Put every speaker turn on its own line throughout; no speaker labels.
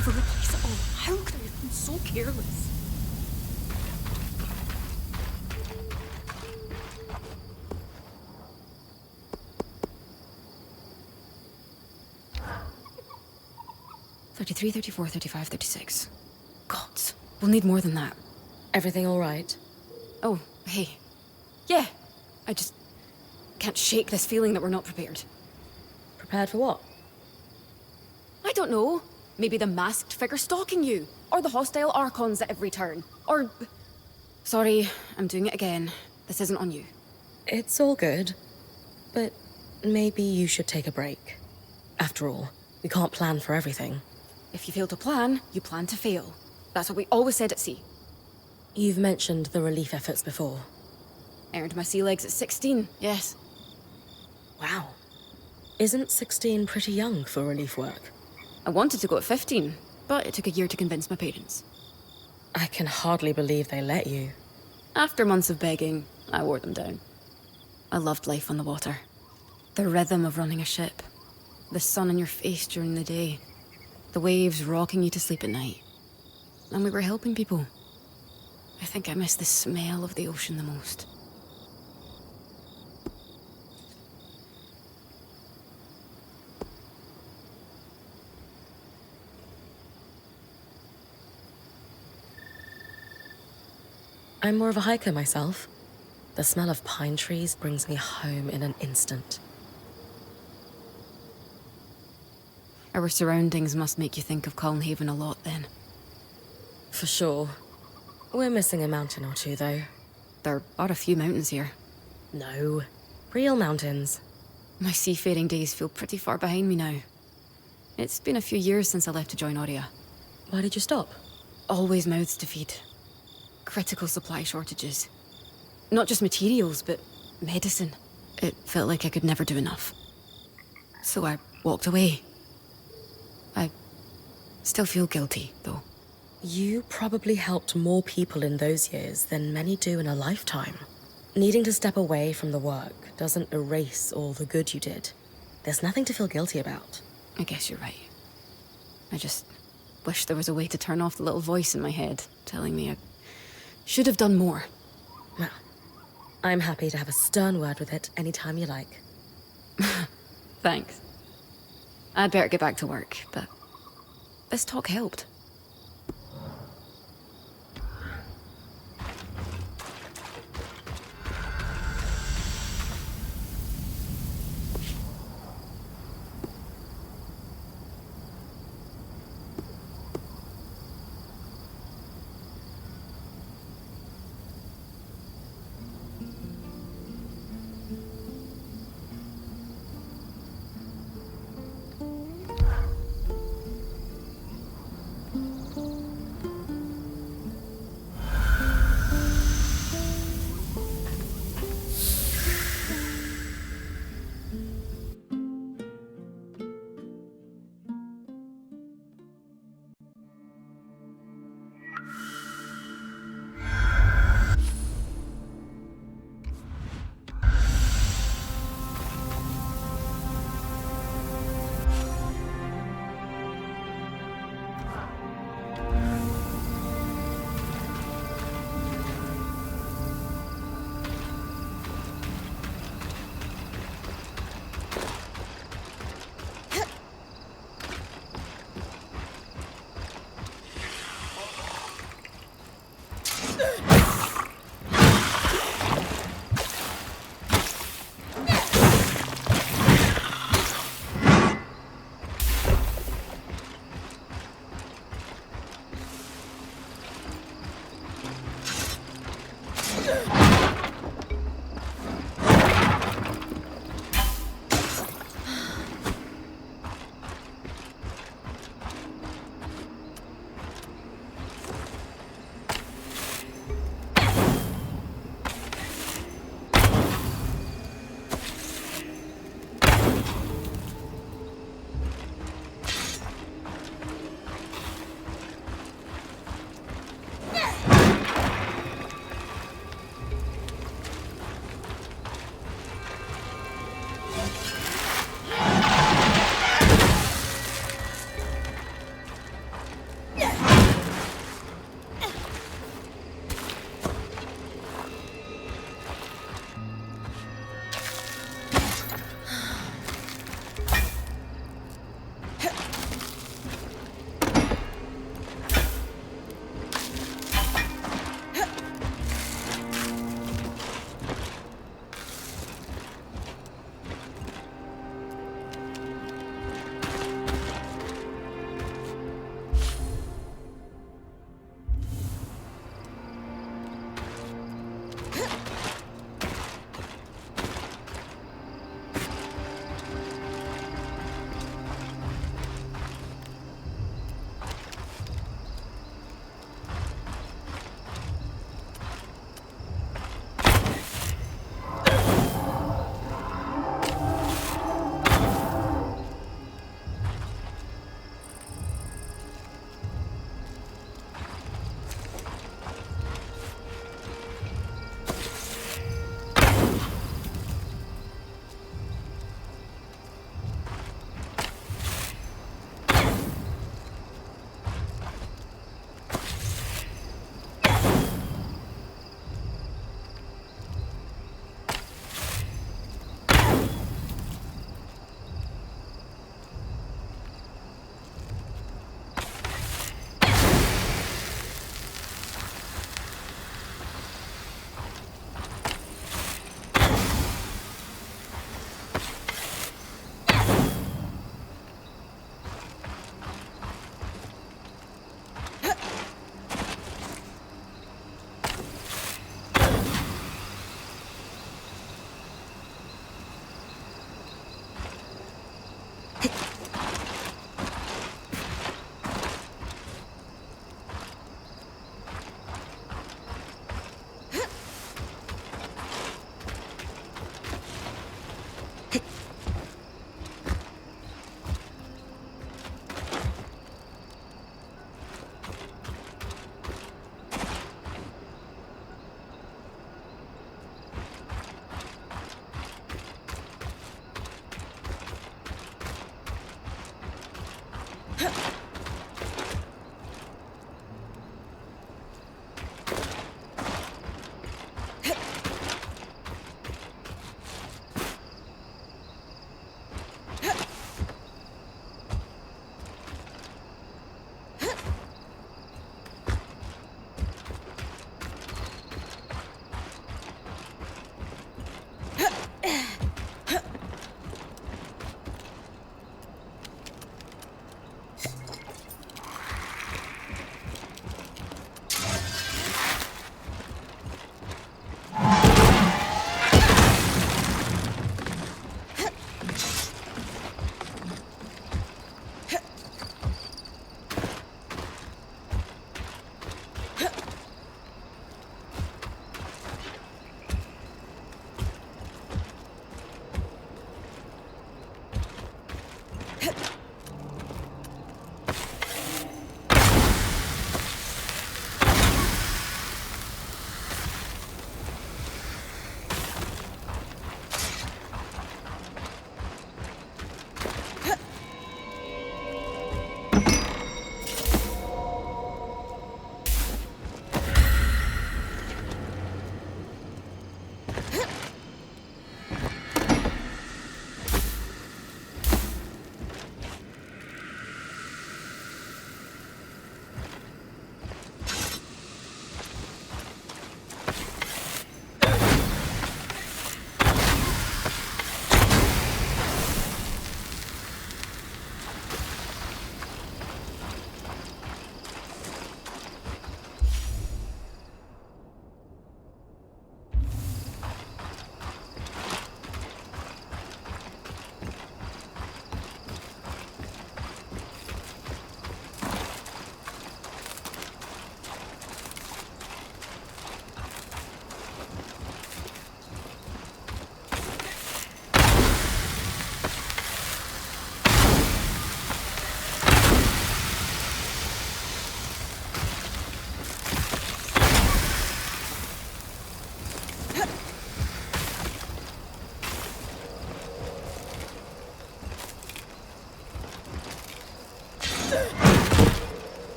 never replace it all. How could I have been so careless? $33, $34, $35, $36. Gods, we'll need more than that.
Everything all right?
Oh, hey. Yeah, I just can't shake this feeling that we're not prepared.
Prepared for what?
I don't know. Maybe the masked figure stalking you. Or the hostile Archons at every turn. Or... Sorry, I'm doing it again. This isn't on you.
It's all good. But maybe you should take a break. After all, we can't plan for everything.
If you fail to plan, you plan to fail. That's what we always said at sea.
You've mentioned the relief efforts before.
Earned my sea legs at 16, yes.
Wow. Isn't 16 pretty young for relief work?
I wanted to go at 15, but it took a year to convince my parents.
I can hardly believe they let you.
After months of begging, I wore them down. I loved life on the water. The rhythm of running a ship. The sun on your face during the day. The waves rocking you to sleep at night. And we were helping people. I think I miss the smell of the ocean the most.
I'm more of a hiker myself. The smell of pine trees brings me home in an instant.
Our surroundings must make you think of Calnhaven a lot then.
For sure. We're missing a mountain or two, though.
There are a few mountains here.
No. Real mountains.
My seafaring days feel pretty far behind me now. It's been a few years since I left to join Aurea.
Why did you stop?
Always mouths to feed. Critical supply shortages. Not just materials, but medicine. It felt like I could never do enough. So I walked away. I still feel guilty, though.
You probably helped more people in those years than many do in a lifetime. Needing to step away from the work doesn't erase all the good you did. There's nothing to feel guilty about.
I guess you're right. I just wish there was a way to turn off the little voice in my head telling me I should have done more.
Well, I'm happy to have a stern word with it anytime you like.
Thanks. I'd better get back to work, but this talk helped.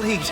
bleed.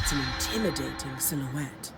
That's an intimidating silhouette.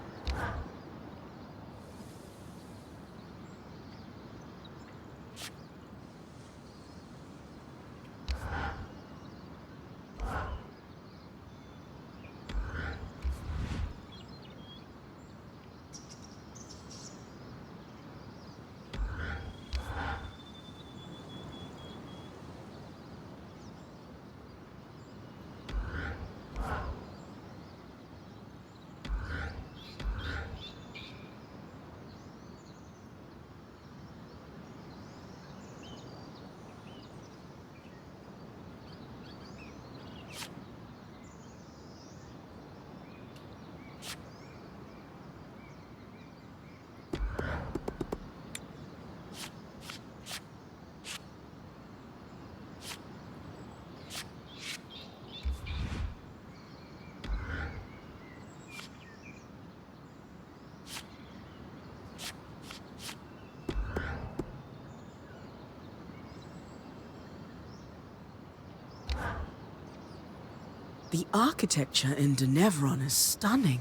The architecture in Denevron is stunning.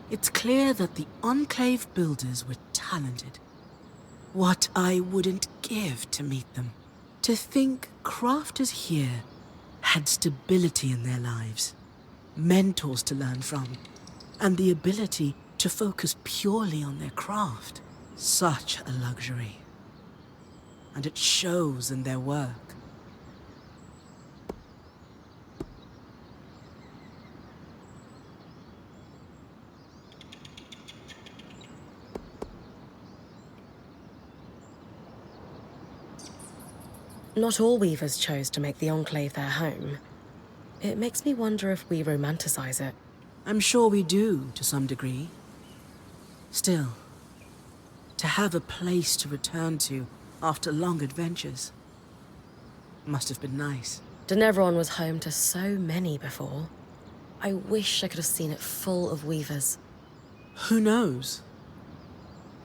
It's clear that the Enclave builders were talented. What I wouldn't give to meet them. To think crafters here had stability in their lives, mentors to learn from, and the ability to focus purely on their craft. Such a luxury. And it shows in their work.
Not all weavers chose to make the Enclave their home. It makes me wonder if we romanticize it.
I'm sure we do, to some degree. Still, to have a place to return to after long adventures must have been nice.
Denevron was home to so many before. I wish I could have seen it full of weavers.
Who knows?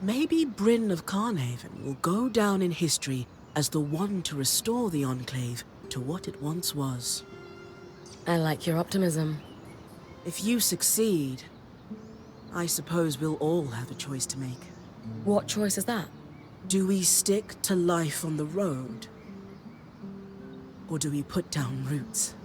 Maybe Bryn of Carnhaven will go down in history as the one to restore the Enclave to what it once was.
I like your optimism.
If you succeed, I suppose we'll all have a choice to make.
What choice is that?
Do we stick to life on the road? Or do we put down roots?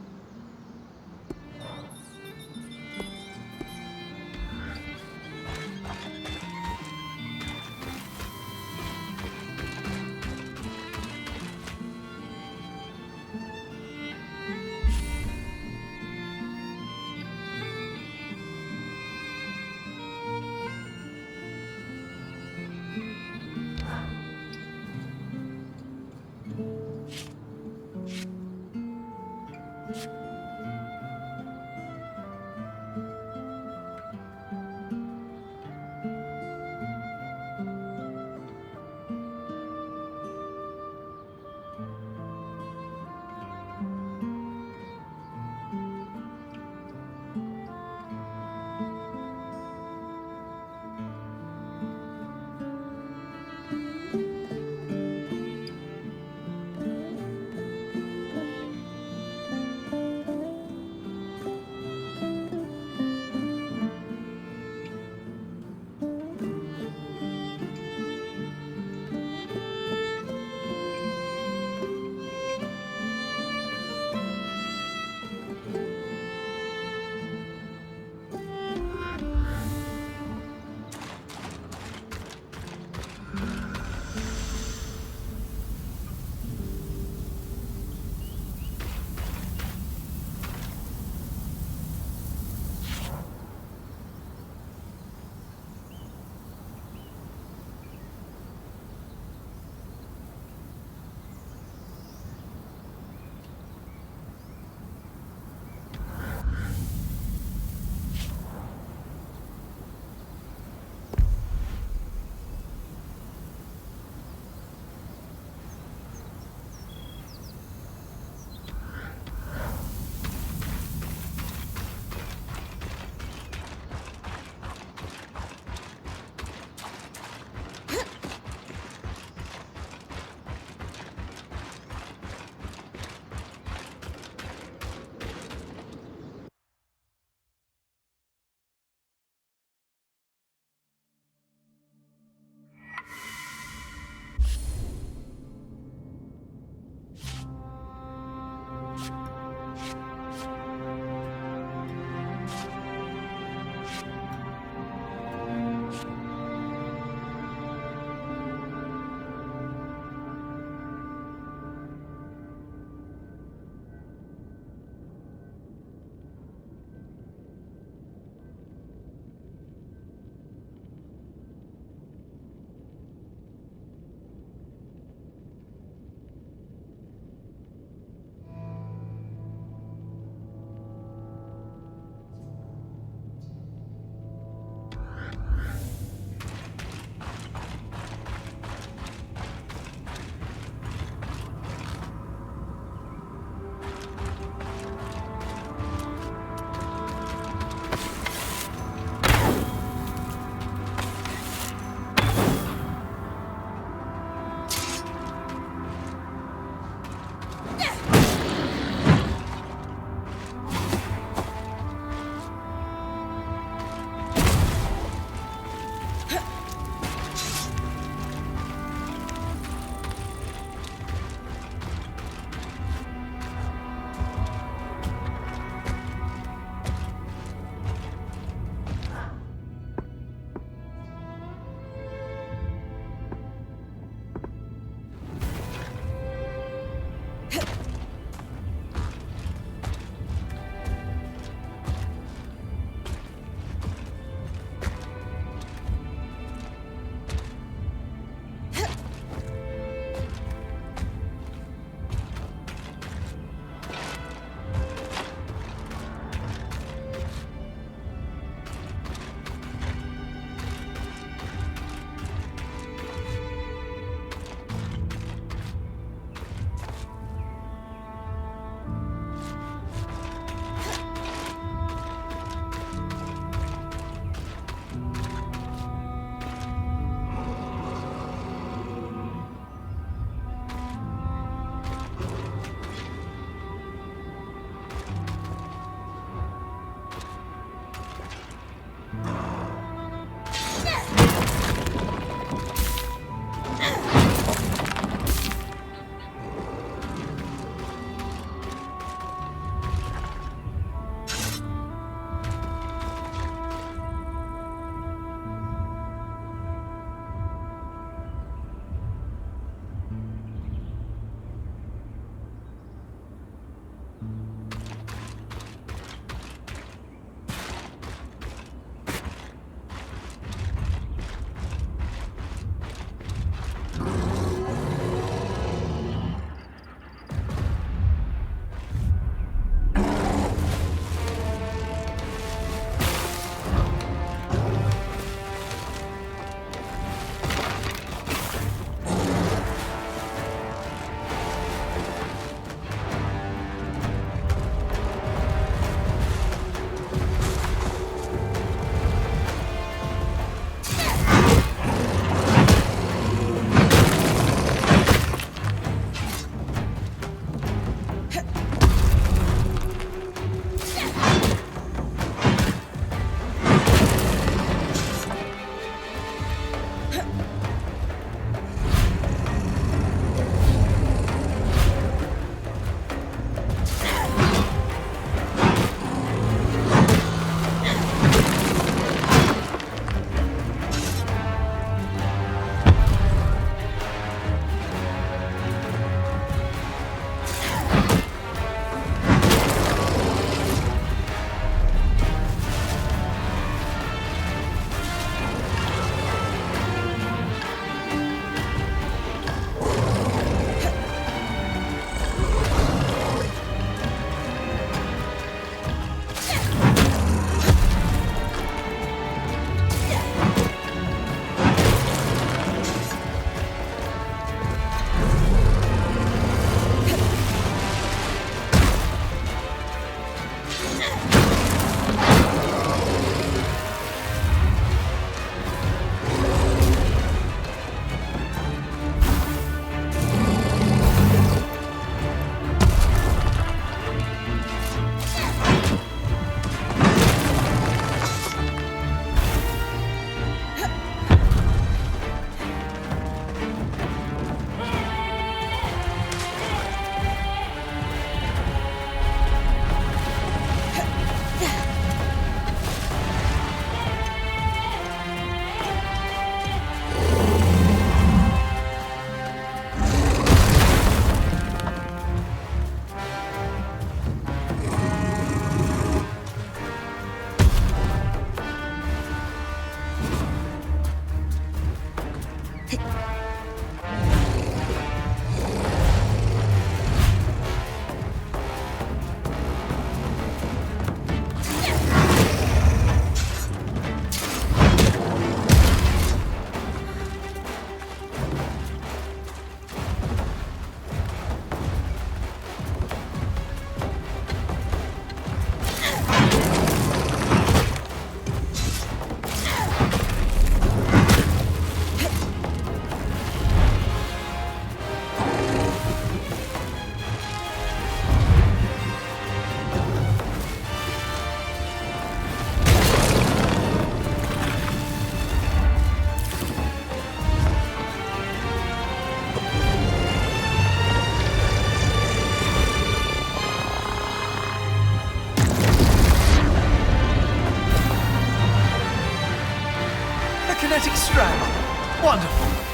magnetic strand. Wonderful.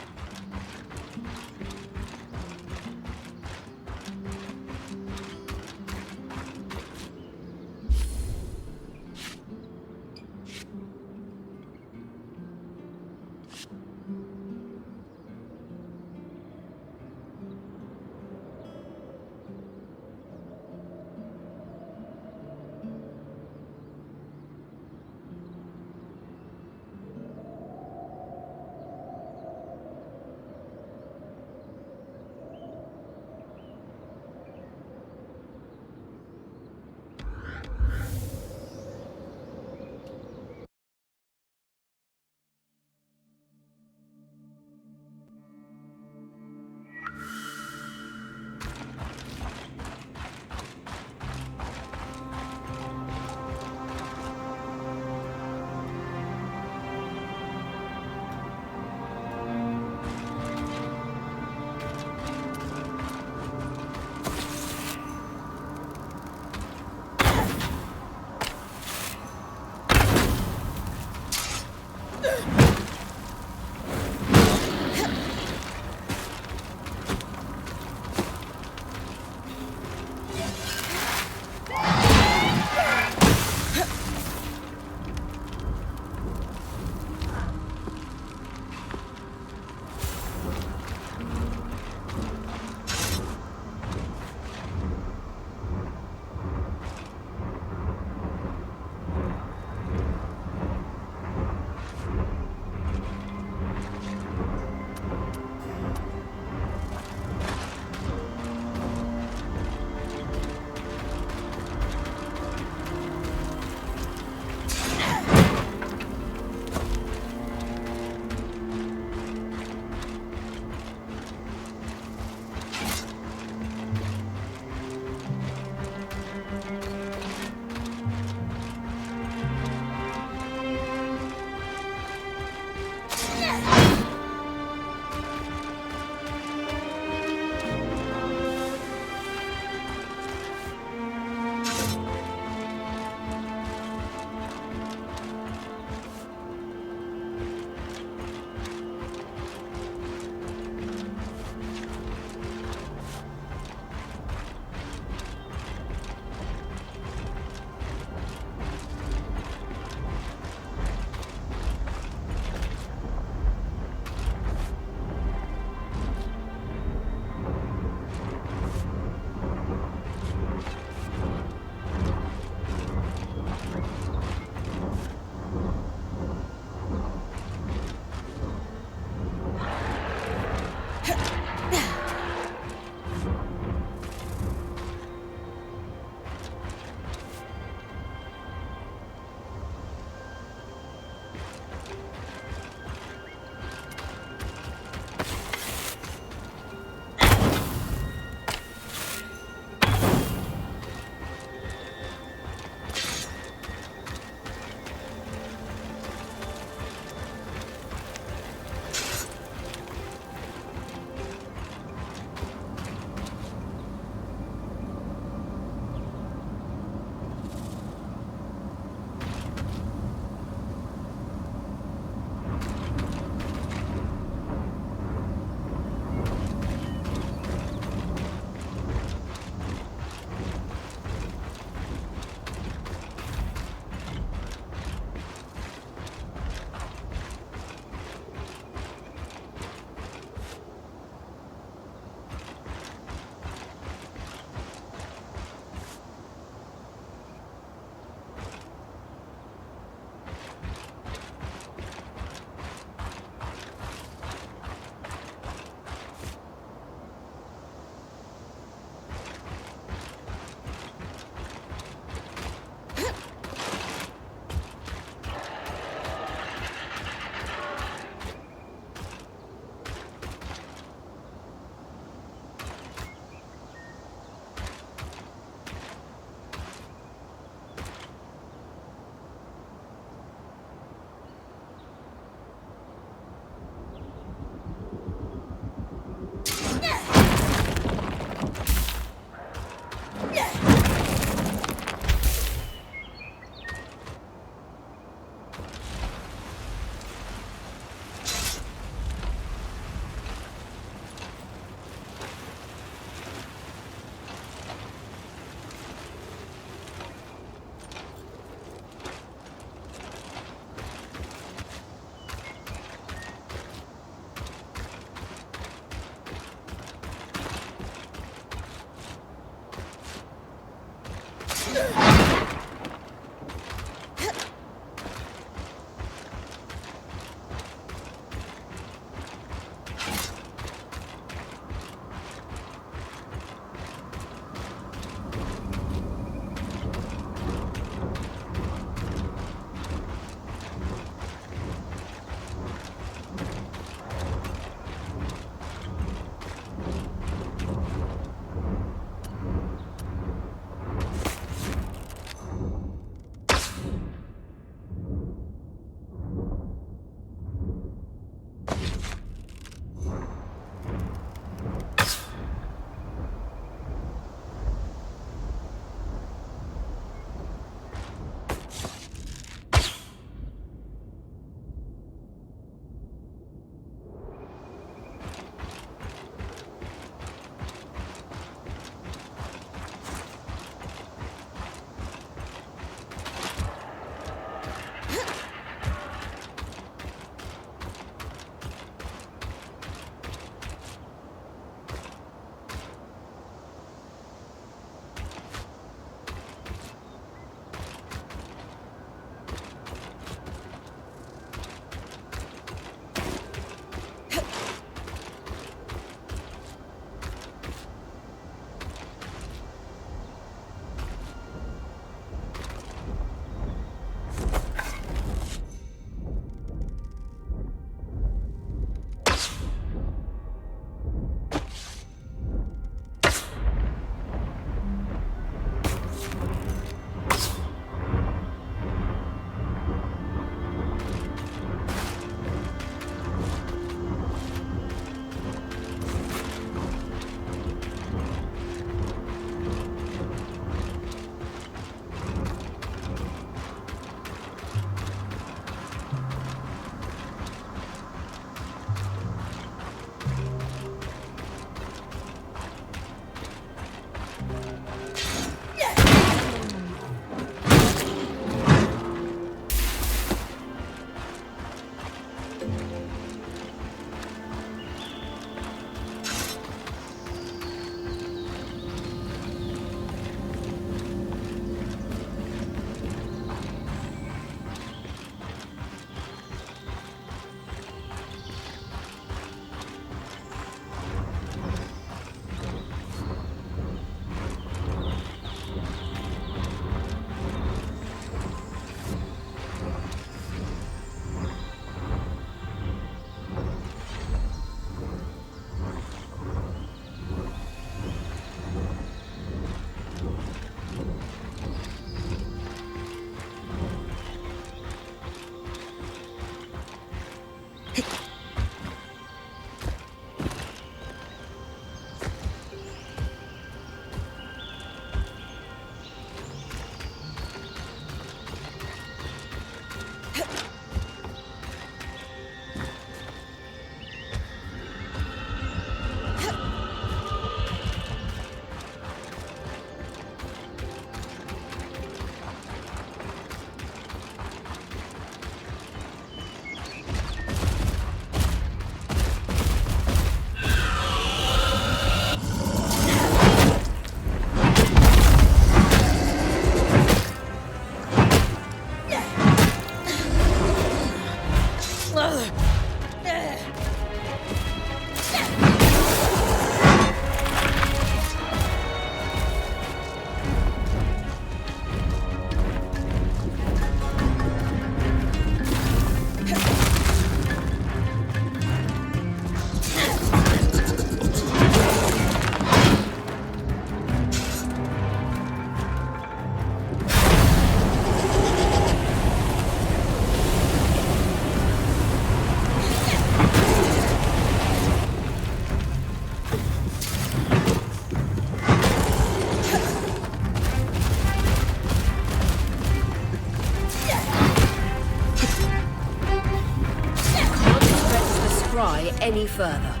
any further.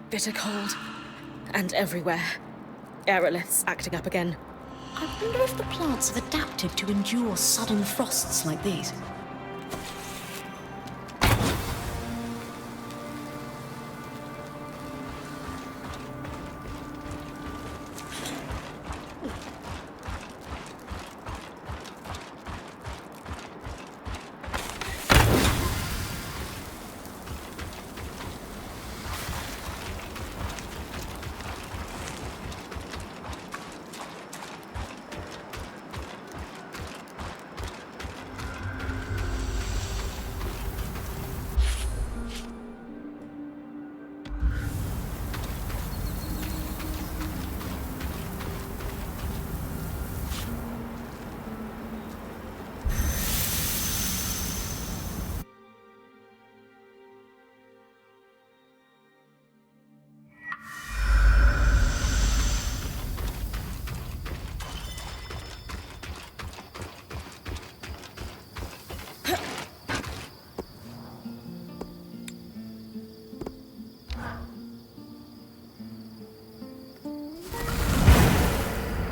Bitter cold. And everywhere. Aeroliths acting up again.
I wonder if the plants have adapted to endure sudden frosts like these.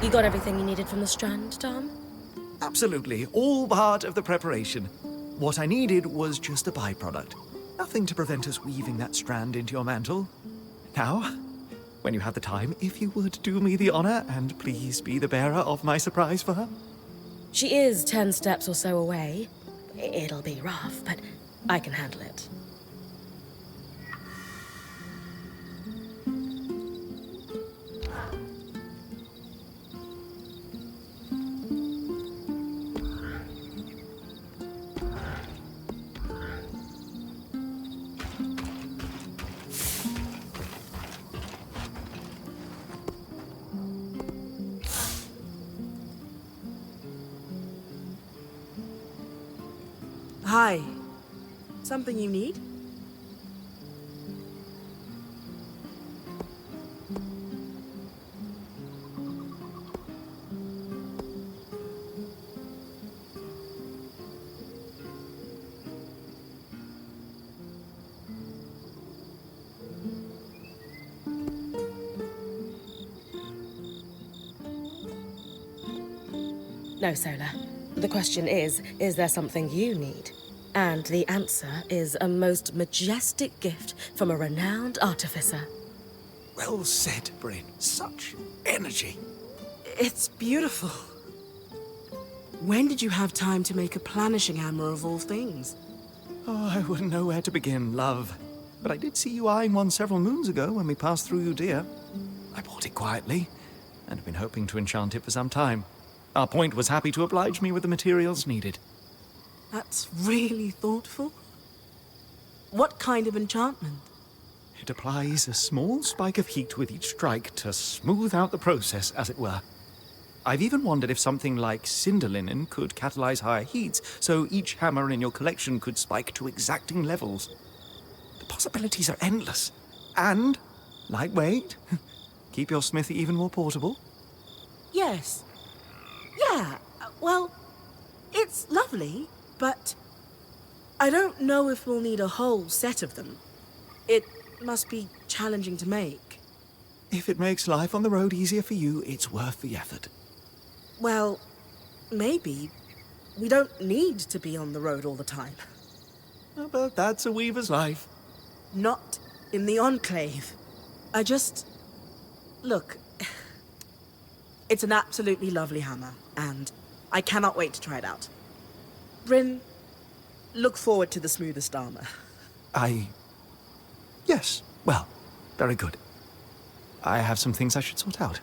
You got everything you needed from the Strand, Tom?
Absolutely. All part of the preparation. What I needed was just a byproduct. Nothing to prevent us weaving that strand into your mantle. Now, when you have the time, if you would do me the honor and please be the bearer of my surprise for her.
She is 10 steps or so away. It'll be rough, but I can handle it.
Hi. Something you need?
No, Solar. The question is there something you need? And the answer is a most majestic gift from a renowned artificer.
Well said, Bryn. Such energy.
It's beautiful. When did you have time to make a planishing hammer of all things?
Oh, I wouldn't know where to begin, love. But I did see you eyeing one several moons ago when we passed through Udea. I bought it quietly, and have been hoping to enchant it for some time. Our point was happy to oblige me with the materials needed.
That's really thoughtful. What kind of enchantment?
It applies a small spike of heat with each strike to smooth out the process, as it were. I've even wondered if something like cinder linen could catalyze higher heats, so each hammer in your collection could spike to exacting levels. The possibilities are endless. And lightweight. Keep your smithy even more portable.
Yes. Yeah, well, it's lovely, but I don't know if we'll need a whole set of them. It must be challenging to make.
If it makes life on the road easier for you, it's worth the effort.
Well, maybe. We don't need to be on the road all the time.
But that's a weaver's life.
Not in the Enclave. Look, it's an absolutely lovely hammer, and I cannot wait to try it out. Bryn, look forward to the smoothest armor.
Yes, well, very good. I have some things I should sort out.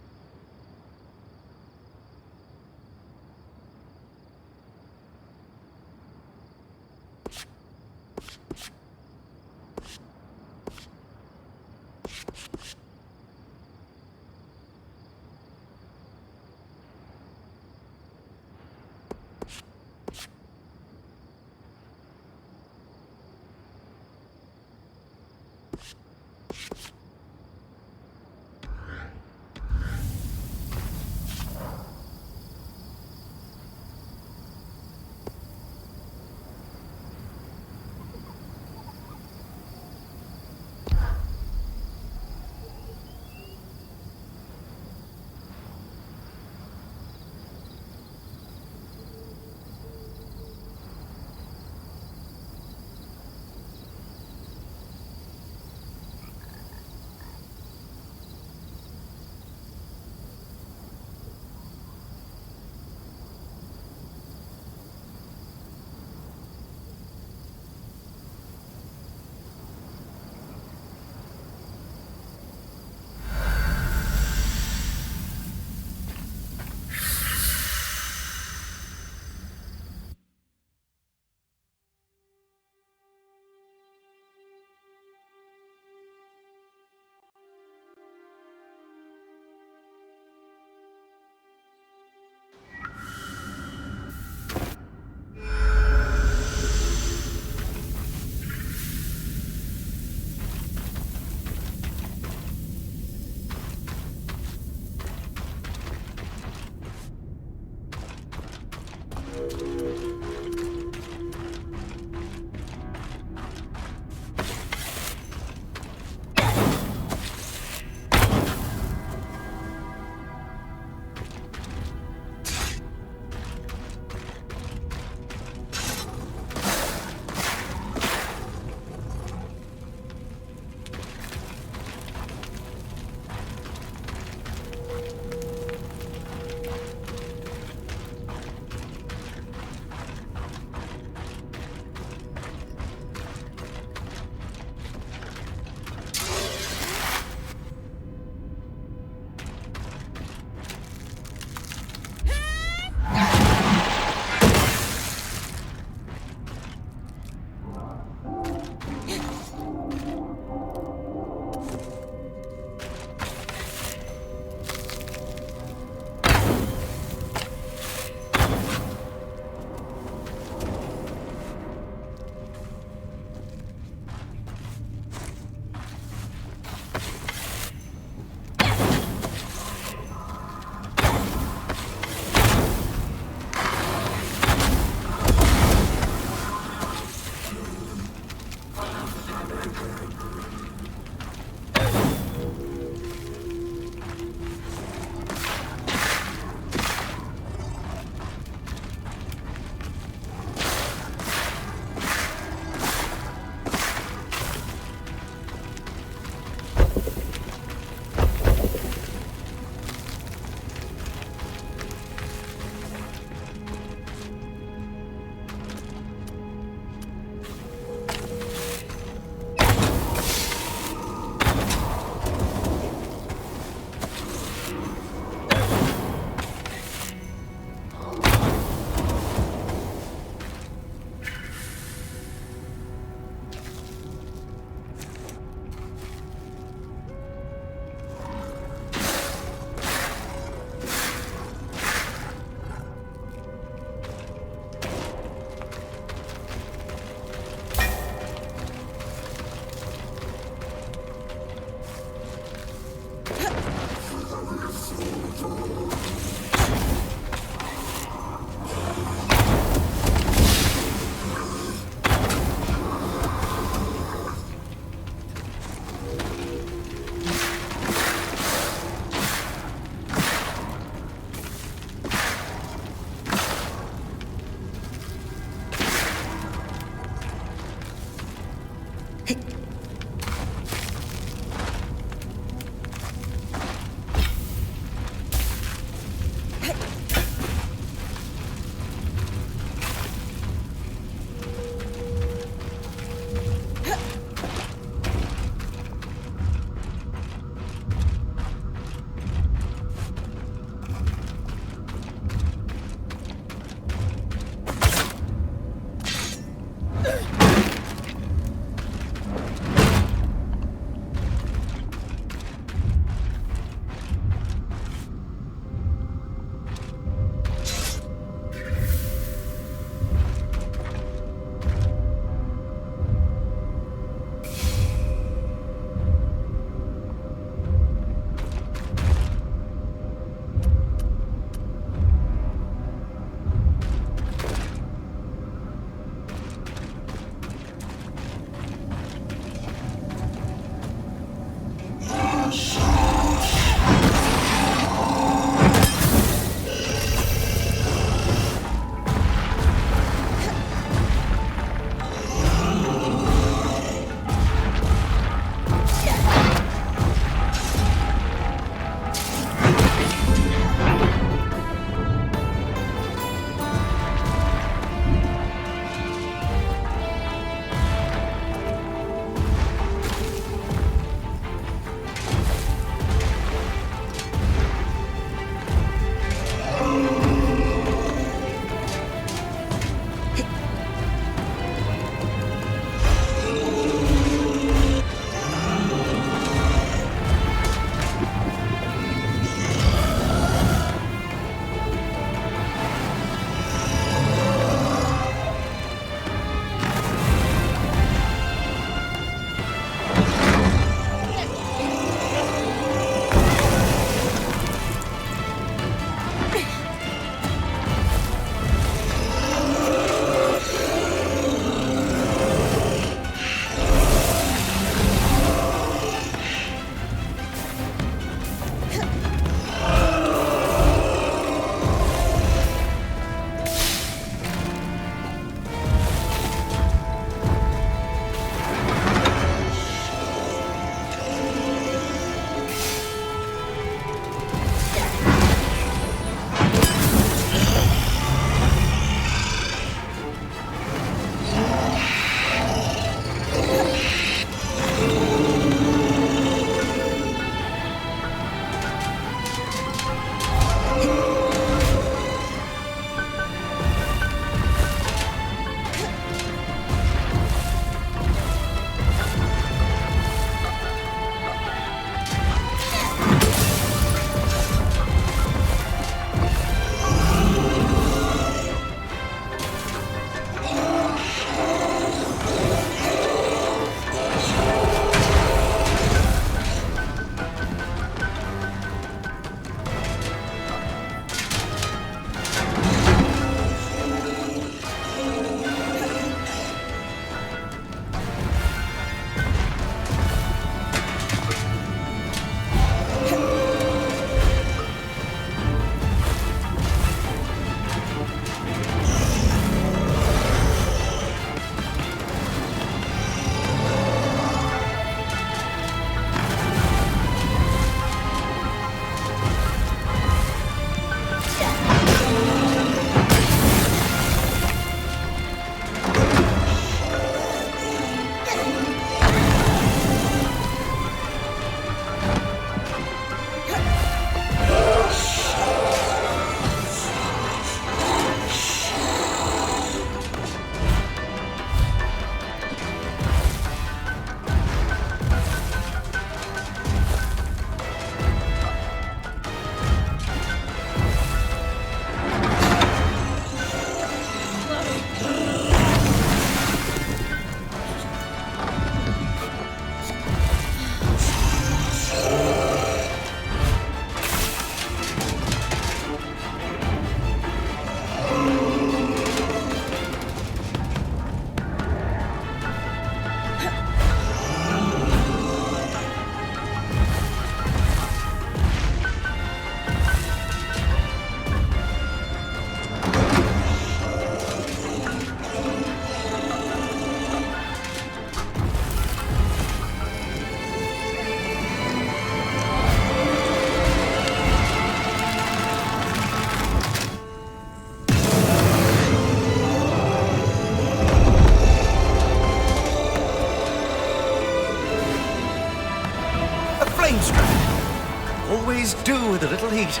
always do with a little heat.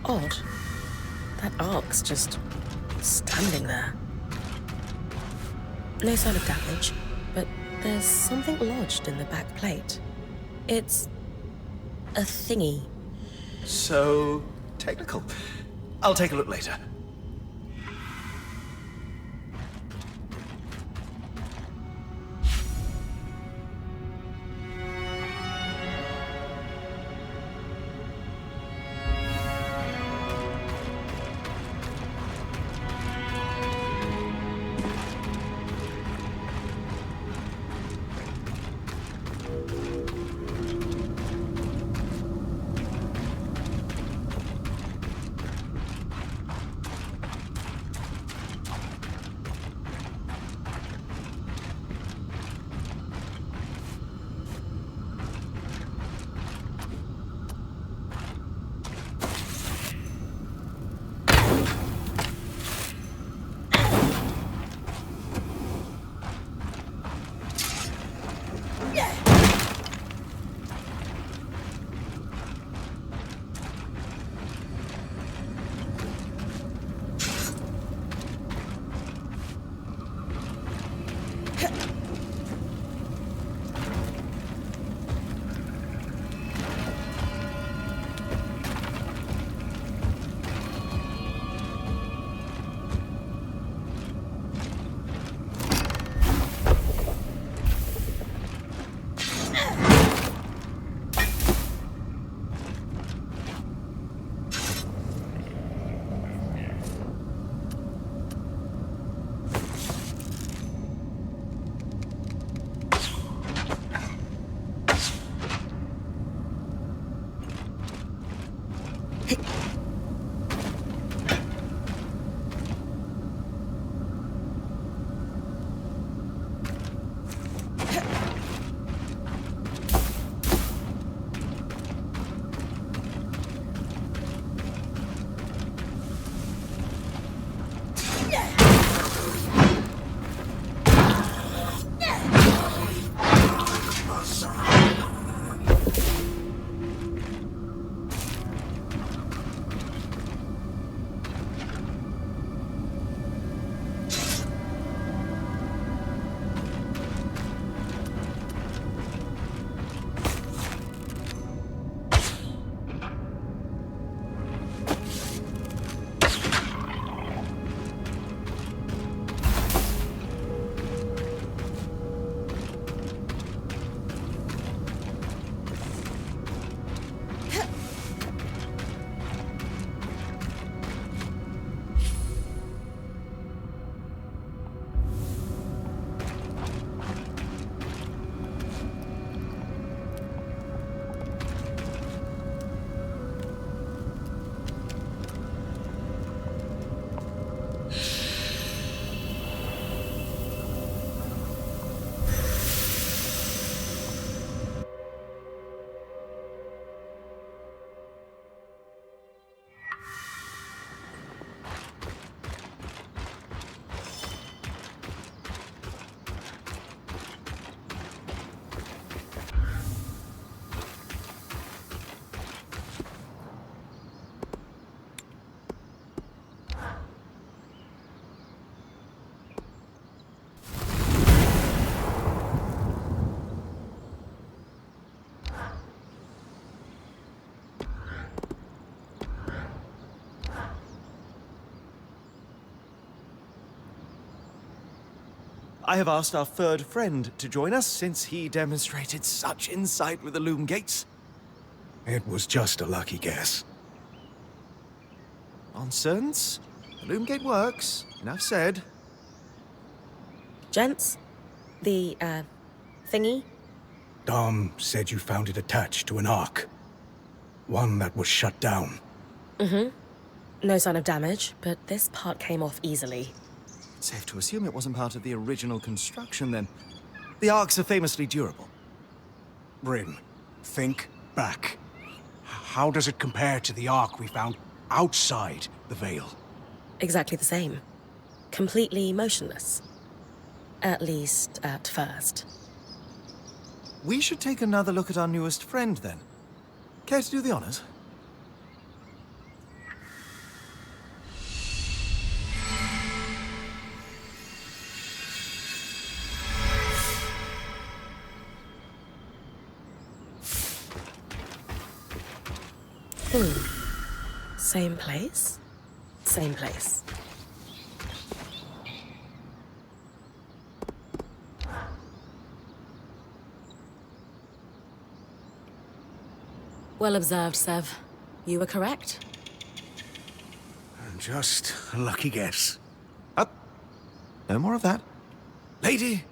Odd. That ark's just standing there. No sign of damage, but there's something lodged in the back plate. It's A thingy.
So technical. I'll take a look later. I have asked our third friend to join us since he demonstrated such insight with the loom gates.
It was just a lucky guess.
Nonsense. The loom gate works. Enough said.
Gents, the, thingy?
Dom said you found it attached to an arc. One that was shut down.
No sign of damage, but this part came off easily.
Safe to assume it wasn't part of the original construction then. The arcs are famously durable.
Bryn, think back. How does it compare to the ark we found outside the Veil?
Exactly the same. Completely motionless. At least, at first.
We should take another look at our newest friend then. Care to do the honors?
Same place? Same place. Well observed, Sev. You were correct.
Just a lucky guess.
Up. No more of that. Lady,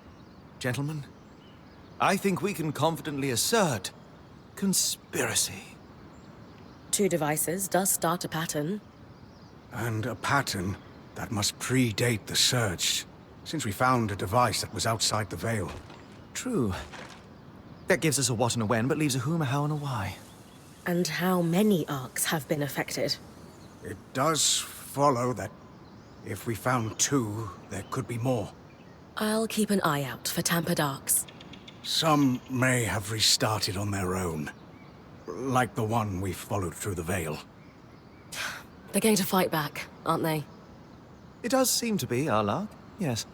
gentlemen, I think we can confidently assert conspiracy.
2 devices does start a pattern.
And a pattern that must predate the Surge, since we found a device that was outside the Veil.
True. That gives us a what and a when, but leaves a whom, a how, and a why.
And how many arcs have been affected?
It does follow that if we found 2, there could be more.
I'll keep an eye out for tampered arcs.
Some may have restarted on their own, like the one we followed through the Veil.
They're going to fight back, aren't they?
It does seem to be our luck, yes.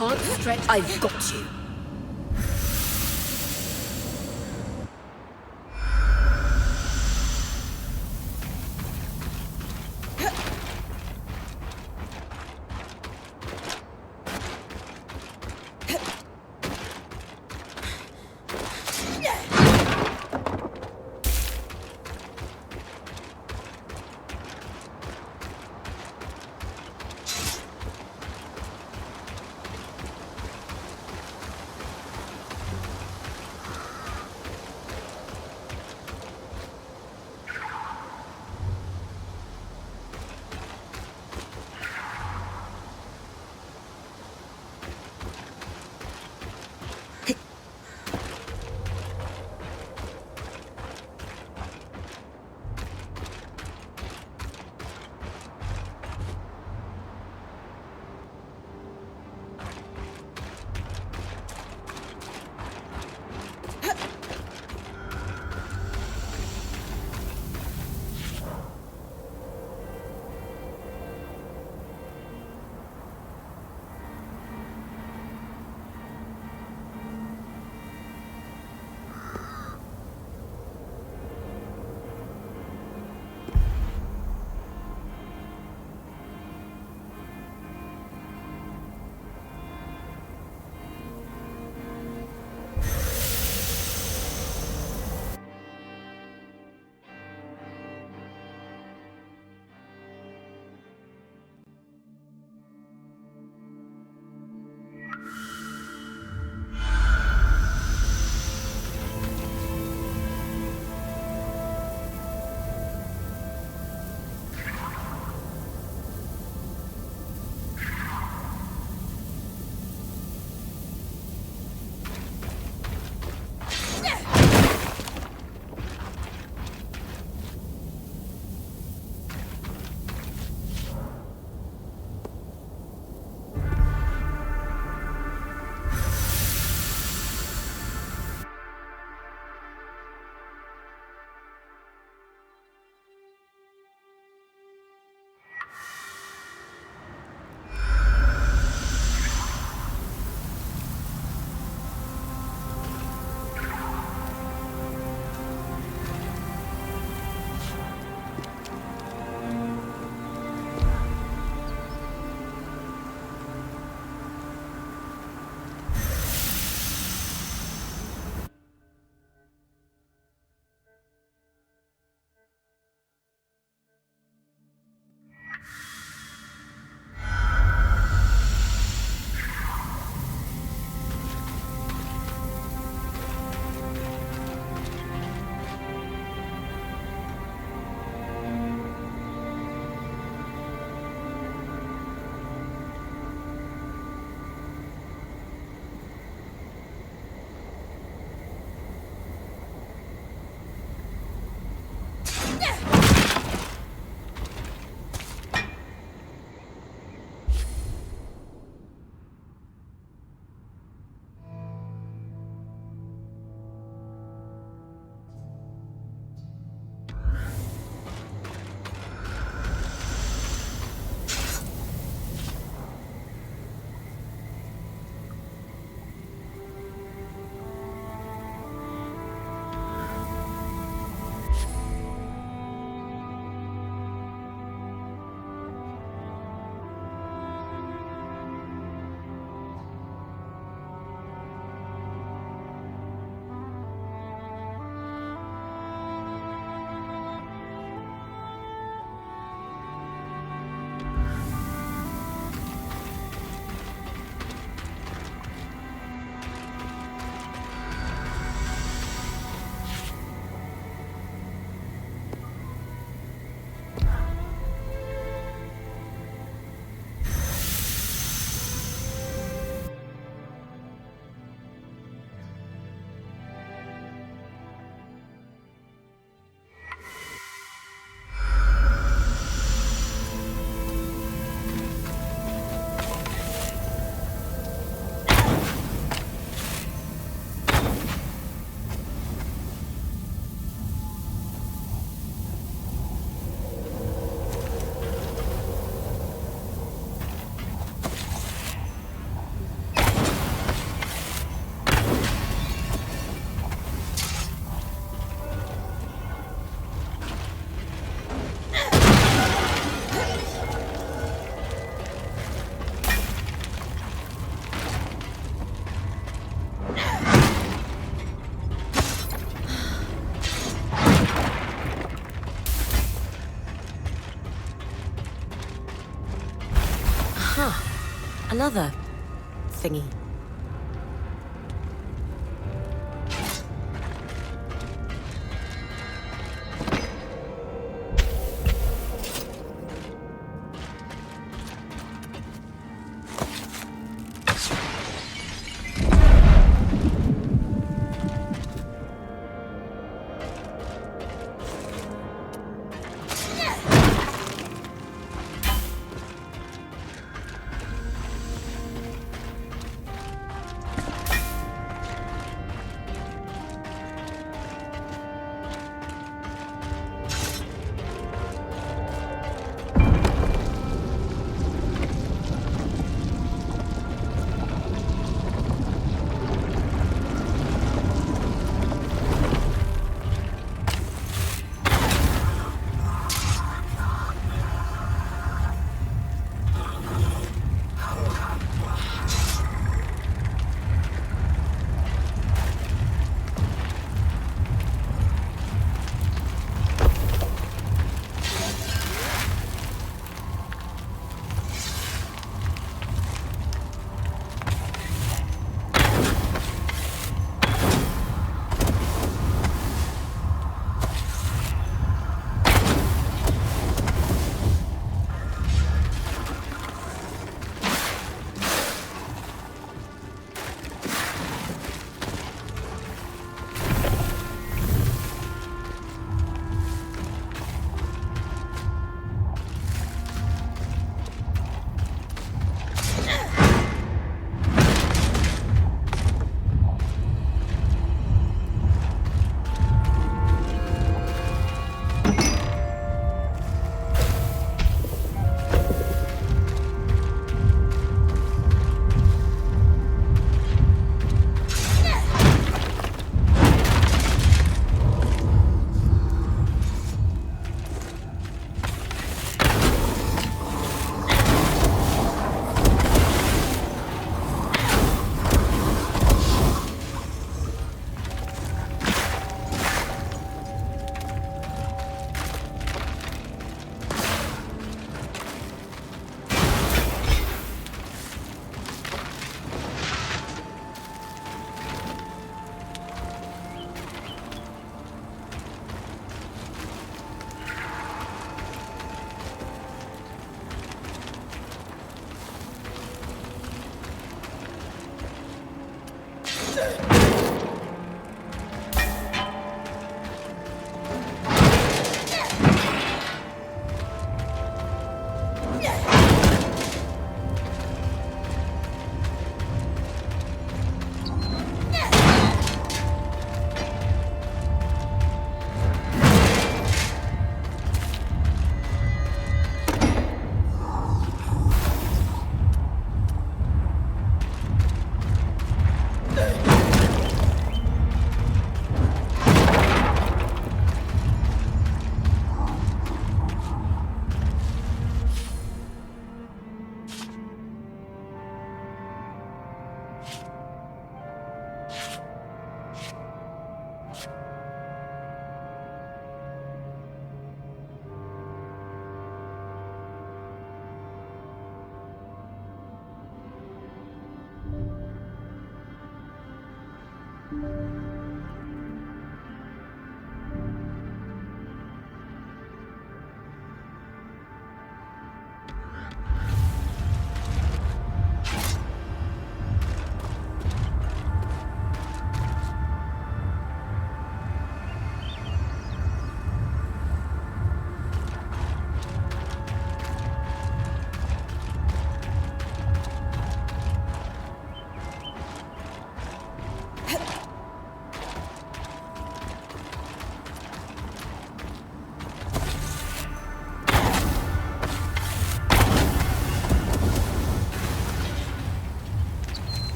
Can't stretch. I've got you.
Another thingy.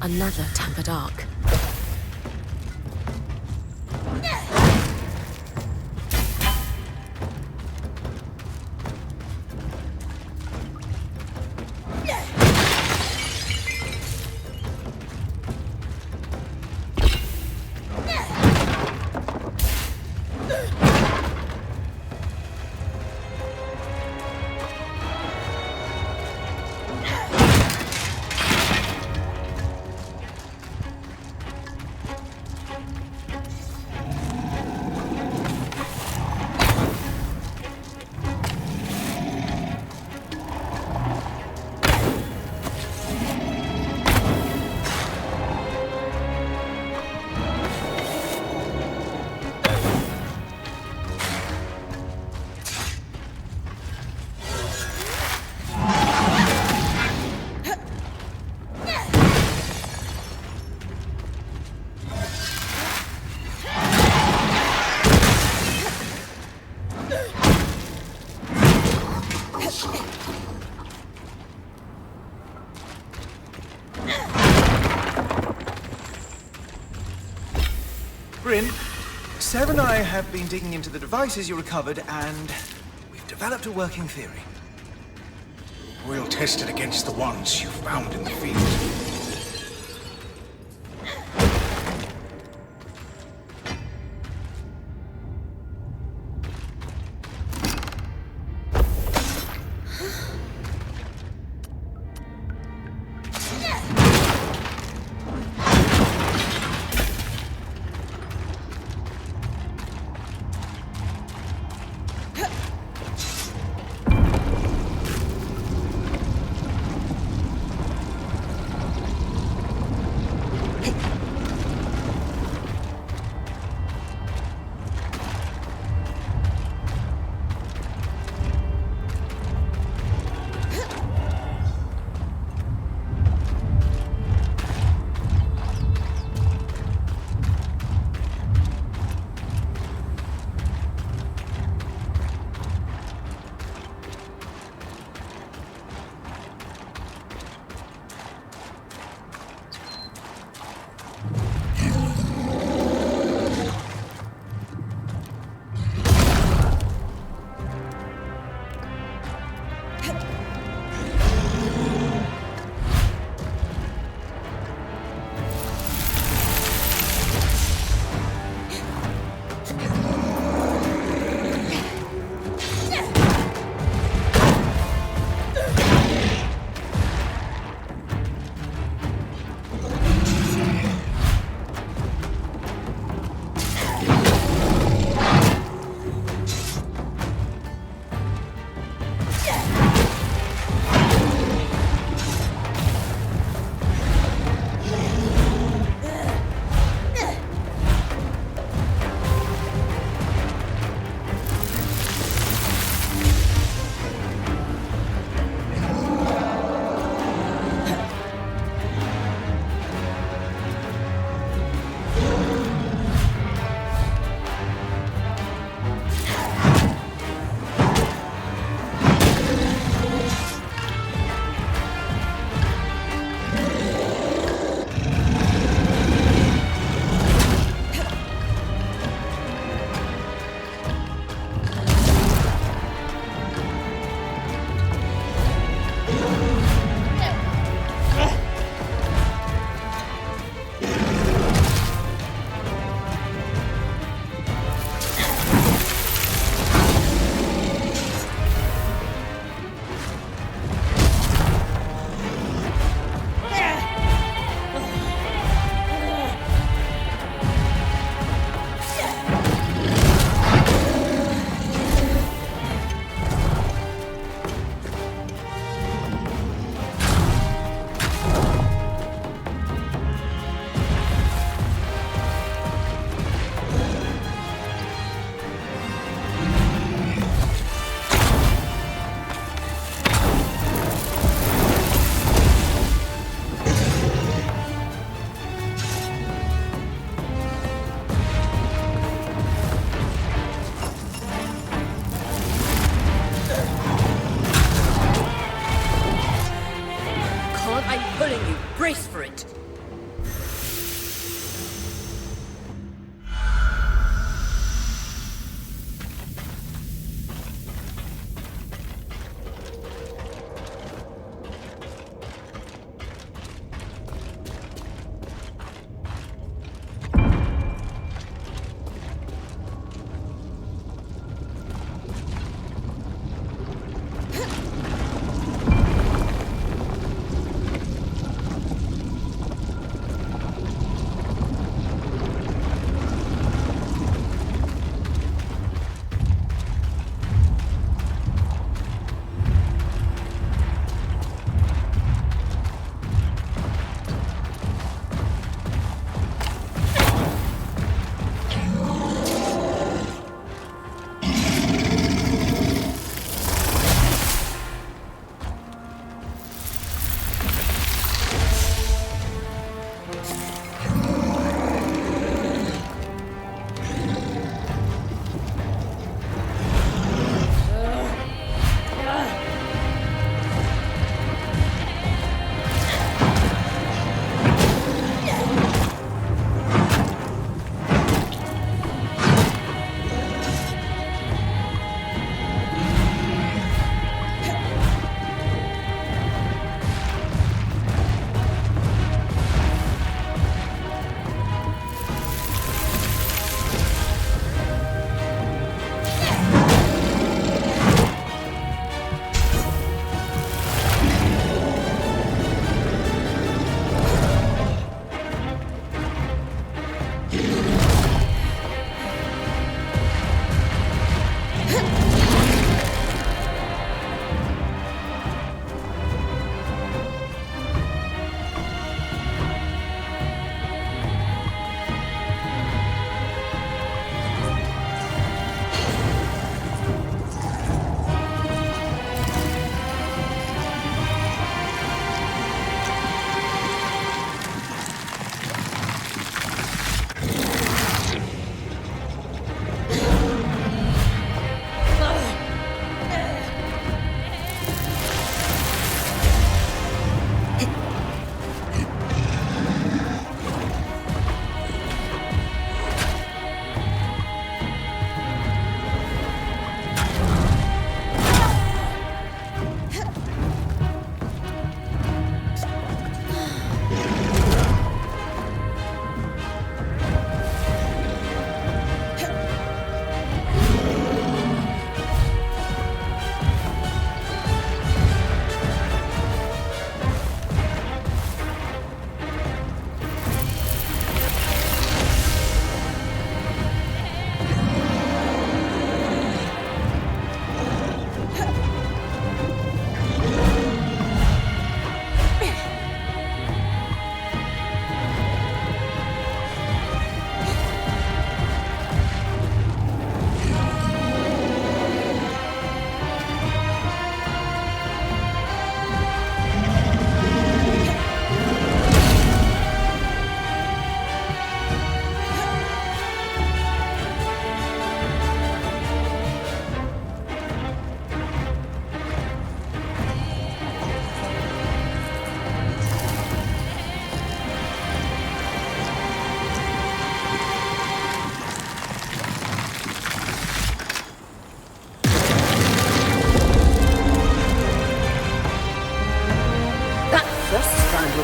Another tampered arc.
Bryn, Seb and I have been digging into the devices you recovered, and we've developed a working theory.
We'll test it against the ones you found in the field.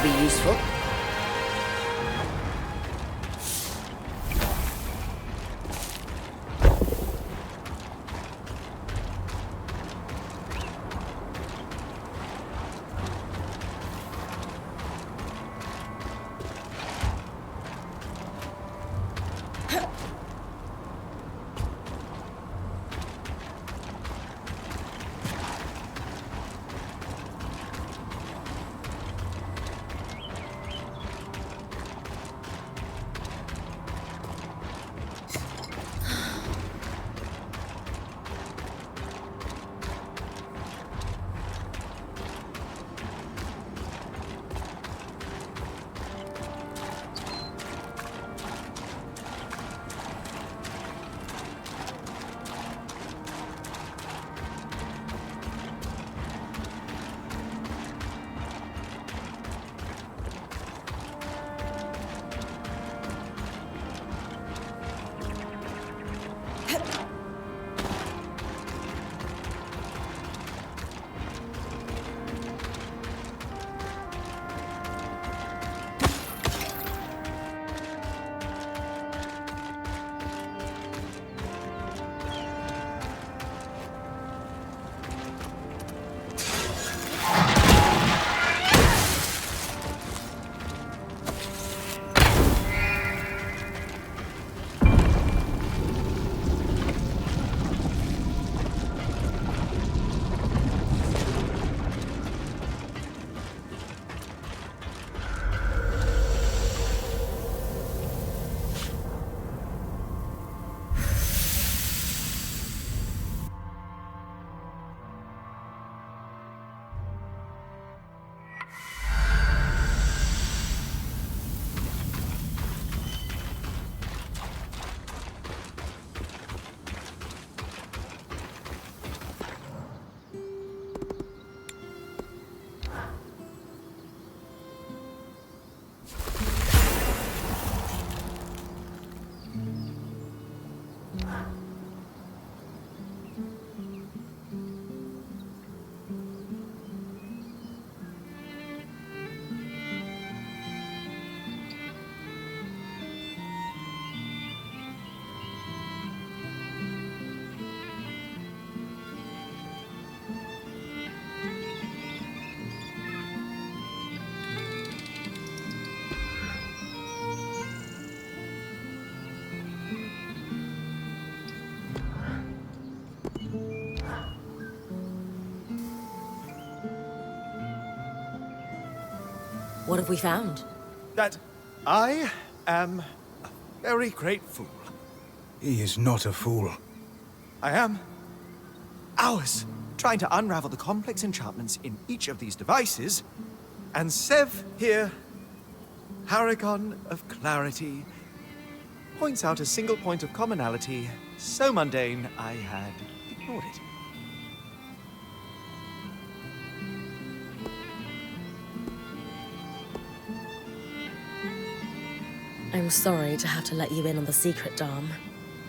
be useful.
What have we found?
That I am a very great fool.
He is not a fool.
I am. Hours trying to unravel the complex enchantments in each of these devices, and Sev here, Paragon of Clarity, points out a single point of commonality so mundane I had ignored it.
I'm sorry to have to let you in on the secret, Dom,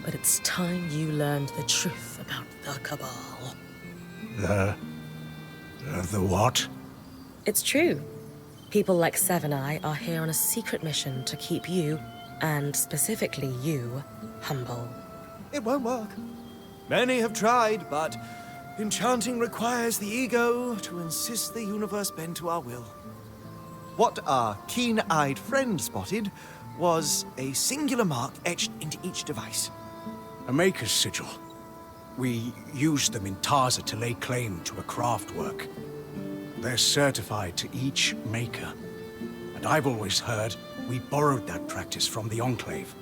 but it's time you learned the truth about the Cabal.
The what?
It's true. People like Sev and I are here on a secret mission to keep you, and specifically you, humble.
It won't work. Many have tried, but enchanting requires the ego to insist the universe bend to our will. What our keen-eyed friend spotted was a singular mark etched into each device.
A maker's sigil. We used them in Tarza to lay claim to a craft work. They're certified to each maker. And I've always heard we borrowed that practice from the Enclave.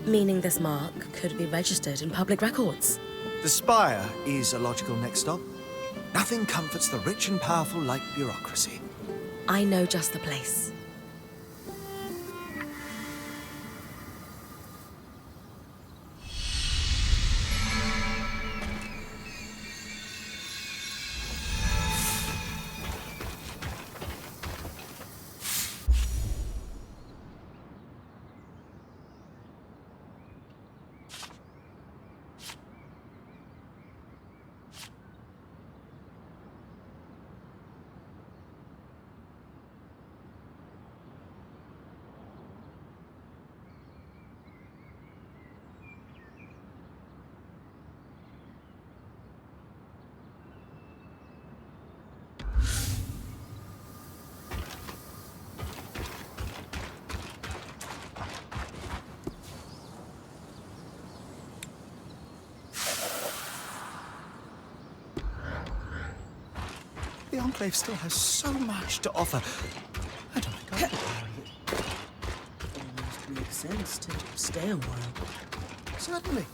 Meaning this mark could be registered in public records.
The Spire is a logical next stop. Nothing comforts the rich and powerful like bureaucracy.
I know just the place.
The Enclave still has so much to offer. I don't think I'll...
Almost makes sense to stay a while.
Certainly.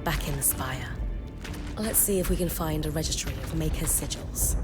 Back in the spire. Let's see if we can find a registry of Maker's sigils.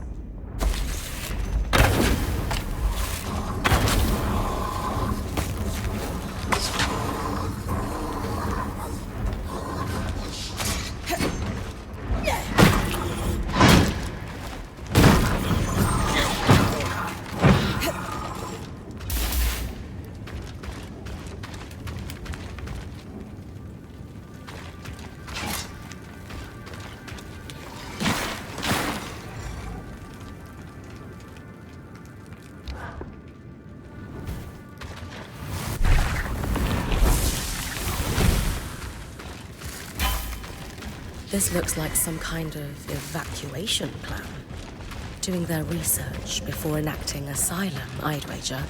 This looks like some kind of evacuation plan. Doing their research before enacting asylum, I'd wager.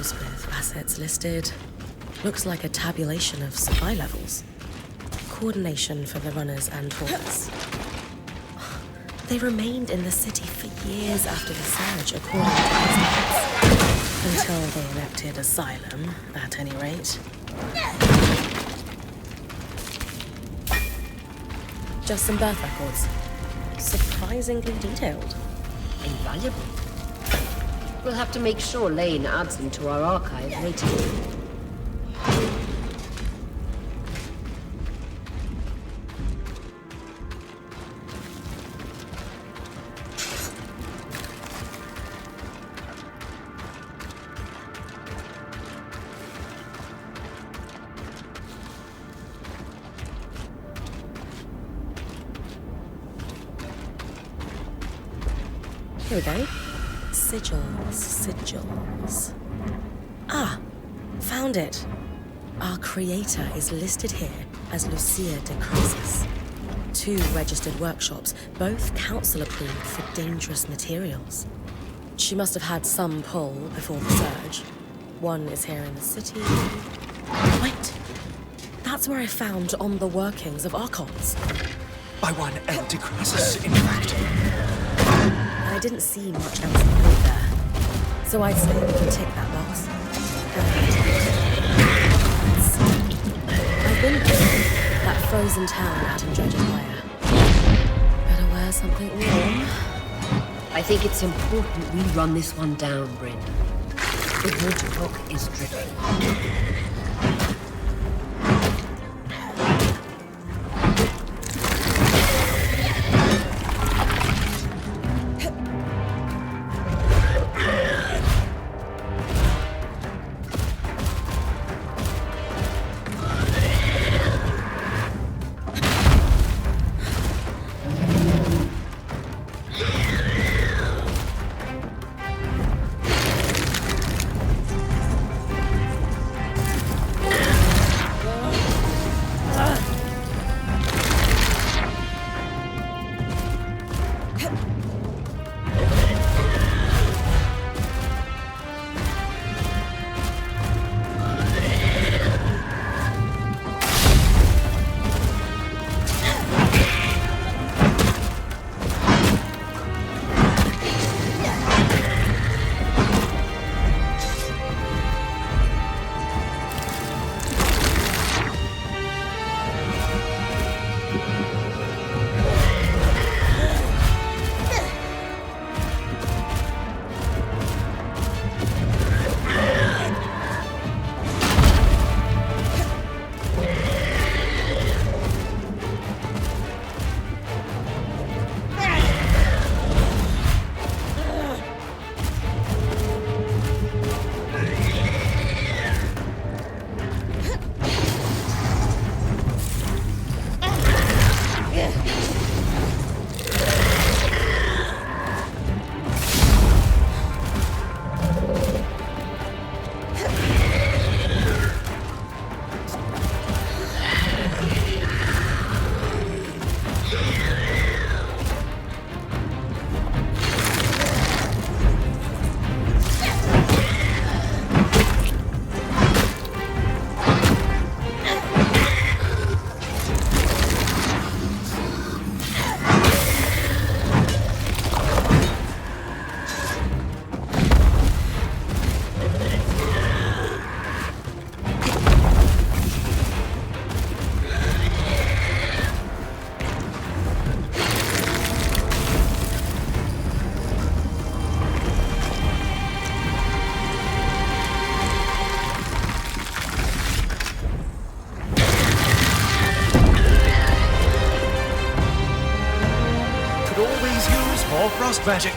files with assets listed. Looks like a tabulation of supply levels. Coordination for the runners and hawkers. They remained in the city for years after the surge, according to estimates. Until they elected asylum, at any rate. Just some birth records. Surprisingly detailed.
Invaluable. We'll have to make sure Lane adds them to our archive later.
Here we go. Sigils. Ah, found it. Our creator is listed here as Lucia de Crisis. 2 registered workshops, both council approved for dangerous materials. She must have had some pull before the surge. One is here in the city. Wait, that's where I found on the workings of Archons.
By one El de Crisis, in fact.
I didn't see much else to build there. So I'd say we can tick that box. I've been there. That frozen town out in Dredgerfire. Better wear something warm.
I think it's important we run this one down, Bryn. The waterlock is dripping.
More frost magic.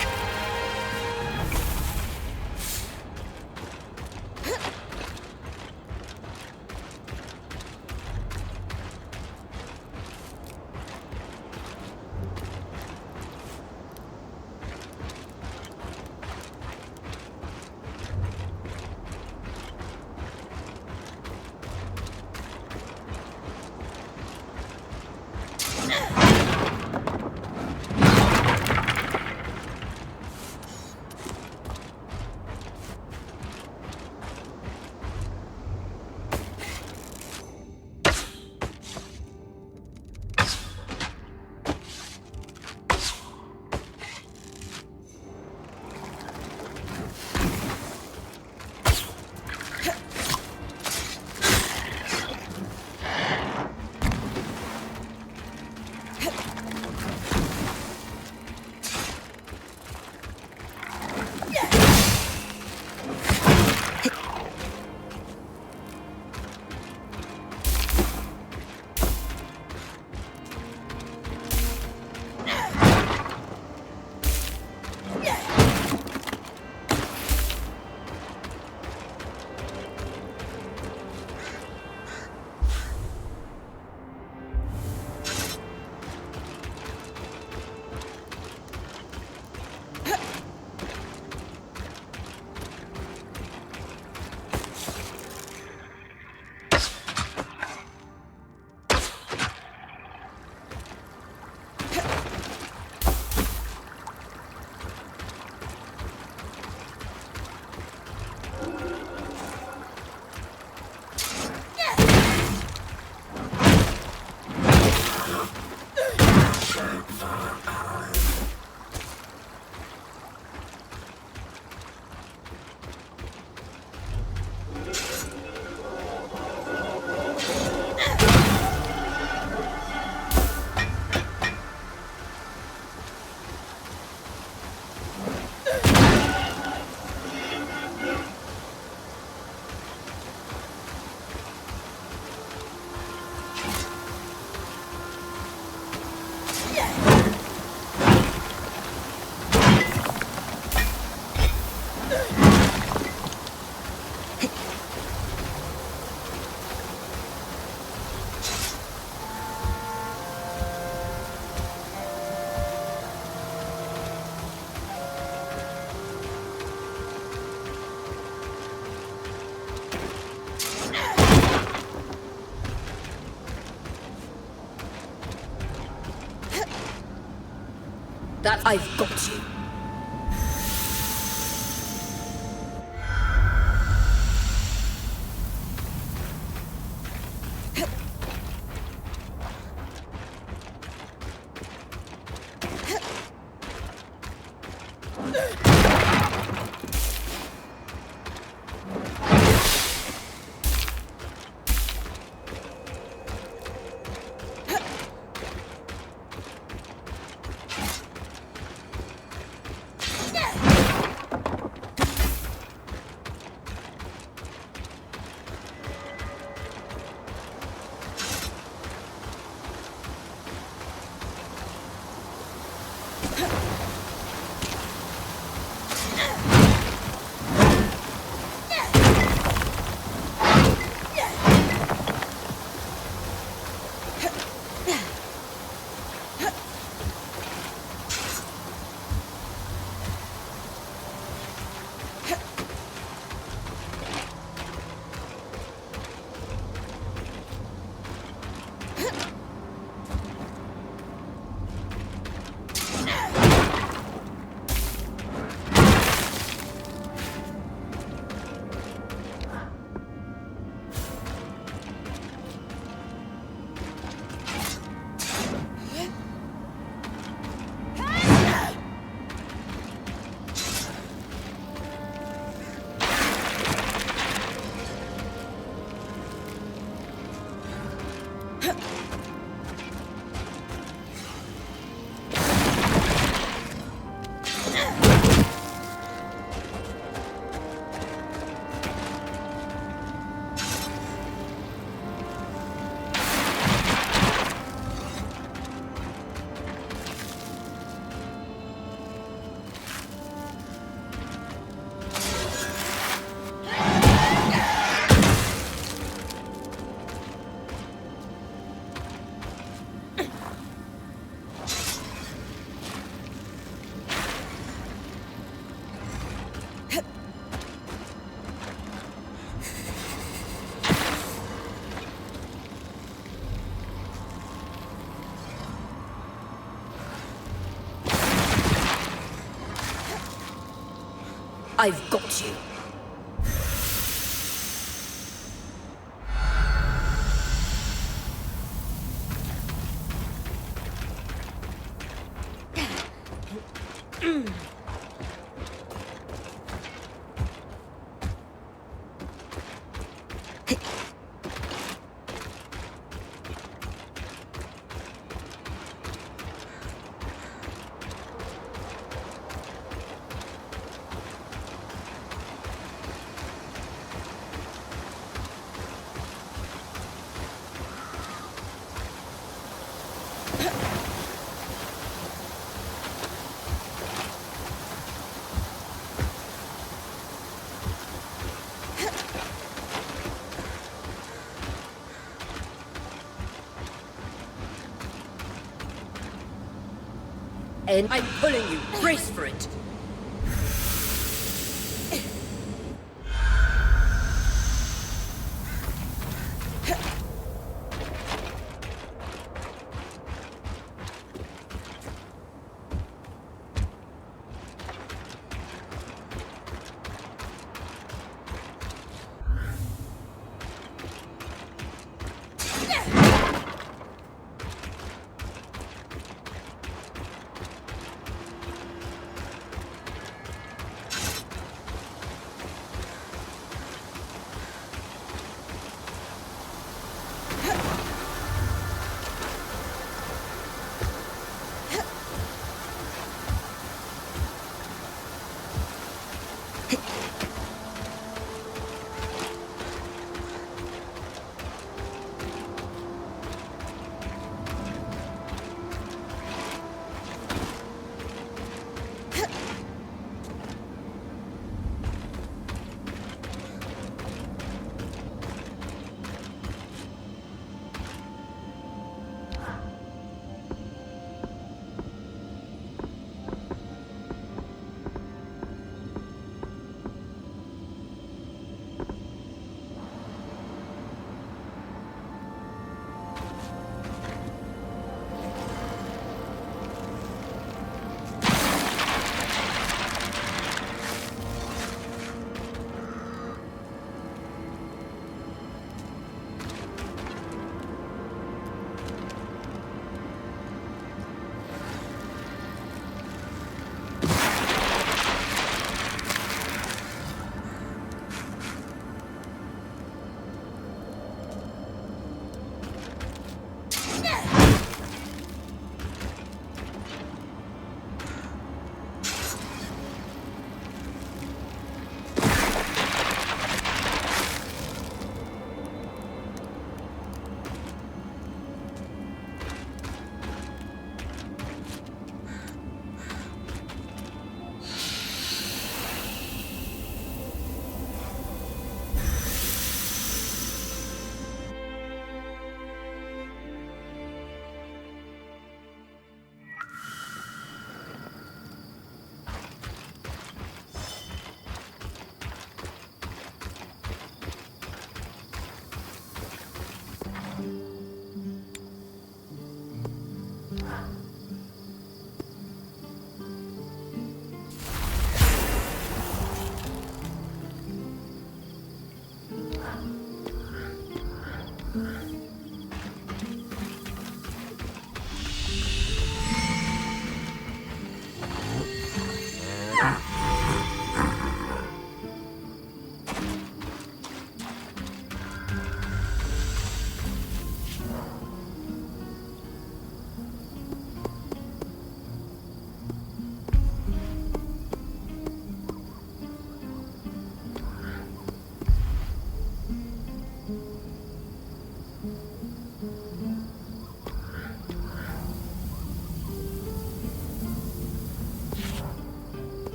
That I've got you. I've got you. And I'm pulling you. Brace for it.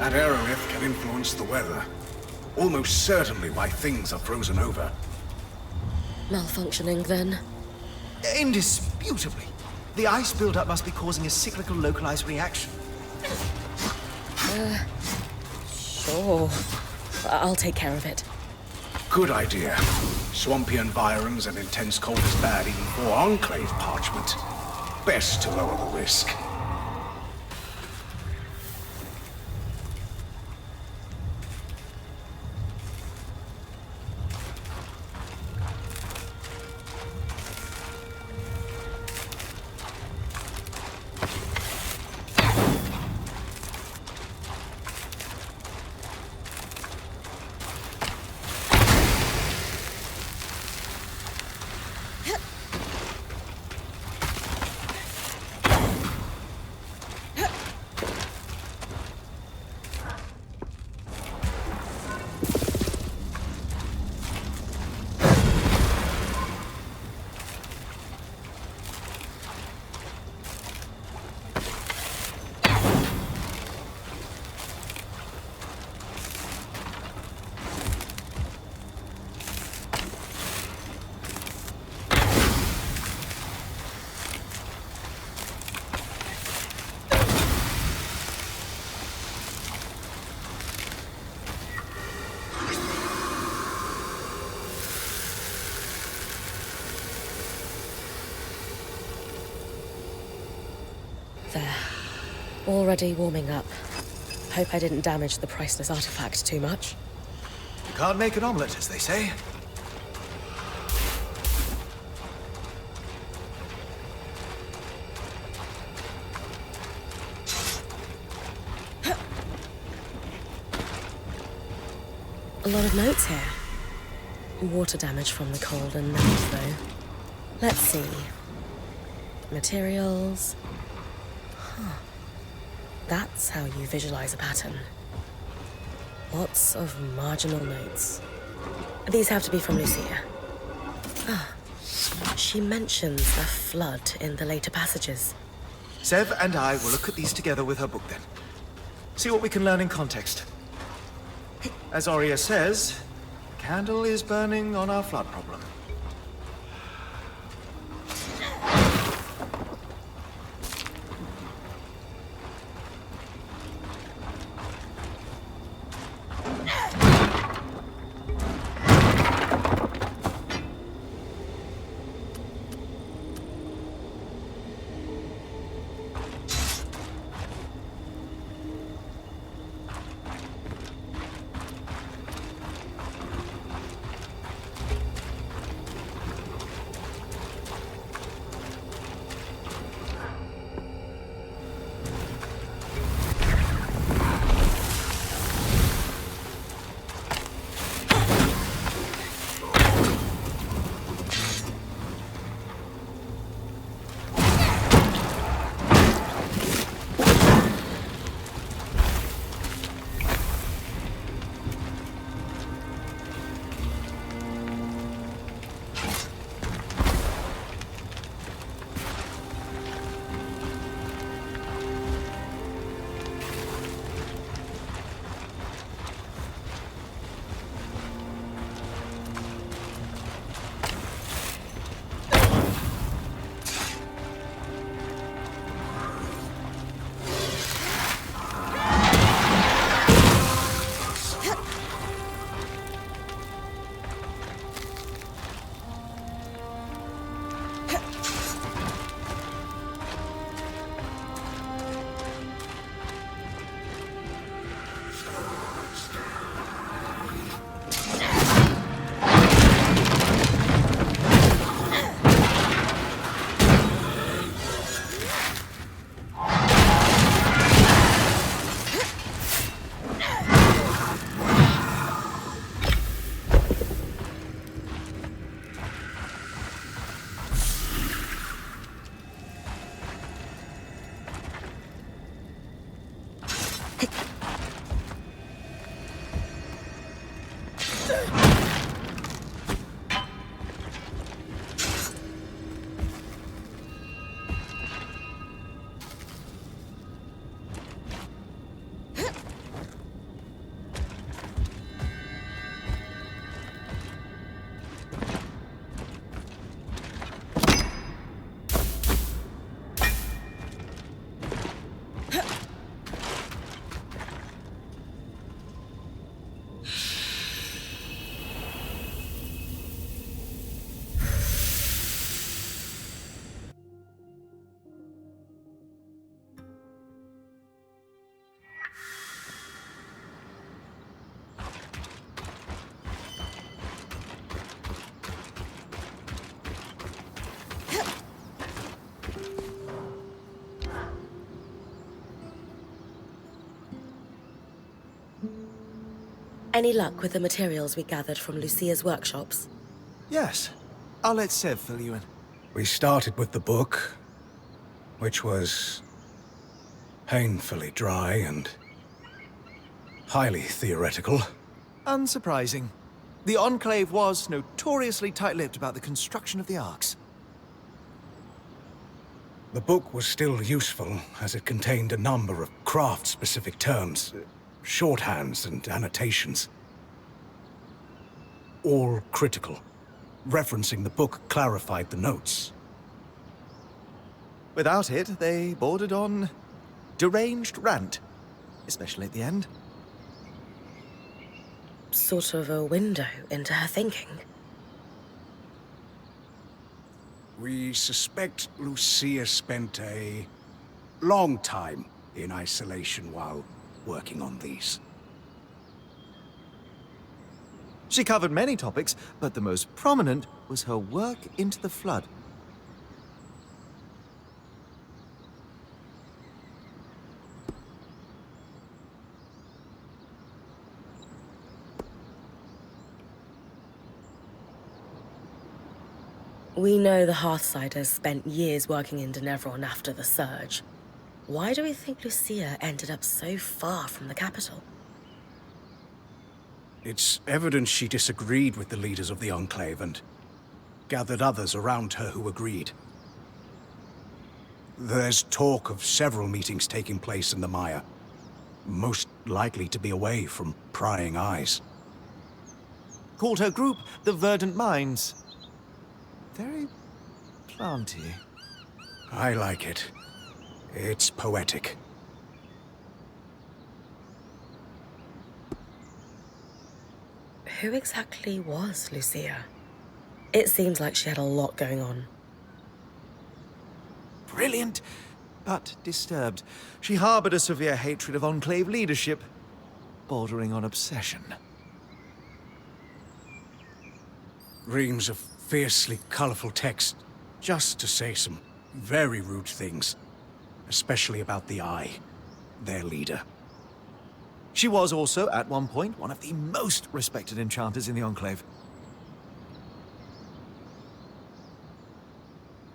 That aerolith can influence the weather. Almost certainly why things are frozen over.
Malfunctioning, then?
Indisputably. The ice buildup must be causing a cyclical localized reaction.
Sure. I'll take care of it.
Good idea. Swampy environs and intense cold is bad even for Enclave parchment. Best to lower the risk.
There. Already warming up. Hope I didn't damage the priceless artifact too much.
You can't make an omelette, as they say.
A lot of notes here. Water damage from the cold and melt, though. Let's see. Materials. Huh. That's how you visualize a pattern. Lots of marginal notes. These have to be from Lucia. Ah, she mentions a flood in the later passages.
Sev and I will look at these together with her book then. See what we can learn in context. As Aurea says, the candle is burning on our flood problem.
Any luck with the materials we gathered from Lucia's workshops?
Yes. I'll let Sev fill you in.
We started with the book, which was painfully dry and highly theoretical.
Unsurprising. The Enclave was notoriously tight-lipped about the construction of the arcs.
The book was still useful, as it contained a number of craft-specific terms, shorthands and annotations. All critical. Referencing the book clarified the notes.
Without it, they bordered on deranged rant, especially at the end.
Sort of a window into her thinking.
We suspect Lucia spent a long time in isolation while working on these.
She covered many topics, but the most prominent was her work into the flood.
We know the Hearthsiders spent years working in Denevron after the Surge. Why do we think Lucia ended up so far from the capital?
It's evident she disagreed with the leaders of the Enclave and gathered others around her who agreed. There's talk of several meetings taking place in the Mire, most likely to be away from prying eyes.
Called her group the Verdant Minds. Very planty.
I like it. It's poetic.
Who exactly was Lucia? It seems like she had a lot going on.
Brilliant, but disturbed. She harbored a severe hatred of Enclave leadership, bordering on obsession.
Reams of fiercely colorful text, just to say some very rude things. Especially about the Eye, their leader.
She was also, at one point, one of the most respected enchanters in the Enclave.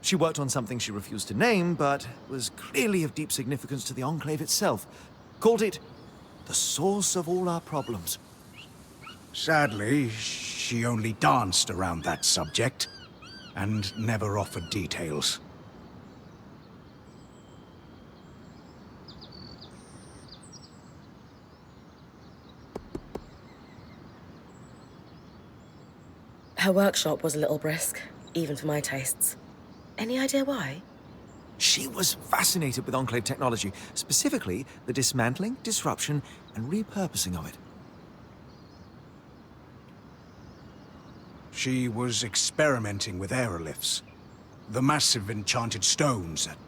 She worked on something she refused to name, but was clearly of deep significance to the Enclave itself. Called it the source of all our problems.
Sadly, she only danced around that subject, and never offered details.
Her workshop was a little brisk, even for my tastes. Any idea why?
She was fascinated with Enclave technology, specifically the dismantling, disruption, and repurposing of it.
She was experimenting with aeroliths, the massive enchanted stones that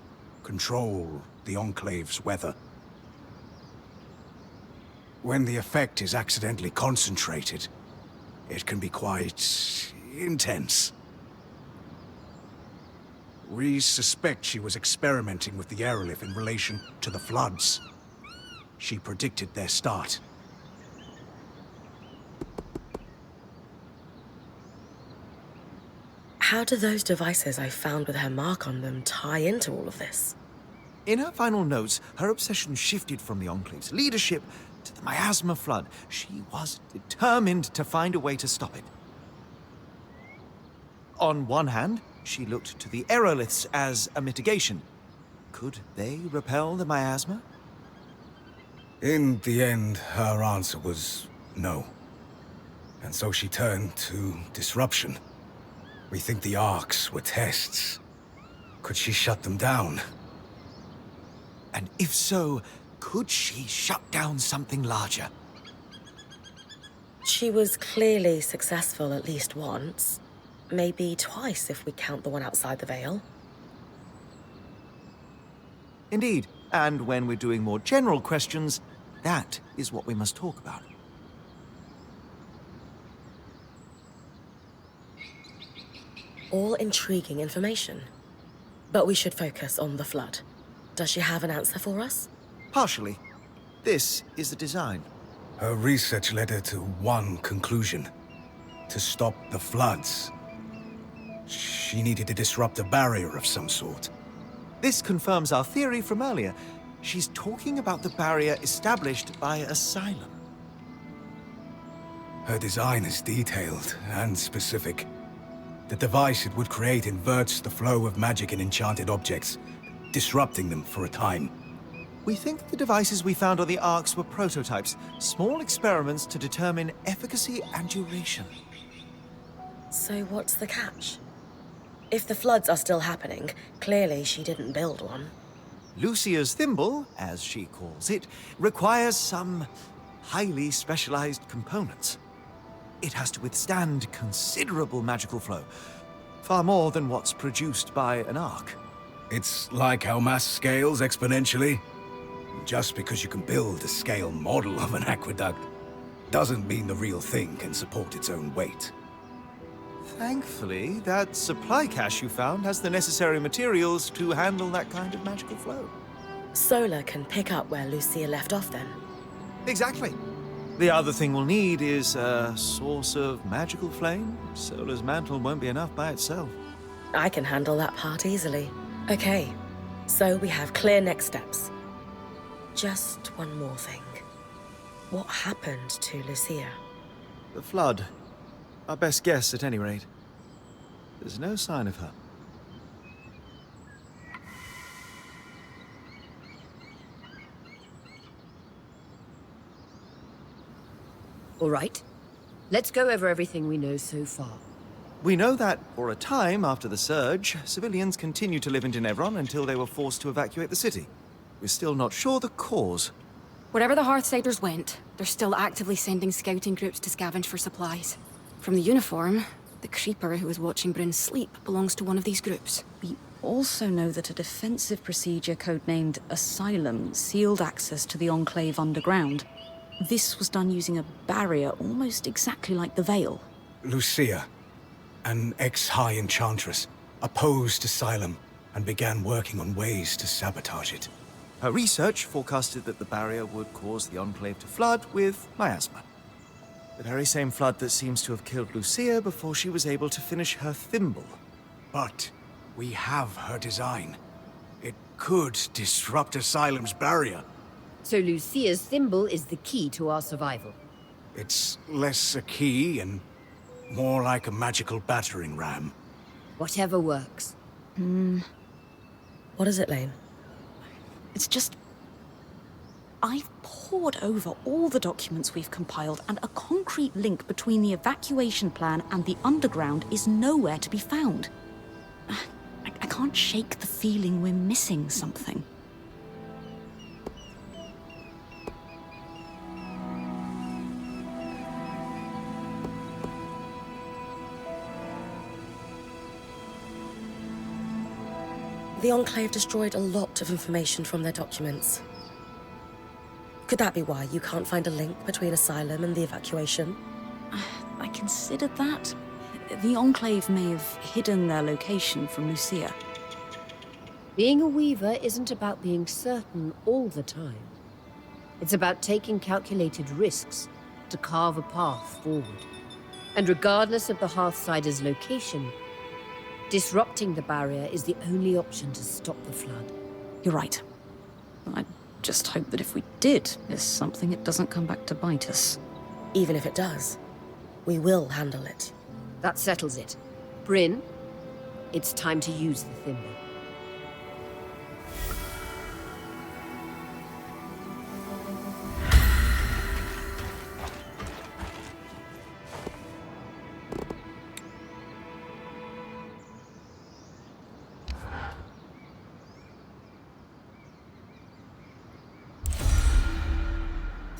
control the Enclave's weather. When the effect is accidentally concentrated, it can be quite intense. We suspect she was experimenting with the aerolith in relation to the floods. She predicted their start.
How do those devices I found with her mark on them tie into all of this?
In her final notes, her obsession shifted from the Enclave's leadership to the miasma flood. She was determined to find a way to stop it. On one hand, she looked to the aeroliths as a mitigation. Could they repel the miasma?
In the end, her answer was no. And so she turned to disruption. We think the arcs were tests. Could she shut them down?
And if so, could she shut down something larger?
She was clearly successful at least once. Maybe twice if we count the one outside the Veil.
Indeed, and when we're doing more general questions, that is what we must talk about.
All intriguing information. But we should focus on the flood. Does she have an answer for us?
Partially. This is the design.
Her research led her to one conclusion: to stop the floods. She needed to disrupt a barrier of some sort.
This confirms our theory from earlier. She's talking about the barrier established by Asylum.
Her design is detailed and specific. The device it would create inverts the flow of magic and enchanted objects, disrupting them for a time.
We think the devices we found on the Arks were prototypes, small experiments to determine efficacy and duration.
So what's the catch? If the floods are still happening, clearly she didn't build one.
Lucia's thimble, as she calls it, requires some highly specialized components. It has to withstand considerable magical flow, far more than what's produced by an Ark.
It's like how mass scales exponentially. Just because you can build a scale model of an aqueduct doesn't mean the real thing can support its own weight.
Thankfully, that supply cache you found has the necessary materials to handle that kind of magical flow.
Solar can pick up where Lucia left off then.
Exactly. The other thing we'll need is a source of magical flame. Solar's mantle won't be enough by itself.
I can handle that part easily. Okay, so we have clear next steps. Just one more thing. What happened to Lucia?
The flood. Our best guess, at any rate. There's no sign of her.
All right. Let's go over everything we know so far.
We know that, for a time after the surge, civilians continued to live in Denevron until they were forced to evacuate the city. We're still not sure the cause.
Wherever the Hearthsiders went, they're still actively sending scouting groups to scavenge for supplies. From the uniform, the creeper who was watching Bryn sleep belongs to one of these groups.
We also know that a defensive procedure codenamed Asylum sealed access to the Enclave underground. This was done using a barrier almost exactly like the Veil.
Lucia, an ex-High Enchantress, opposed Asylum and began working on ways to sabotage it.
Her research forecasted that the barrier would cause the Enclave to flood with miasma. The very same flood that seems to have killed Lucia before she was able to finish her thimble.
But we have her design. It could disrupt Asylum's barrier.
So Lucia's thimble is the key to our survival.
It's less a key and more like a magical battering ram.
Whatever works.
What is it, Lane?
It's just... I've pored over all the documents we've compiled, and a concrete link between the evacuation plan and the underground is nowhere to be found. I can't shake the feeling we're missing something.
The Enclave destroyed a lot of information from their documents. Could that be why you can't find a link between Asylum and the evacuation?
I considered that. The Enclave may have hidden their location from Lucia.
Being a weaver isn't about being certain all the time. It's about taking calculated risks to carve a path forward. And regardless of the Hearthsider's location, disrupting the barrier is the only option to stop the flood.
You're right. I just hope that if we did miss something, it doesn't come back to bite us.
Even if it does, we will handle it.
That settles it. Bryn, it's time to use the thimble.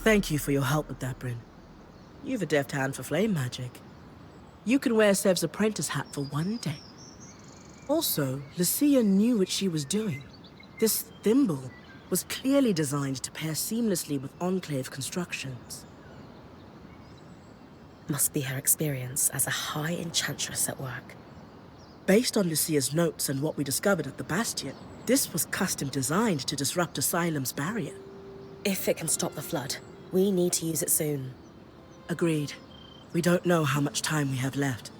Thank you for your help with that, Bryn. You've a deft hand for flame magic. You can wear Sev's apprentice hat for one day. Also, Lucia knew what she was doing. This thimble was clearly designed to pair seamlessly with Enclave constructions.
Must be her experience as a High Enchantress at work.
Based on Lucia's notes and what we discovered at the Bastion, this was custom designed to disrupt Asylum's barrier.
If it can stop the flood, we need to use it soon.
Agreed. We don't know how much time we have left.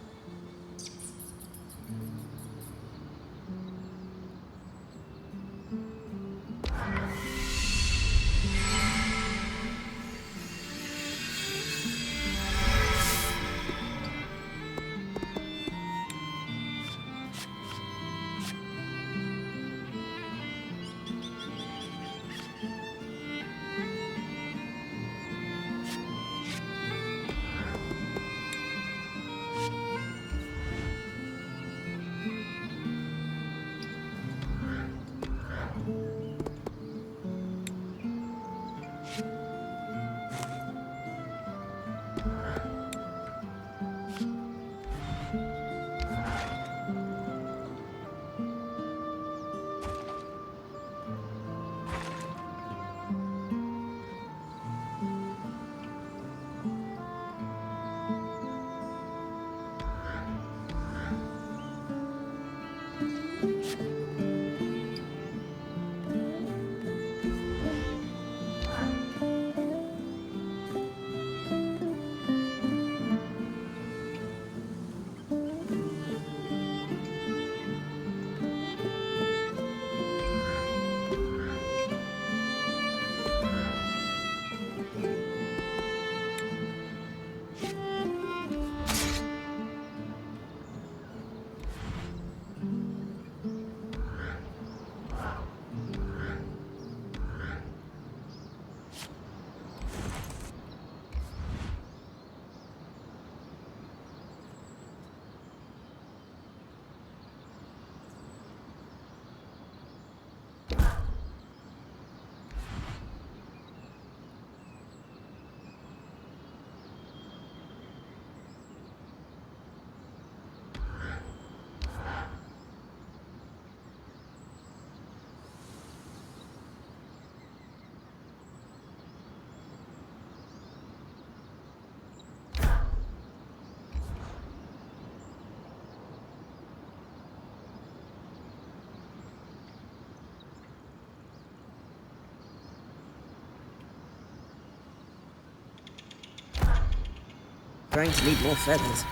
Going to need more feathers.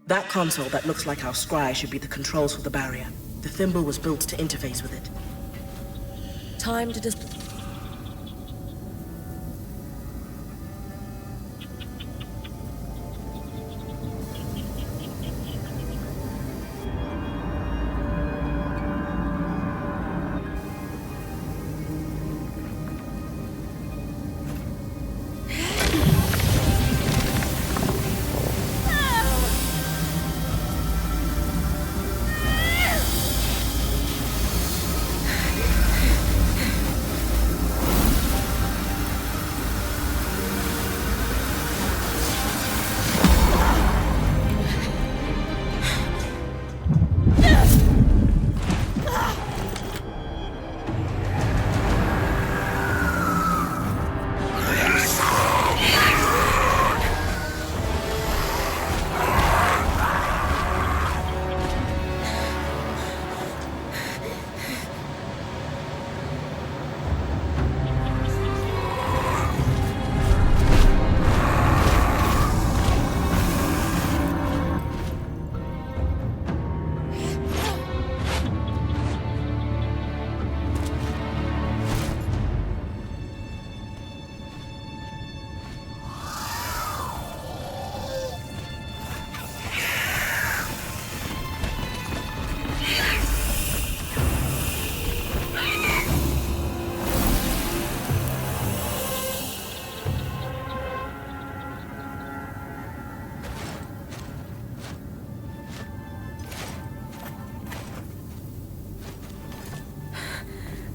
That console that looks like our scry should be the controls for the barrier. The thimble was built to interface with it.
Time to just...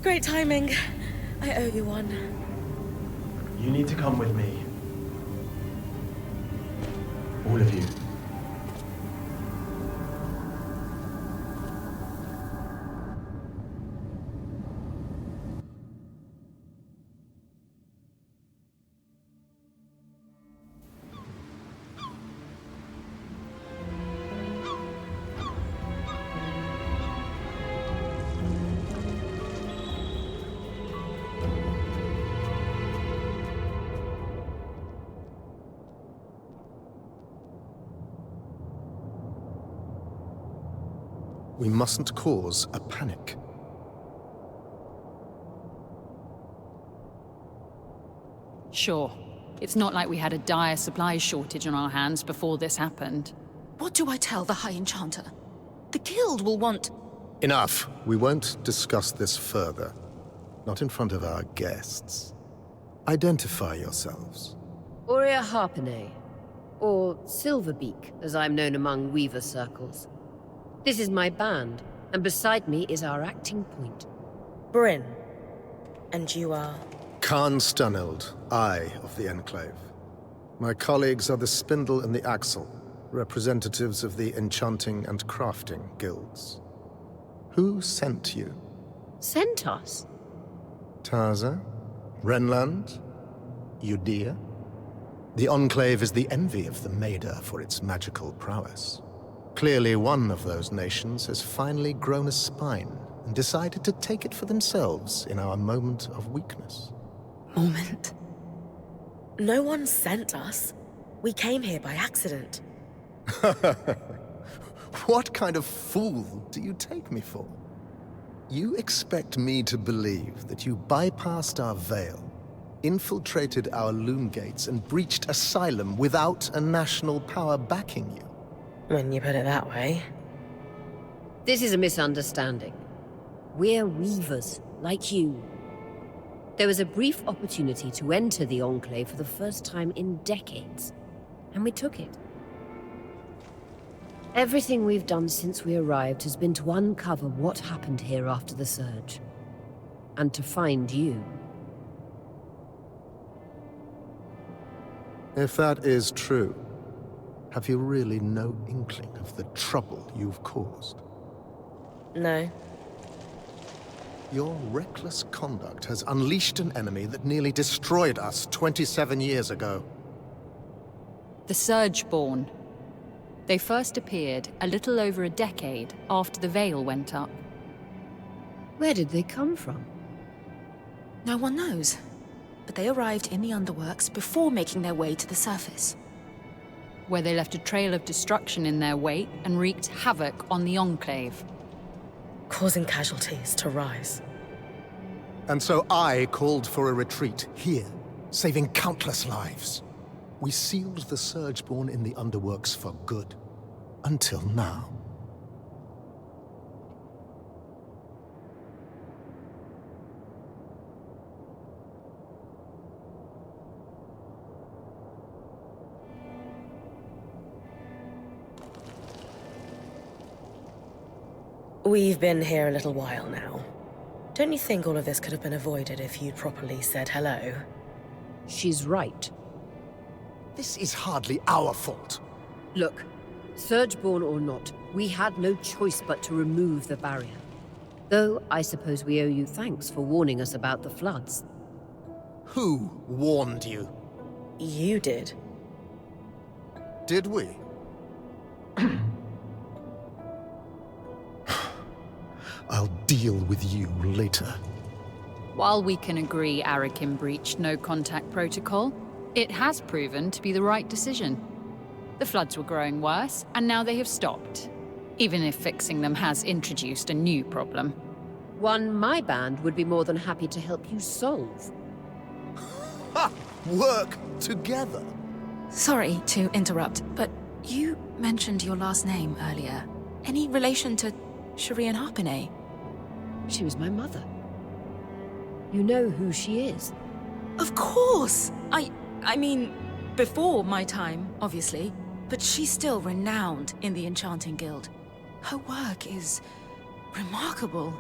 Great timing. I owe you one.
You need to come with me. All of you.
We mustn't cause a panic.
Sure. It's not like we had a dire supplies shortage on our hands before this happened.
What do I tell the High Enchanter? The Guild will want...
Enough. We won't discuss this further. Not in front of our guests. Identify yourselves.
Aurea Harpene, or Silverbeak, as I'm known among Weaver circles. This is my band, and beside me is our acting point.
Bryn. And you are?
Khan Stuneld, Eye of the Enclave. My colleagues are the Spindle and the Axle, representatives of the Enchanting and Crafting Guilds. Who sent you?
Sent us?
Tarza? Renland? Udea? The Enclave is the envy of the Maida for its magical prowess. Clearly one of those nations has finally grown a spine and decided to take it for themselves in our moment of weakness.
Moment? No one sent us. We came here by accident.
What kind of fool do you take me for? You expect me to believe that you bypassed our veil, infiltrated our loom gates, and breached asylum without a national power backing you?
When you put it that way.
This is a misunderstanding. We're Weavers, like you. There was a brief opportunity to enter the Enclave for the first time in decades, and we took it. Everything we've done since we arrived has been to uncover what happened here after the Surge, and to find you.
If that is true, have you really no inkling of the trouble you've caused?
No.
Your reckless conduct has unleashed an enemy that nearly destroyed us 27 years ago.
The Surgeborn. They first appeared a little over a decade after the Veil went up.
Where did they come from?
No one knows. But they arrived in the Underworks before making their way to the surface.
Where they left a trail of destruction in their wake and wreaked havoc on the Enclave.
Causing casualties to rise.
And so I called for a retreat here, saving countless lives. We sealed the Surgeborn in the Underworks for good. Until now.
We've been here a little while now. Don't you think all of this could have been avoided if you'd properly said hello?
She's right.
This is hardly our fault.
Look, Surgeborn or not, we had no choice but to remove the barrier. Though, I suppose we owe you thanks for warning us about the floods.
Who warned you?
You did.
Did we? I'll deal with you later.
While we can agree Arakim breached no-contact protocol, it has proven to be the right decision. The floods were growing worse, and now they have stopped. Even if fixing them has introduced a new problem.
One my band would be more than happy to help you solve.
Ha! Work together!
Sorry to interrupt, but you mentioned your last name earlier. Any relation to Shireen Harpene?
She was my mother. You know who she is?
Of course! I mean, before my time, obviously, but she's still renowned in the Enchanting Guild. Her work is remarkable.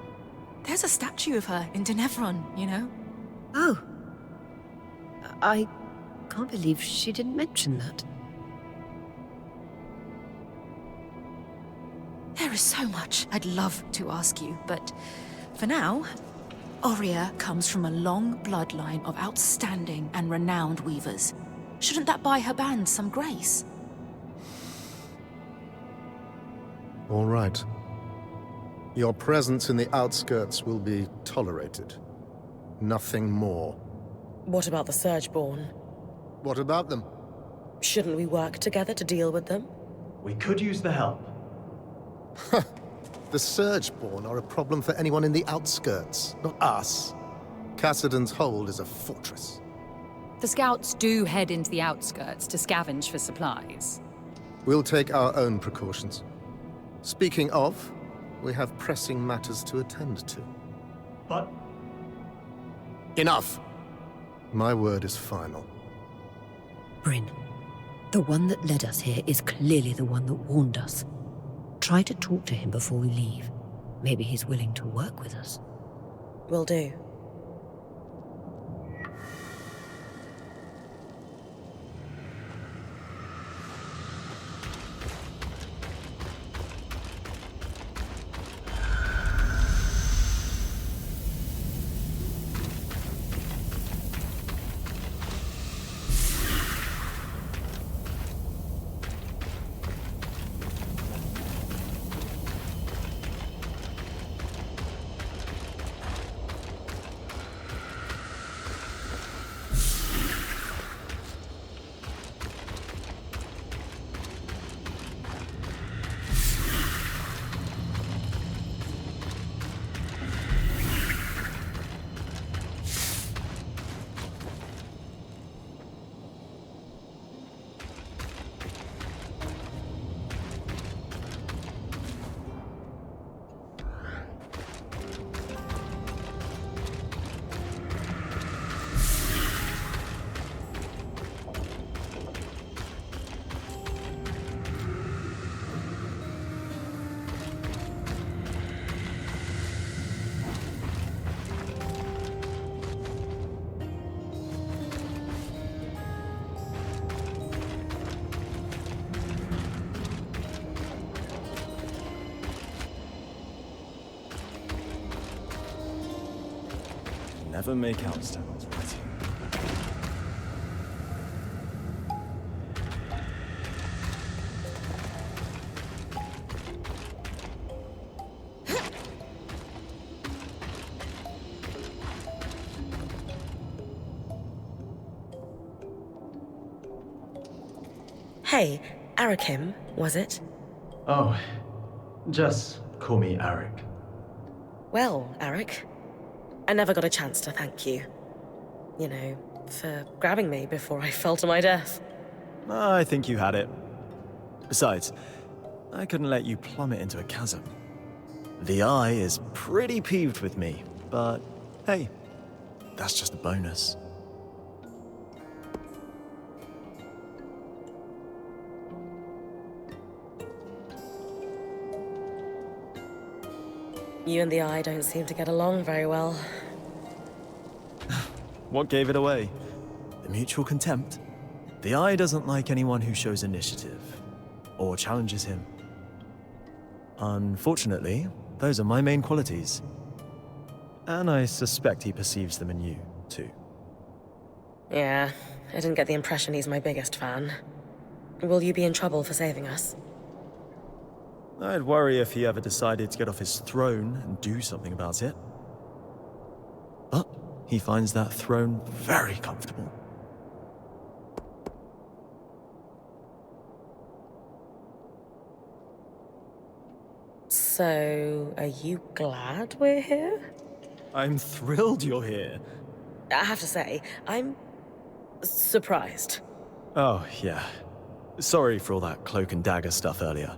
There's a statue of her in Denevron, you know?
Oh. I can't believe she didn't mention that.
There is so much I'd love to ask you, but for now, Aurea comes from a long bloodline of outstanding and renowned weavers. Shouldn't that buy her band some grace?
All right. Your presence in the outskirts will be tolerated. Nothing more.
What about the Surgeborn?
What about them?
Shouldn't we work together to deal with them?
We could use the help.
The Surgeborn are a problem for anyone in the outskirts, not us. Cassidon's Hold is a fortress.
The scouts do head into the outskirts to scavenge for supplies.
We'll take our own precautions. Speaking of, we have pressing matters to attend to.
But...
Enough! My word is final.
Bryn, the one that led us here is clearly the one that warned us. Try to talk to him before we leave. Maybe he's willing to work with us.
Will do.
Never make out stands, right?
Hey, Arakim, was it?
Oh, just call me Arik.
Well, Arik, I never got a chance to thank you. You know, for grabbing me before I fell to my death.
I think you had it. Besides, I couldn't let you plummet into a chasm. The Eye is pretty peeved with me, but hey, that's just a bonus.
You and the Eye don't seem to get along very well.
What gave it away? The mutual contempt. The Eye doesn't like anyone who shows initiative or challenges him. Unfortunately, those are my main qualities. And I suspect he perceives them in you, too.
Yeah, I didn't get the impression he's my biggest fan. Will you be in trouble for saving us?
I'd worry if he ever decided to get off his throne and do something about it. But he finds that throne very comfortable.
So, are you glad we're here?
I'm thrilled you're here.
I have to say, I'm surprised.
Oh, yeah. Sorry for all that cloak and dagger stuff earlier.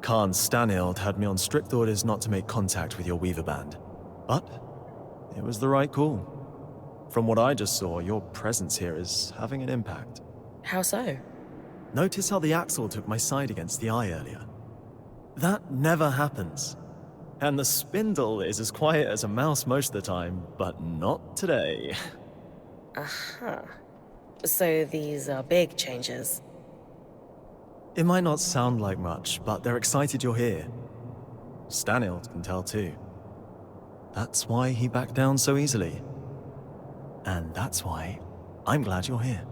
Khan Stanild had me on strict orders not to make contact with your Weaver band. But it was the right call. From what I just saw, your presence here is having an impact.
How so?
Notice how the Axle took my side against the Eye earlier. That never happens. And the Spindle is as quiet as a mouse most of the time, but not today.
Aha. So these are big changes.
It might not sound like much, but they're excited you're here. Stanild can tell too. That's why he backed down so easily. And that's why I'm glad you're here.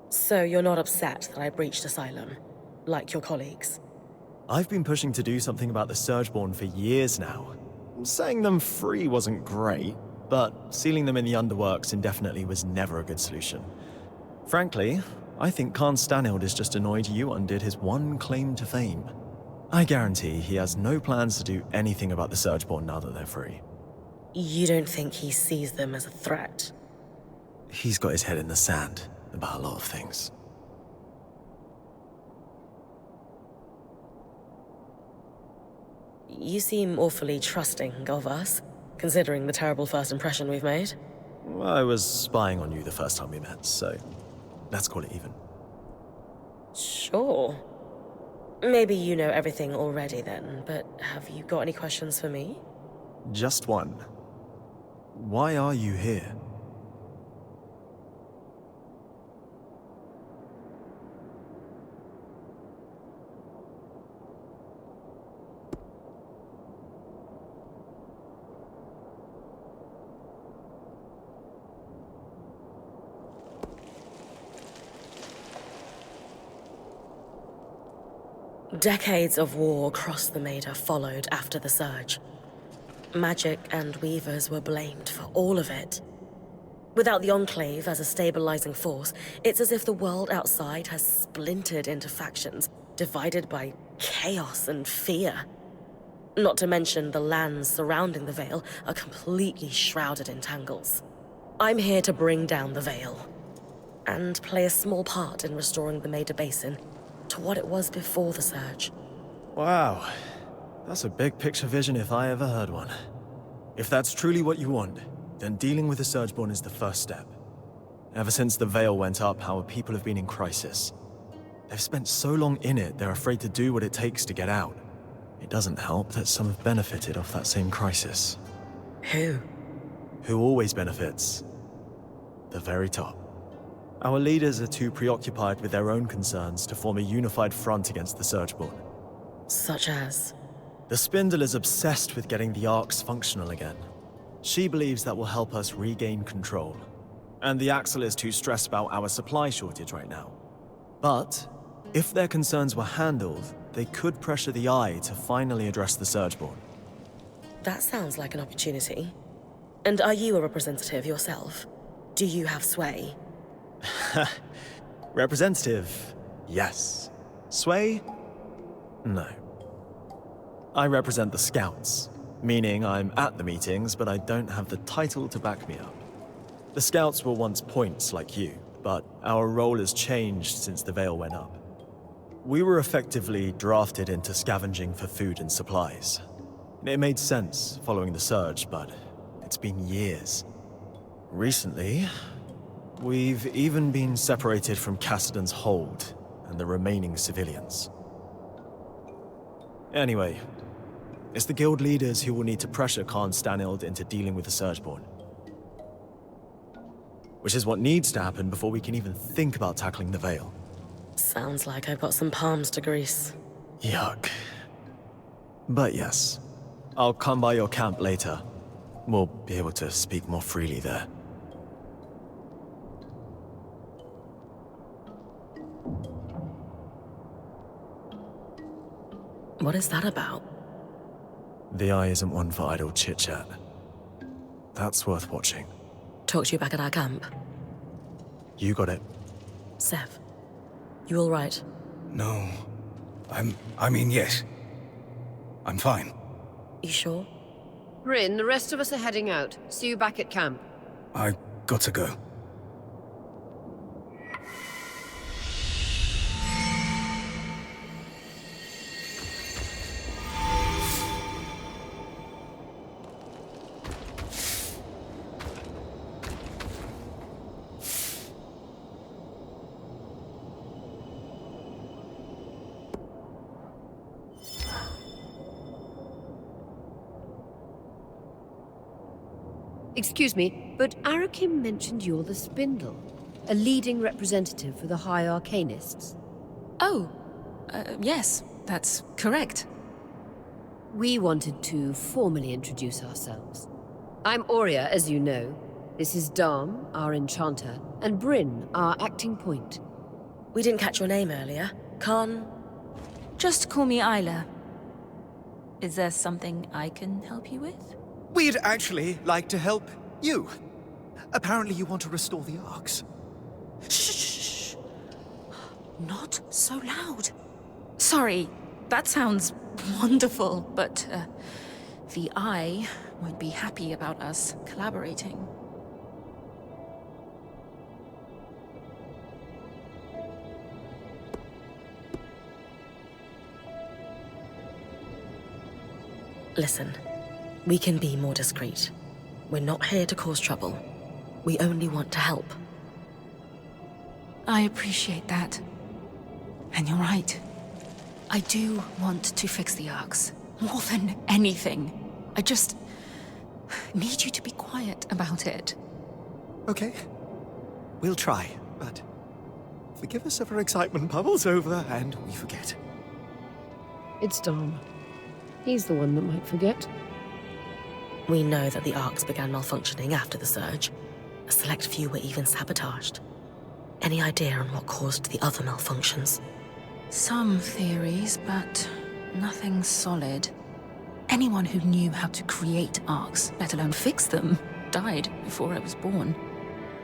So you're not upset that I breached Asylum, like your colleagues?
I've been pushing to do something about the Surgeborn for years now. Setting them free wasn't great, but sealing them in the underworks indefinitely was never a good solution. Frankly, I think Khan Stanild is just annoyed you undid his one claim to fame. I guarantee he has no plans to do anything about the Surgeborn now that they're free.
You don't think he sees them as a threat?
He's got his head in the sand about a lot of things.
You seem awfully trusting of us, considering the terrible first impression we've made.
I was spying on you the first time we met, so let's call it even.
Sure. Maybe you know everything already then, but have you got any questions for me?
Just one. Why are you here?
Decades of war across the Maida followed after the Surge. Magic and Weavers were blamed for all of it. Without the Enclave as a stabilizing force, it's as if the world outside has splintered into factions, divided by chaos and fear. Not to mention the lands surrounding the Veil are completely shrouded in tangles. I'm here to bring down the Veil, and play a small part in restoring the Maida Basin to what it was before the Surge.
Wow. That's a big picture vision if I ever heard one. If that's truly what you want, then dealing with the Surgeborn is the first step. Ever since the Veil went up, our people have been in crisis. They've spent so long in it, they're afraid to do what it takes to get out. It doesn't help that some have benefited off that same crisis.
Who?
Who always benefits? The very top. Our leaders are too preoccupied with their own concerns to form a unified front against the Surgeborn.
Such as?
The Spindle is obsessed with getting the Arcs functional again. She believes that will help us regain control. And the Axle is too stressed about our supply shortage right now. But, if their concerns were handled, they could pressure the Eye to finally address the Surgeborn.
That sounds like an opportunity. And are you a representative yourself? Do you have sway?
Representative, yes. Sway? No. I represent the Scouts, meaning I'm at the meetings, but I don't have the title to back me up. The Scouts were once points like you, but our role has changed since the Veil went up. We were effectively drafted into scavenging for food and supplies. It made sense following the Surge, but it's been years. Recently, we've even been separated from Cassidon's hold and the remaining civilians. Anyway, it's the guild leaders who will need to pressure Khan Stanild into dealing with the Surgeborn. Which is what needs to happen before we can even think about tackling the Veil.
Sounds like I've got some palms to grease.
Yuck. But yes, I'll come by your camp later. We'll be able to speak more freely there.
What is that about?
The Eye isn't one for idle chit-chat. That's worth watching.
Talk to you back at our camp.
You got it.
Sev, you all right?
No. I mean, yes. I'm fine.
You sure?
Rin, the rest of us are heading out. See you back at camp.
I got to go.
Excuse me, but Arakim mentioned you're the Spindle, a leading representative for the High Arcanists.
Oh, yes, that's correct.
We wanted to formally introduce ourselves. I'm Aurea, as you know. This is Dam, our enchanter, and Bryn, our acting point.
We didn't catch your name earlier. Khan?
Just call me Isla. Is there something I can help you with?
We'd actually like to help you. Apparently you want to restore the arcs.
Shh! Not so loud. Sorry, that sounds wonderful, but the Eye won't be happy about us collaborating.
Listen, we can be more discreet. We're not here to cause trouble. We only want to help.
I appreciate that. And you're right. I do want to fix the arcs. More than anything. I just need you to be quiet about it.
Okay. We'll try, but forgive us if our excitement bubbles over and we forget.
It's Dom. He's the one that might forget.
We know that the arcs began malfunctioning after the surge. A select few were even sabotaged. Any idea on what caused the other malfunctions?
Some theories, but nothing solid. Anyone who knew how to create arcs, let alone fix them, died before I was born.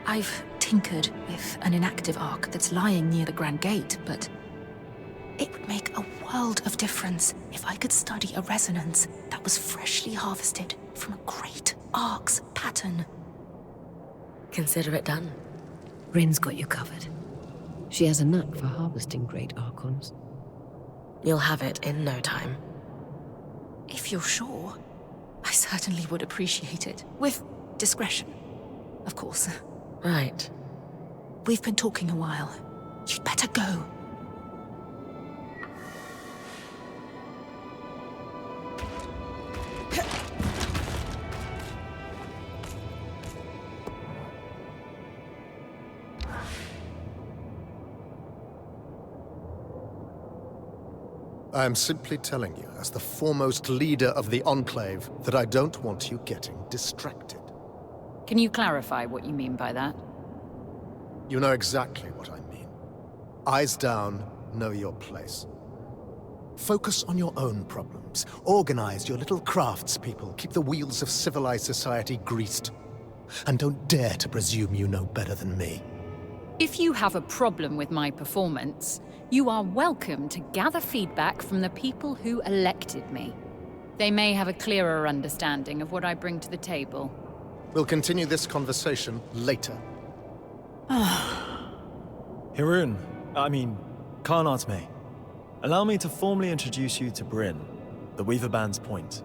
I've tinkered with an inactive arc that's lying near the Grand Gate, but it would make a world of difference if I could study a resonance that was freshly harvested from a great arc's pattern.
Consider it done.
Bryn's got you covered. She has a knack for harvesting great archons.
You'll have it in no time.
If you're sure, I certainly would appreciate it. With discretion, of course.
Right.
We've been talking a while. You'd better go.
I am simply telling you, as the foremost leader of the Enclave, that I don't want you getting distracted.
Can you clarify what you mean by that?
You know exactly what I mean. Eyes down, know your place. Focus on your own problems. Organize your little craftspeople. Keep the wheels of civilized society greased. And don't dare to presume you know better than me.
If you have a problem with my performance, you are welcome to gather feedback from the people who elected me. They may have a clearer understanding of what I bring to the table.
We'll continue this conversation later.
Khan Artme, allow me to formally introduce you to Bryn, the Weaver Band's point.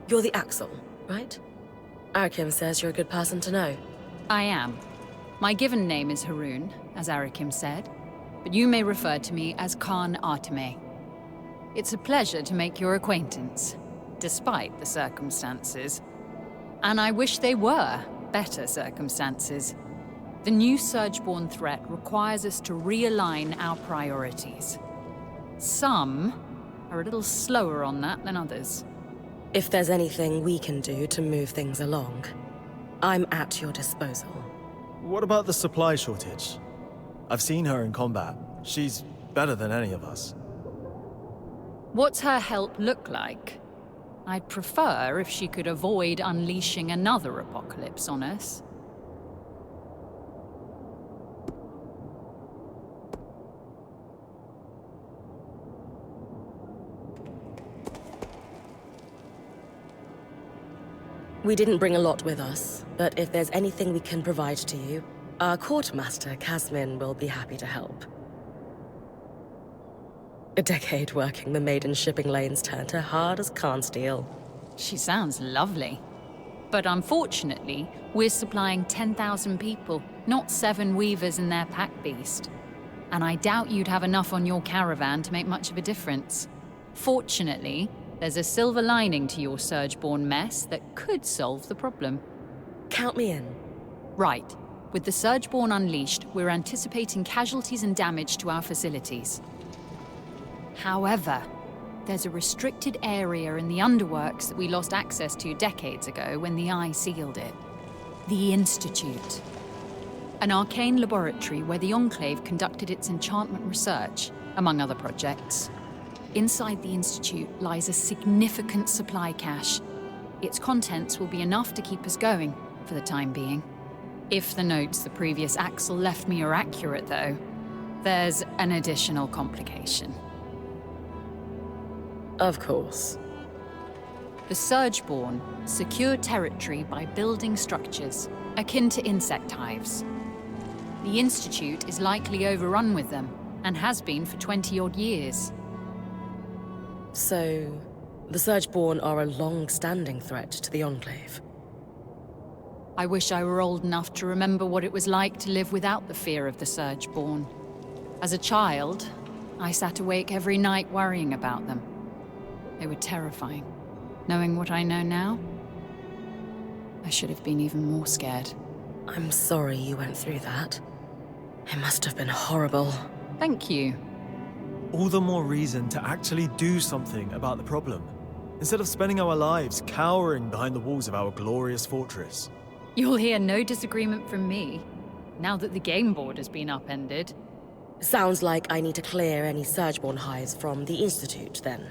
You're the Axel, right? Arakim says you're a good person to know.
I am. My given name is Haroon, as Arakim said, but you may refer to me as Khan Artme. It's a pleasure to make your acquaintance, despite the circumstances. And I wish they were better circumstances. The new Surgeborn threat requires us to realign our priorities. Some are a little slower on that than others.
If there's anything we can do to move things along, I'm at your disposal.
What about the supply shortage? I've seen her in combat. She's better than any of us.
What's her help look like? I'd prefer if she could avoid unleashing another apocalypse on us.
We didn't bring a lot with us, but if there's anything we can provide to you, our Quartermaster, Kasmin, will be happy to help. A decade working the maiden shipping lanes turned her hard as Khan steel.
She sounds lovely. But unfortunately, we're supplying 10,000 people, not 7 weavers and their pack beast. And I doubt you'd have enough on your caravan to make much of a difference. Fortunately, there's a silver lining to your Surgeborn mess that could solve the problem.
Count me in.
Right. With the Surgeborn unleashed, we're anticipating casualties and damage to our facilities. However, there's a restricted area in the underworks that we lost access to decades ago when the Eye sealed it. The Institute. An arcane laboratory where the Enclave conducted its enchantment research, among other projects. Inside the Institute lies a significant supply cache. Its contents will be enough to keep us going, for the time being. If the notes the previous Axel left me are accurate, though, there's an additional complication.
Of course.
The Surgeborn secure territory by building structures, akin to insect hives. The Institute is likely overrun with them, and has been for 20-odd years.
So, the Surgeborn are a long-standing threat to the Enclave.
I wish I were old enough to remember what it was like to live without the fear of the Surgeborn. As a child, I sat awake every night worrying about them. They were terrifying. Knowing what I know now, I should have been even more scared.
I'm sorry you went through that. It must have been horrible.
Thank you.
All the more reason to actually do something about the problem, instead of spending our lives cowering behind the walls of our glorious fortress.
You'll hear no disagreement from me, now that the game board has been upended.
Sounds like I need to clear any Surgeborn hives from the Institute, then.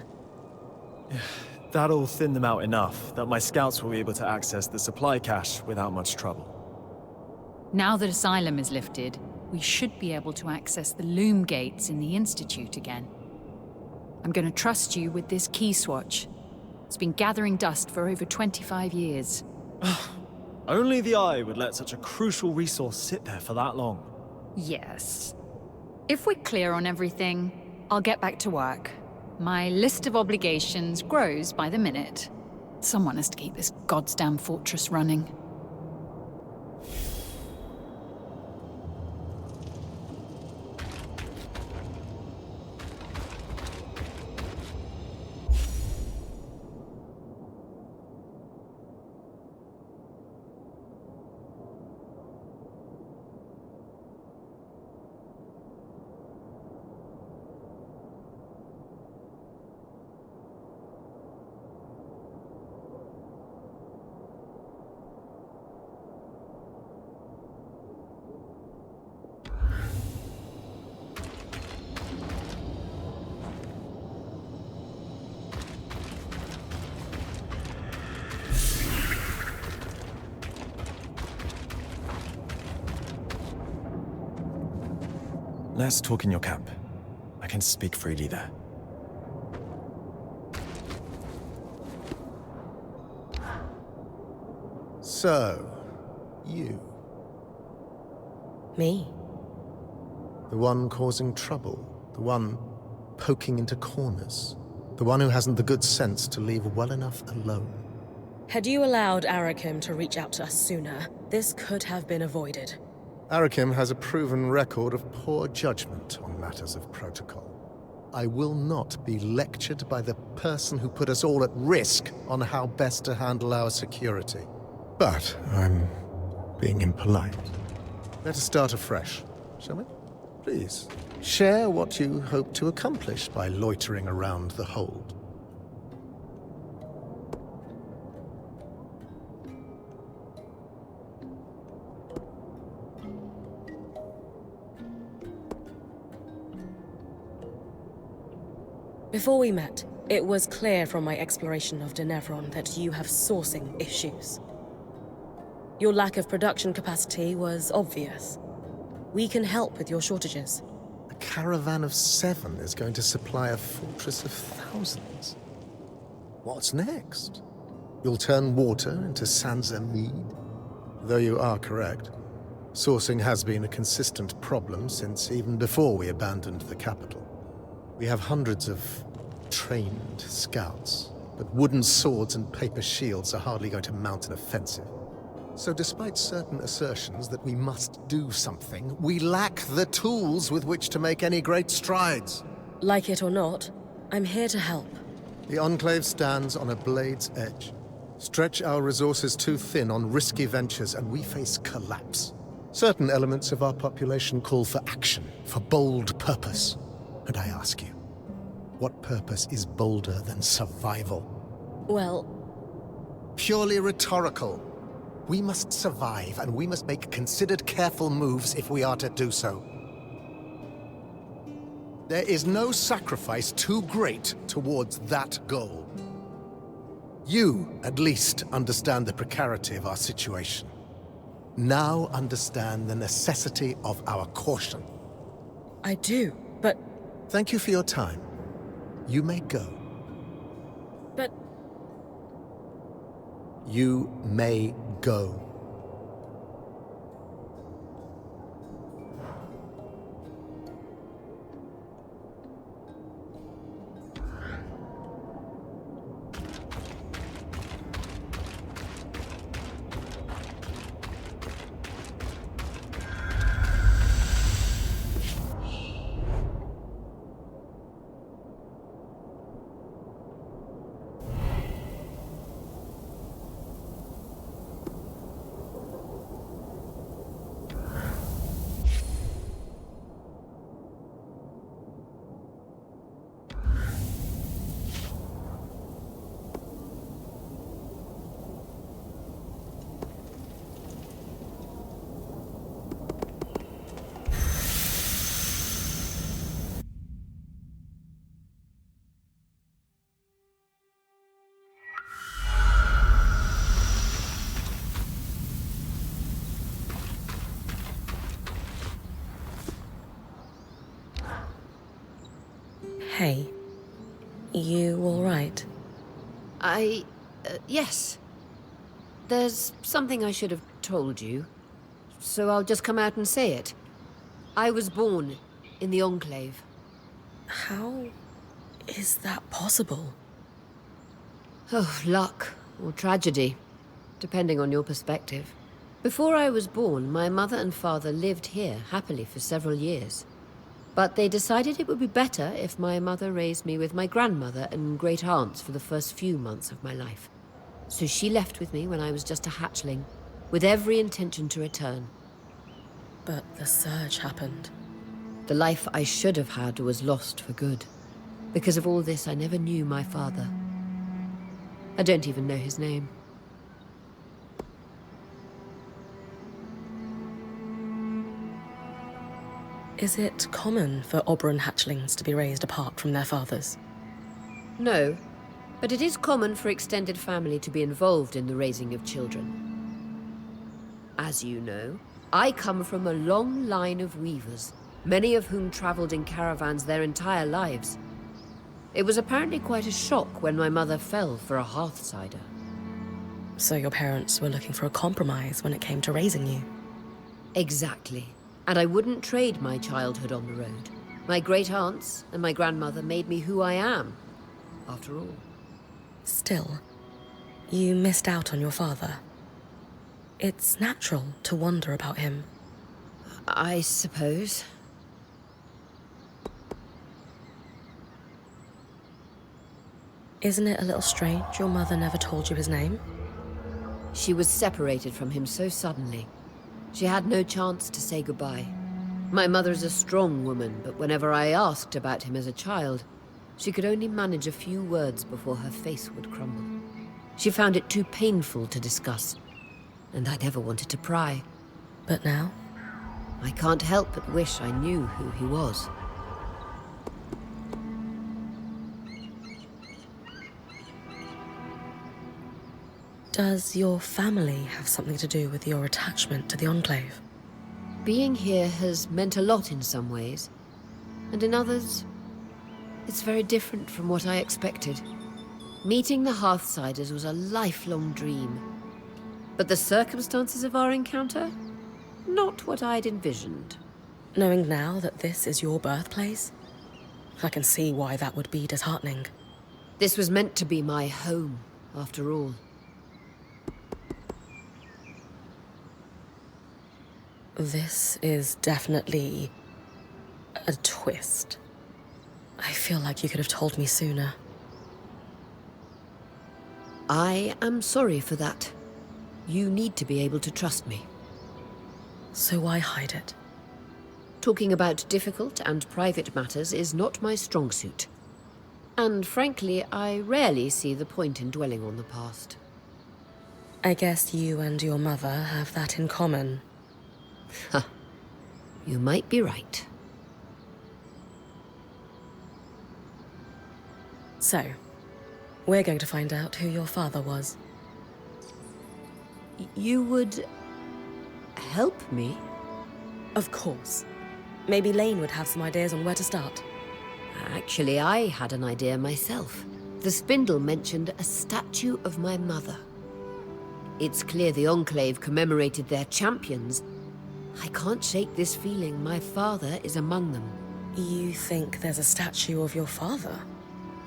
That'll thin them out enough that my scouts will be able to access the supply cache without much trouble.
Now that Asylum is lifted, we should be able to access the loom gates in the Institute again. I'm going to trust you with this key swatch. It's been gathering dust for over 25 years.
Only the Eye would let such a crucial resource sit there for that long.
Yes. If we're clear on everything, I'll get back to work. My list of obligations grows by the minute. Someone has to keep this goddamn fortress running.
Let's talk in your camp. I can speak freely there.
So, you.
Me?
The one causing trouble. The one poking into corners. The one who hasn't the good sense to leave well enough alone.
Had you allowed Arakim to reach out to us sooner, this could have been avoided.
Arakim has a proven record of poor judgment on matters of protocol. I will not be lectured by the person who put us all at risk on how best to handle our security. But I'm being impolite. Let us start afresh, shall we? Please, share what you hope to accomplish by loitering around the hold.
Before we met, it was clear from my exploration of Denevron that you have sourcing issues. Your lack of production capacity was obvious. We can help with your shortages.
A caravan of 7 is going to supply a fortress of thousands. What's next? You'll turn water into Sansa mead? Though you are correct, sourcing has been a consistent problem since even before we abandoned the capital. We have hundreds of trained scouts, but wooden swords and paper shields are hardly going to mount an offensive. So despite certain assertions that we must do something, we lack the tools with which to make any great strides.
Like it or not, I'm here to help.
The Enclave stands on a blade's edge. Stretch our resources too thin on risky ventures and we face collapse. Certain elements of our population call for action, for bold purpose. And I ask you, what purpose is bolder than survival?
Well,
Purely rhetorical. We must survive, and we must make considered, careful moves if we are to do so. There is no sacrifice too great towards that goal. You, at least, understand the precarity of our situation. Now understand the necessity of our caution.
I do, but...
Thank you for your time. You may go.
But...
You may go.
Hey, you all right?
Yes. There's something I should have told you, so I'll just come out and say it. I was born in the Enclave.
How is that possible?
Oh, luck or tragedy, depending on your perspective. Before I was born, my mother and father lived here happily for several years. But they decided it would be better if my mother raised me with my grandmother and great aunts for the first few months of my life. So she left with me when I was just a hatchling, with every intention to return.
But the surge happened.
The life I should have had was lost for good. Because of all this, I never knew my father. I don't even know his name.
Is it common for Oberon hatchlings to be raised apart from their fathers?
No, but it is common for extended family to be involved in the raising of children. As you know, I come from a long line of weavers, many of whom traveled in caravans their entire lives. It was apparently quite a shock when my mother fell for a Hearthsider.
So your parents were looking for a compromise when it came to raising you?
Exactly. And I wouldn't trade my childhood on the road. My great-aunts and my grandmother made me who I am, after all.
Still, you missed out on your father. It's natural to wonder about him.
I suppose.
Isn't it a little strange your mother never told you his name?
She was separated from him so suddenly. She had no chance to say goodbye. My mother's a strong woman, but whenever I asked about him as a child, she could only manage a few words before her face would crumble. She found it too painful to discuss, and I never wanted to pry.
But now?
I can't help but wish I knew who he was.
Does your family have something to do with your attachment to the Enclave?
Being here has meant a lot in some ways, and in others, it's very different from what I expected. Meeting the Hearthsiders was a lifelong dream, but the circumstances of our encounter, not what I'd envisioned.
Knowing now that this is your birthplace, I can see why that would be disheartening.
This was meant to be my home, after all.
This is definitely a twist. I feel like you could have told me sooner.
I am sorry for that. You need to be able to trust me.
So why hide it?
Talking about difficult and private matters is not my strong suit. And frankly, I rarely see the point in dwelling on the past.
I guess you and your mother have that in common.
Huh. You might be right.
So, we're going to find out who your father was.
You would help me?
Of course. Maybe Lane would have some ideas on where to start.
Actually, I had an idea myself. The spindle mentioned a statue of my mother. It's clear the Enclave commemorated their champions. I can't shake this feeling my father is among them.
You think there's a statue of your father?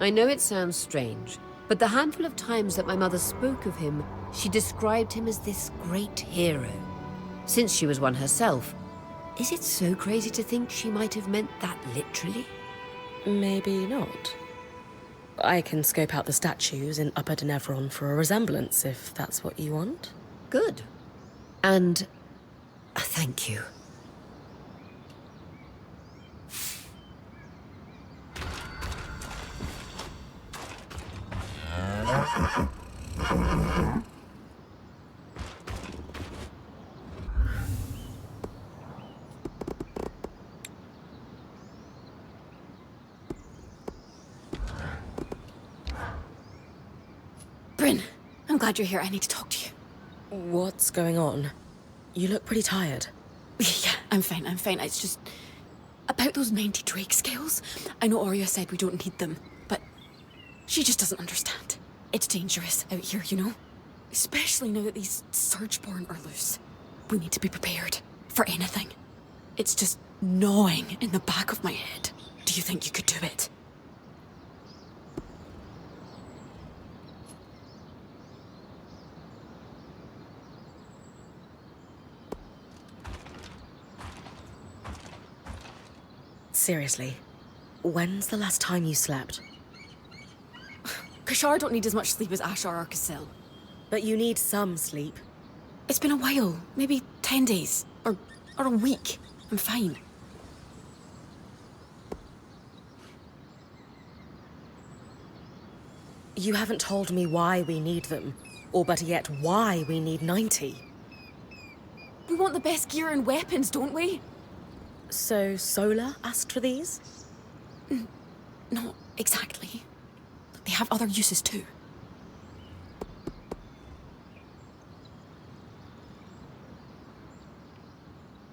I know it sounds strange, but the handful of times that my mother spoke of him, she described him as this great hero. Since she was one herself, is it so crazy to think she might have meant that literally?
Maybe not. I can scope out the statues in Upper Denevron for a resemblance, if that's what you want.
Good. And thank you.
Bryn, I'm glad you're here. I need to talk to you.
What's going on? You look pretty tired.
Yeah, I'm fine. It's just about those 90 Drake scales. I know Aurea said we don't need them, but she just doesn't understand. It's dangerous out here, you know? Especially now that these Surgeborn are loose. We need to be prepared for anything. It's just gnawing in the back of my head. Do you think you could do it?
Seriously, when's the last time you slept?
Kashar don't need as much sleep as Ashar or Casil.
But you need some sleep.
It's been a while. Maybe 10 days. Or a week. I'm fine.
You haven't told me why we need them. Or better yet, why we need 90.
We want the best gear and weapons, don't we?
So Sola asked for these?
Not exactly. They have other uses too.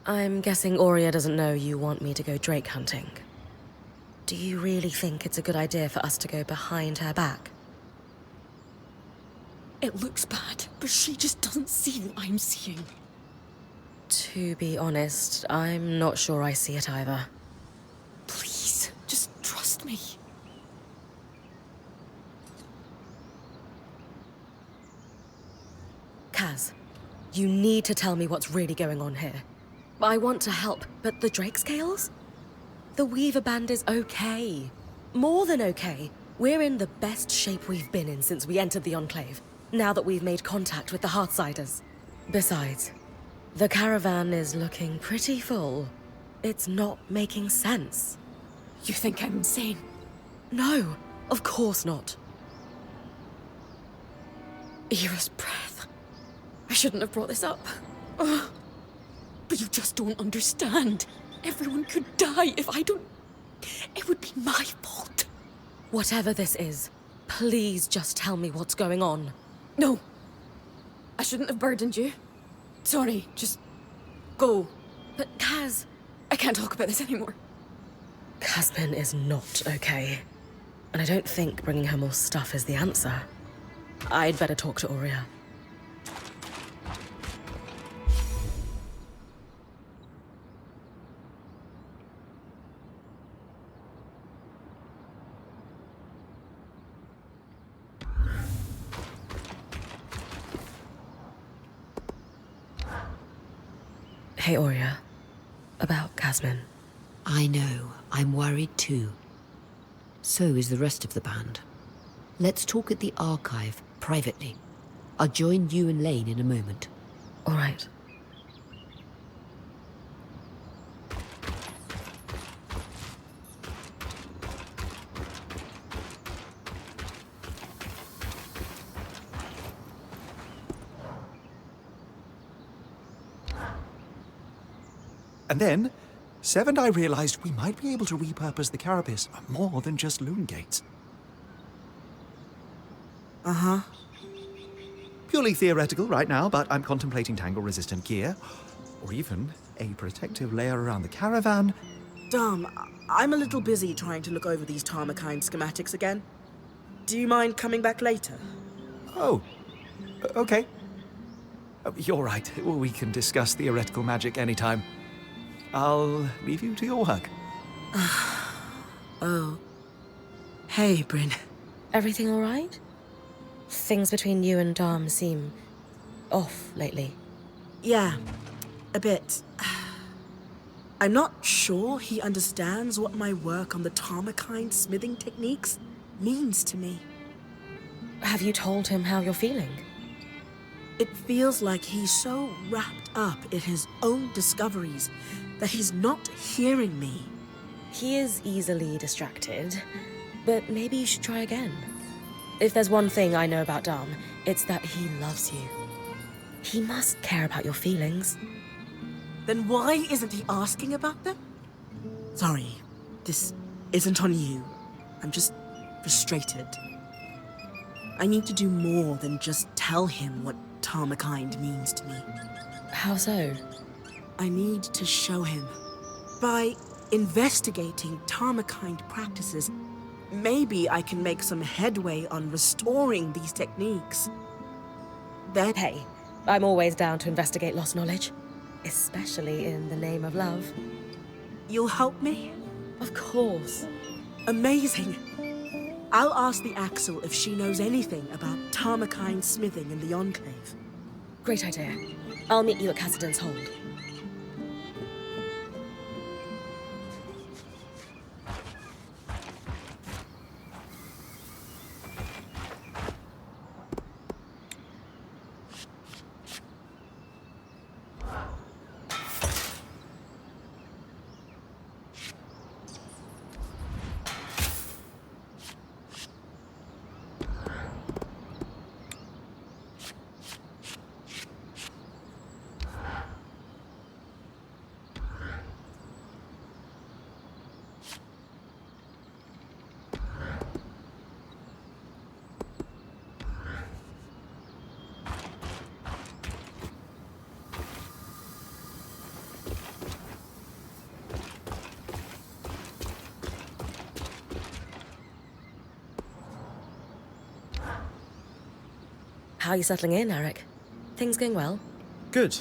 I'm guessing Aurea doesn't know you want me to go Drake hunting. Do you really think it's a good idea for us to go behind her back?
It looks bad, but she just doesn't see what I'm seeing.
To be honest, I'm not sure I see it either.
Please, just trust me.
Kaz, you need to tell me what's really going on here. I want to help, but the Drake scales? The Weaver Band is okay. More than okay. We're in the best shape we've been in since we entered the Enclave, now that we've made contact with the Heartsiders. Besides, the caravan is looking pretty full. It's not making sense.
You think I'm insane?
No, of course not.
Era's breath. I shouldn't have brought this up. Ugh. But you just don't understand. Everyone could die if I don't... It would be my fault.
Whatever this is, please just tell me what's going on.
No. I shouldn't have burdened you. Sorry, just go.
But Kaz...
I can't talk about this anymore.
Casmin is not okay. And I don't think bringing her more stuff is the answer. I'd better talk to Aurea. Hey, Aurea. About Casmin.
I know. I'm worried too. So is the rest of the band. Let's talk at the archive. privately. I'll join you and Lane in a moment.
All right.
And then, Sev and I realized we might be able to repurpose the carapace for more than just loon gates.
Uh-huh.
Purely theoretical right now, but I'm contemplating tangle-resistant gear, or even a protective layer around the caravan.
Dom, I'm a little busy trying to look over these Tarmakine schematics again. Do you mind coming back later?
Oh, okay. You're right. We can discuss theoretical magic anytime. I'll leave you to your work.
Oh. Hey, Bryn.
Everything all right? Things between you and Dom seem off lately.
Yeah, a bit. I'm not sure he understands what my work on the Tarmakine smithing techniques means to me.
Have you told him how you're feeling?
It feels like he's so wrapped up in his own discoveries that he's not hearing me.
He is easily distracted, but maybe you should try again. If there's one thing I know about Dom, it's that he loves you. He must care about your feelings.
Then why isn't he asking about them? Sorry, this isn't on you. I'm just frustrated. I need to do more than just tell him what Tarmakine means to me.
How so?
I need to show him. By investigating Tarmakine practices, maybe I can make some headway on restoring these techniques. Then...
Hey, I'm always down to investigate lost knowledge, especially in the name of love.
You'll help me?
Of course.
Amazing. I'll ask the Axel if she knows anything about Tarmakine smithing in the Enclave.
Great idea. I'll meet you at Cassidon's Hold. How are you settling in, Eric? Things going well?
Good.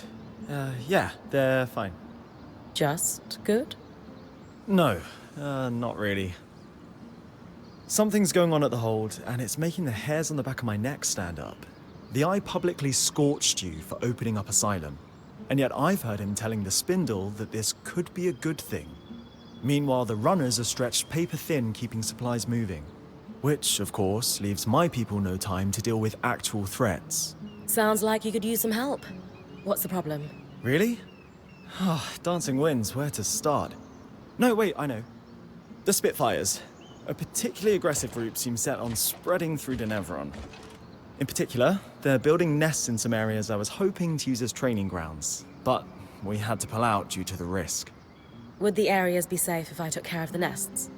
Yeah, they're fine.
Just good?
No, not really. Something's going on at the Hold, and it's making the hairs on the back of my neck stand up. The Eye publicly scorched you for opening up Asylum, and yet I've heard him telling the Spindle that this could be a good thing. Meanwhile, the runners are stretched paper thin keeping supplies moving. Which, of course, leaves my people no time to deal with actual threats.
Sounds like you could use some help. What's the problem?
Really? Dancing winds, where to start? No, wait, I know. The Spitfires. A particularly aggressive group seems set on spreading through Denevron. In particular, they're building nests in some areas I was hoping to use as training grounds, but we had to pull out due to the risk.
Would the areas be safe if I took care of the nests?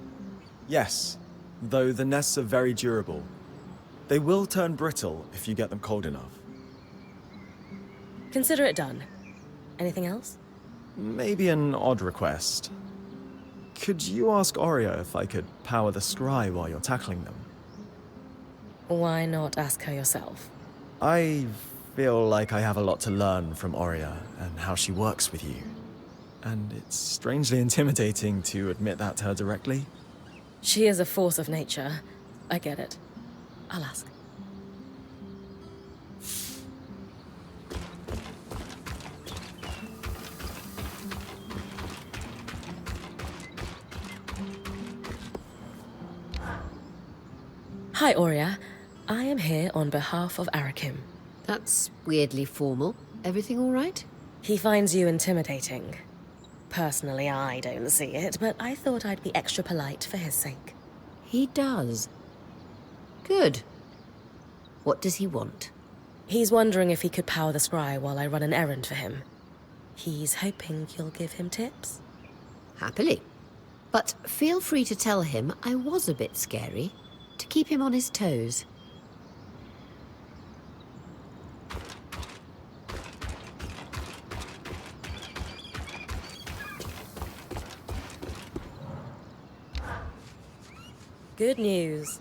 Yes, though the nests are very durable. They will turn brittle if you get them cold enough.
Consider it done. Anything else?
Maybe an odd request. Could you ask Oreo if I could power the scry while you're tackling them?
Why not ask her yourself?
I feel like I have a lot to learn from Oreo and how she works with you. And it's strangely intimidating to admit that to her directly.
She is a force of nature. I get it. I'll ask. Hi, Aurea. I am here on behalf of Arakim.
That's weirdly formal. Everything all right?
He finds you intimidating. Personally, I don't see it, but I thought I'd be extra polite for his sake.
He does. Good. What does he want?
He's wondering if he could power the scry while I run an errand for him. He's hoping you'll give him tips?
Happily. But feel free to tell him I was a bit scary, to keep him on his toes.
Good news.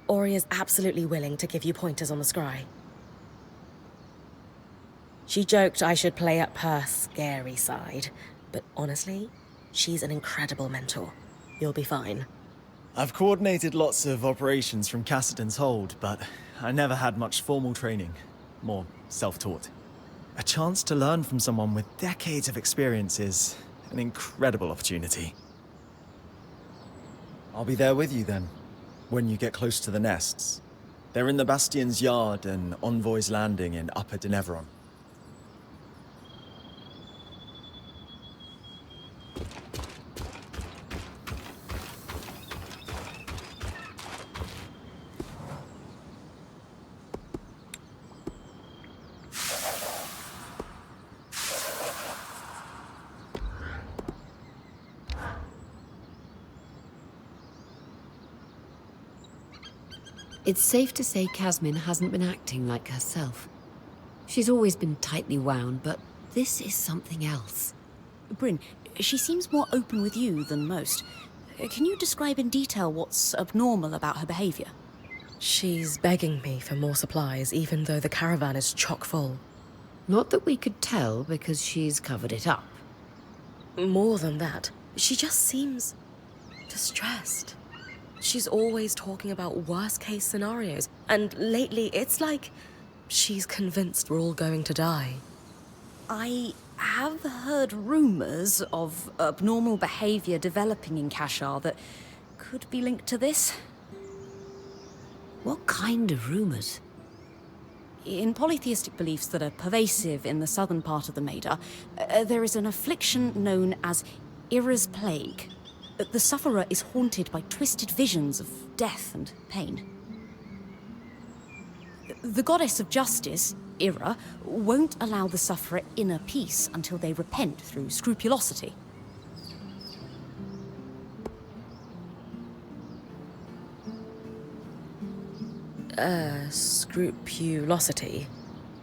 Ori is absolutely willing to give you pointers on the scry. She joked I should play up her scary side, but honestly, she's an incredible mentor. You'll be fine.
I've coordinated lots of operations from Cassidy's hold, but I never had much formal training. More self-taught. A chance to learn from someone with decades of experience is an incredible opportunity. I'll be there with you then, when you get close to the nests. They're in the Bastion's yard and Envoy's Landing in Upper Denevron.
It's safe to say Casmin hasn't been acting like herself. She's always been tightly wound, but this is something else.
Bryn, she seems more open with you than most. Can you describe in detail what's abnormal about her behavior?
She's begging me for more supplies, even though the caravan is chock full.
Not that we could tell, because she's covered it up.
More than that, she just seems distressed. She's always talking about worst-case scenarios, and lately it's like she's convinced we're all going to die.
I have heard rumors of abnormal behavior developing in Kashar that could be linked to this.
What kind of rumors?
In polytheistic beliefs that are pervasive in the southern part of the Maida, there is an affliction known as Ira's Plague. The sufferer is haunted by twisted visions of death and pain. The goddess of justice, Ira, won't allow the sufferer inner peace until they repent through scrupulosity.
Scrupulosity?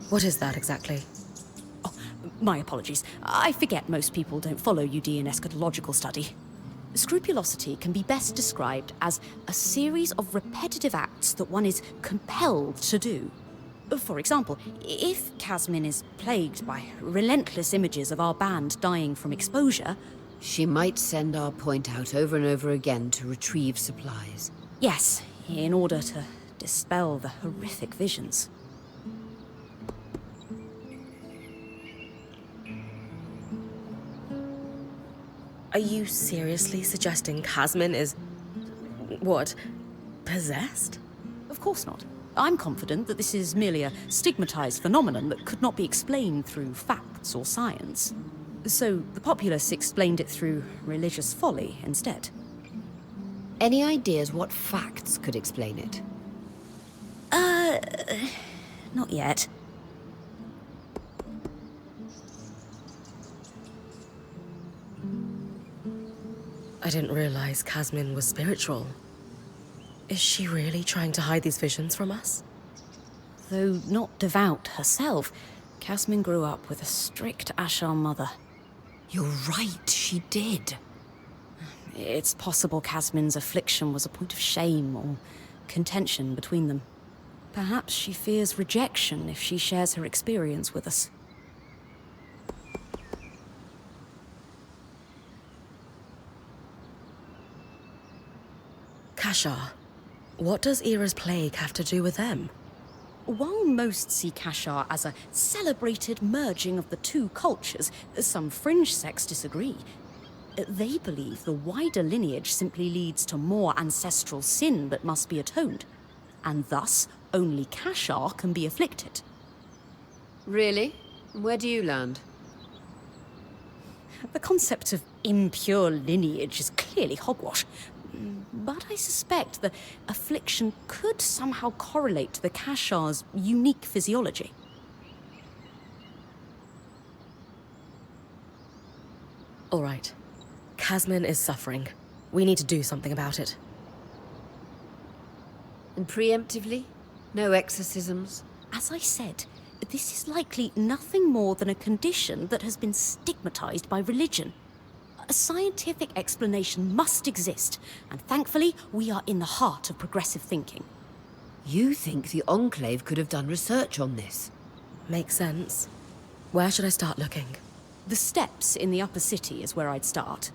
What is that exactly?
Oh, my apologies. I forget most people don't follow UD in eschatological study. Scrupulosity can be best described as a series of repetitive acts that one is compelled to do. For example, if Casmin is plagued by relentless images of our band dying from exposure,
she might send our point out over and over again to retrieve supplies.
Yes, in order to dispel the horrific visions.
Are you seriously suggesting Casmin is... what? Possessed?
Of course not. I'm confident that this is merely a stigmatized phenomenon that could not be explained through facts or science. So the populace explained it through religious folly instead.
Any ideas what facts could explain it?
Not yet.
I didn't realize Casmin was spiritual. Is she really trying to hide these visions from us?
Though not devout herself, Casmin grew up with a strict Ashar mother.
You're right, she did.
It's possible Casmin's affliction was a point of shame or contention between them. Perhaps she fears rejection if she shares her experience with us.
Kashar, what does Ira's plague have to do with them?
While most see Kashar as a celebrated merging of the two cultures, some fringe sects disagree. They believe the wider lineage simply leads to more ancestral sin that must be atoned, and thus only Kashar can be afflicted.
Really? Where do you land?
The concept of impure lineage is clearly hogwash, but I suspect the affliction could somehow correlate to the Kashar's unique physiology.
All right. Casmin is suffering. We need to do something about it.
And preemptively? No exorcisms?
As I said, this is likely nothing more than a condition that has been stigmatized by religion. A scientific explanation must exist, and thankfully, we are in the heart of progressive thinking.
You think the Enclave could have done research on this?
Makes sense. Where should I start looking?
The steps in the upper city is where I'd start.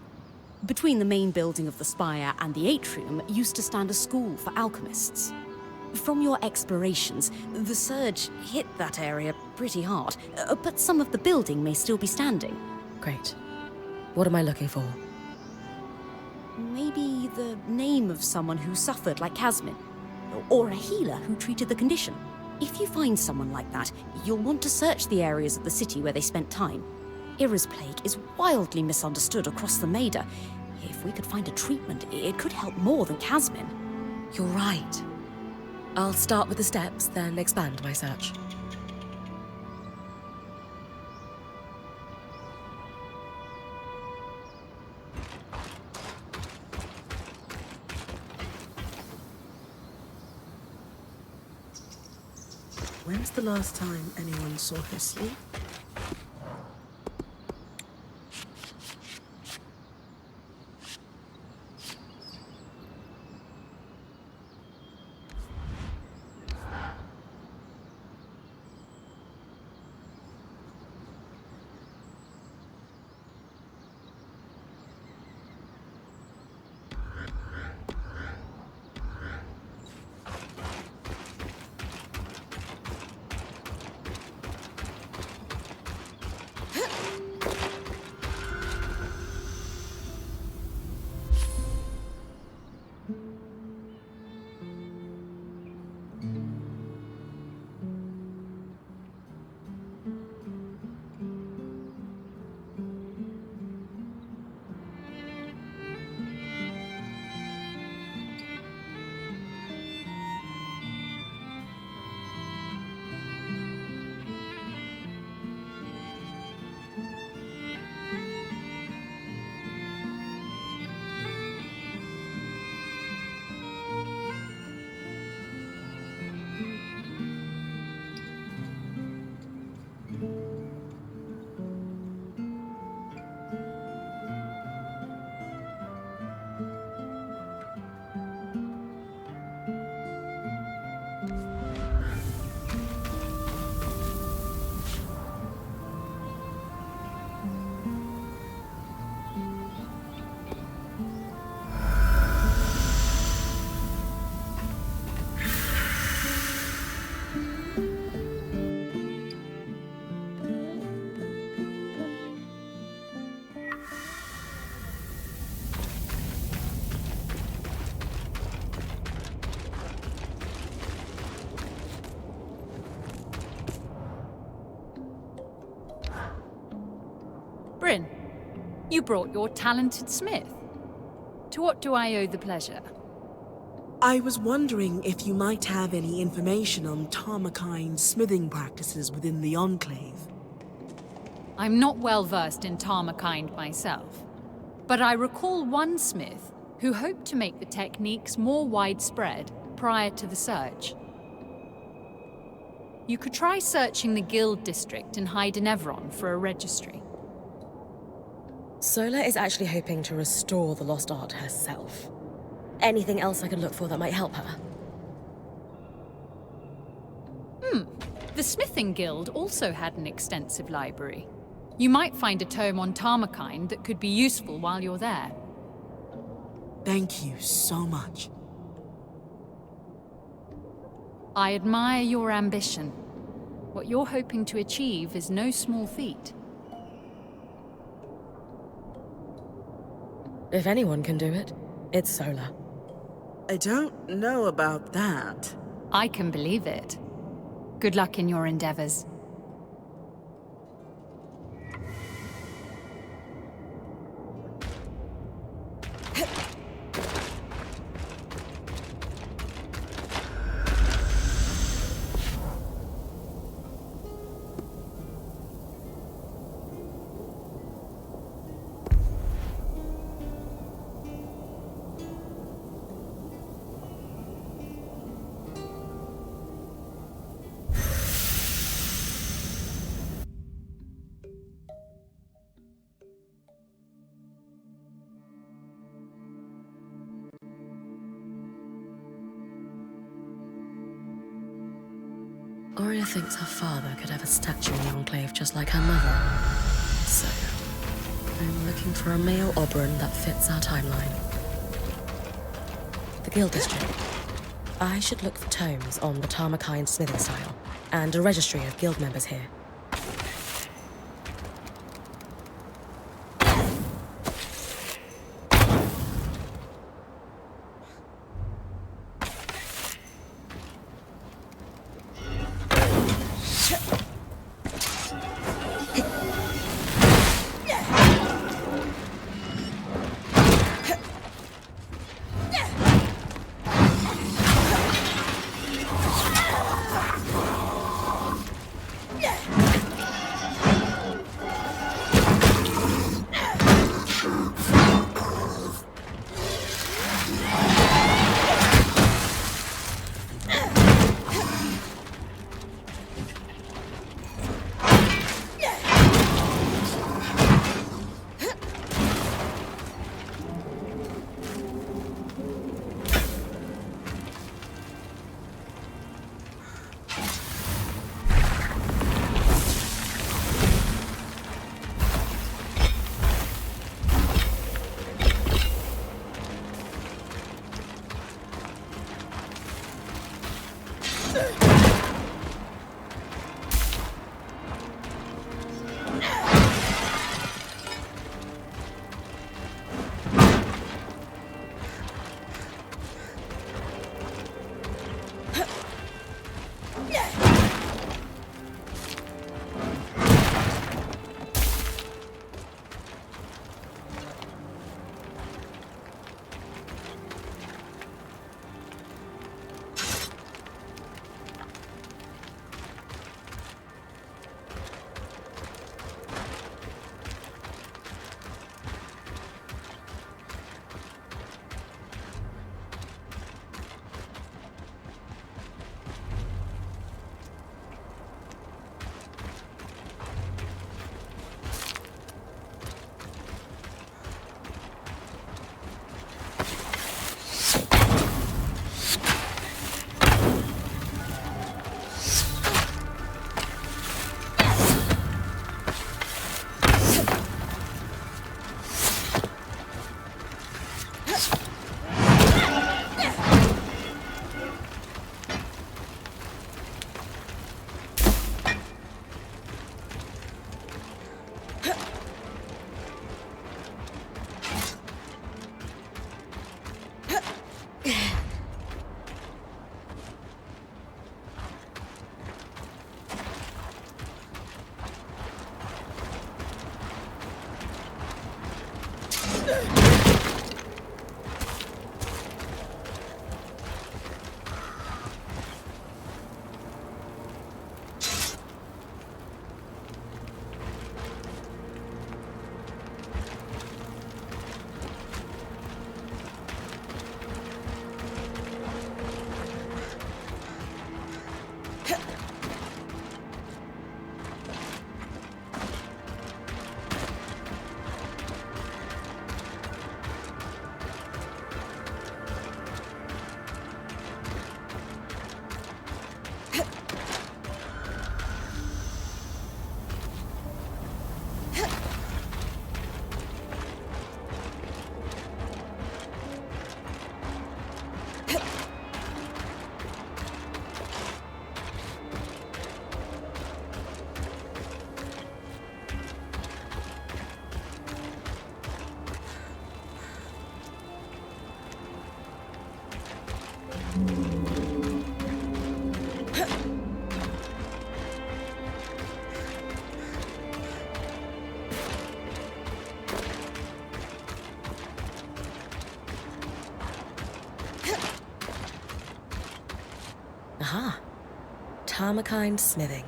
Between the main building of the spire and the atrium used to stand a school for alchemists. From your explorations, the surge hit that area pretty hard, but some of the building may still be standing.
Great. What am I looking for?
Maybe the name of someone who suffered like Casmin, or a healer who treated the condition. If you find someone like that, you'll want to search the areas of the city where they spent time. Ira's plague is wildly misunderstood across the Maida. If we could find a treatment, it could help more than Casmin.
You're right. I'll start with the steps, then expand my search.
When's the last time anyone saw her sleep?
Bryn, you brought your talented smith. To what do I owe the pleasure?
I was wondering if you might have any information on Tarmakine's smithing practices within the Enclave.
I'm not well versed in Tarmakind myself, but I recall one smith who hoped to make the techniques more widespread prior to the surge. You could try searching the guild district in Hydenevron for a registry.
Sola is actually hoping to restore the lost art herself. Anything else I could look for that might help her?
The Smithing Guild also had an extensive library. You might find a tome on Tarmakind that could be useful while you're there.
Thank you so much.
I admire your ambition. What you're hoping to achieve is no small feat.
If anyone can do it, it's Solar.
I don't know about that.
I can believe it. Good luck in your endeavors.
Aurea thinks her father could have a statue in the Enclave just like her mother. So, I'm looking for a male Oberon that fits our timeline. The Guild District. I should look for tomes on the Tarmakine smithing style, and a registry of guild members here. Aha. Tarmakind Smithing.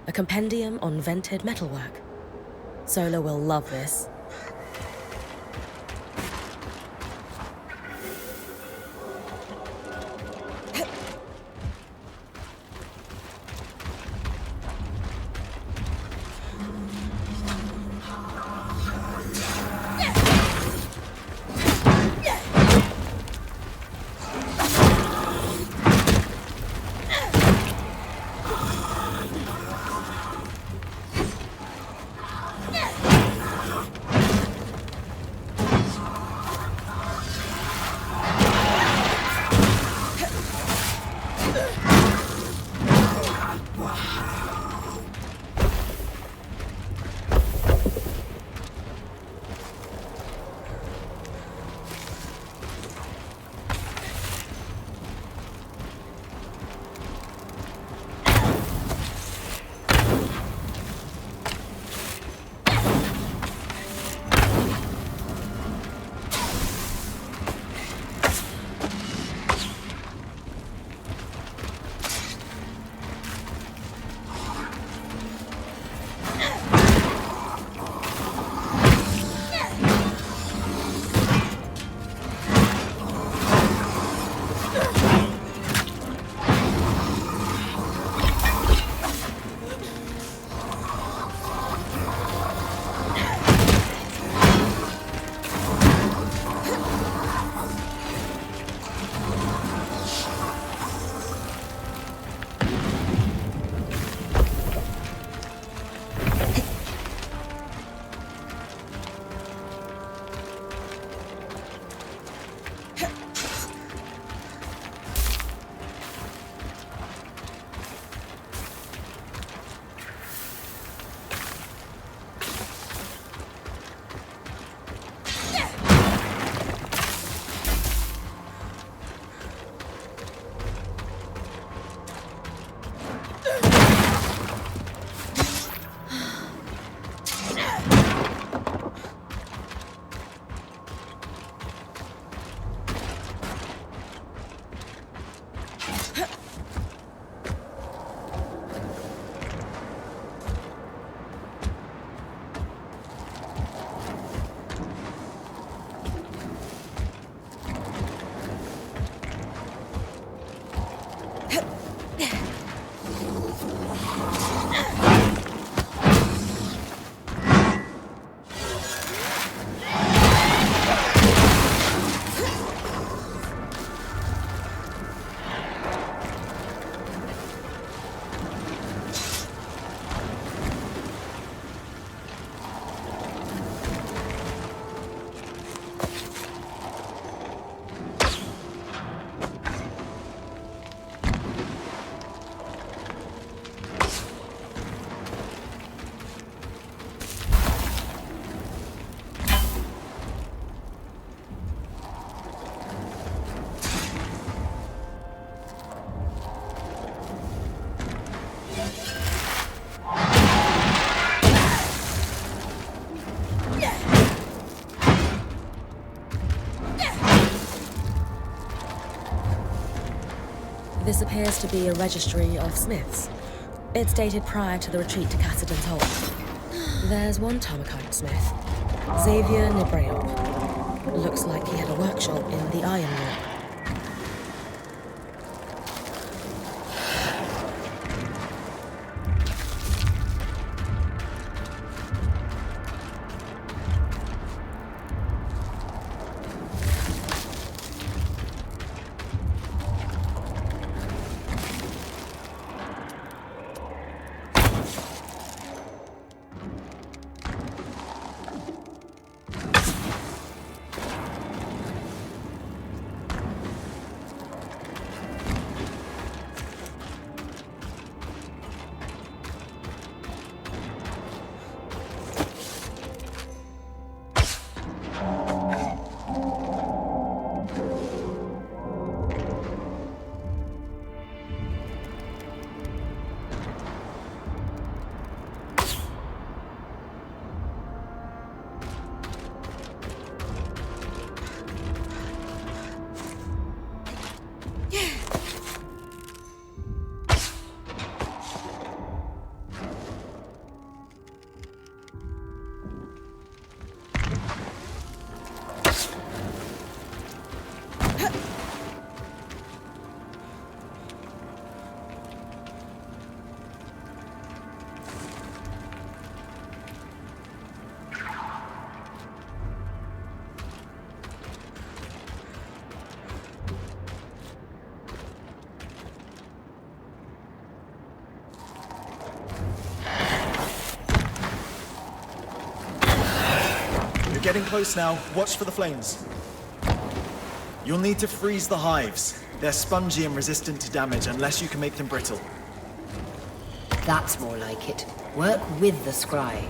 A compendium on vented metalwork. Sola will love this. This appears to be a registry of smiths. It's dated prior to the retreat to Cassidy's Hold. There's one Tarmakind smith, Xavier Nibreop. Looks like he had a workshop in the Iron Room.
Getting close now. Watch for the flames. You'll need to freeze the hives. They're spongy and resistant to damage unless you can make them brittle.
That's more like it. Work with the scry.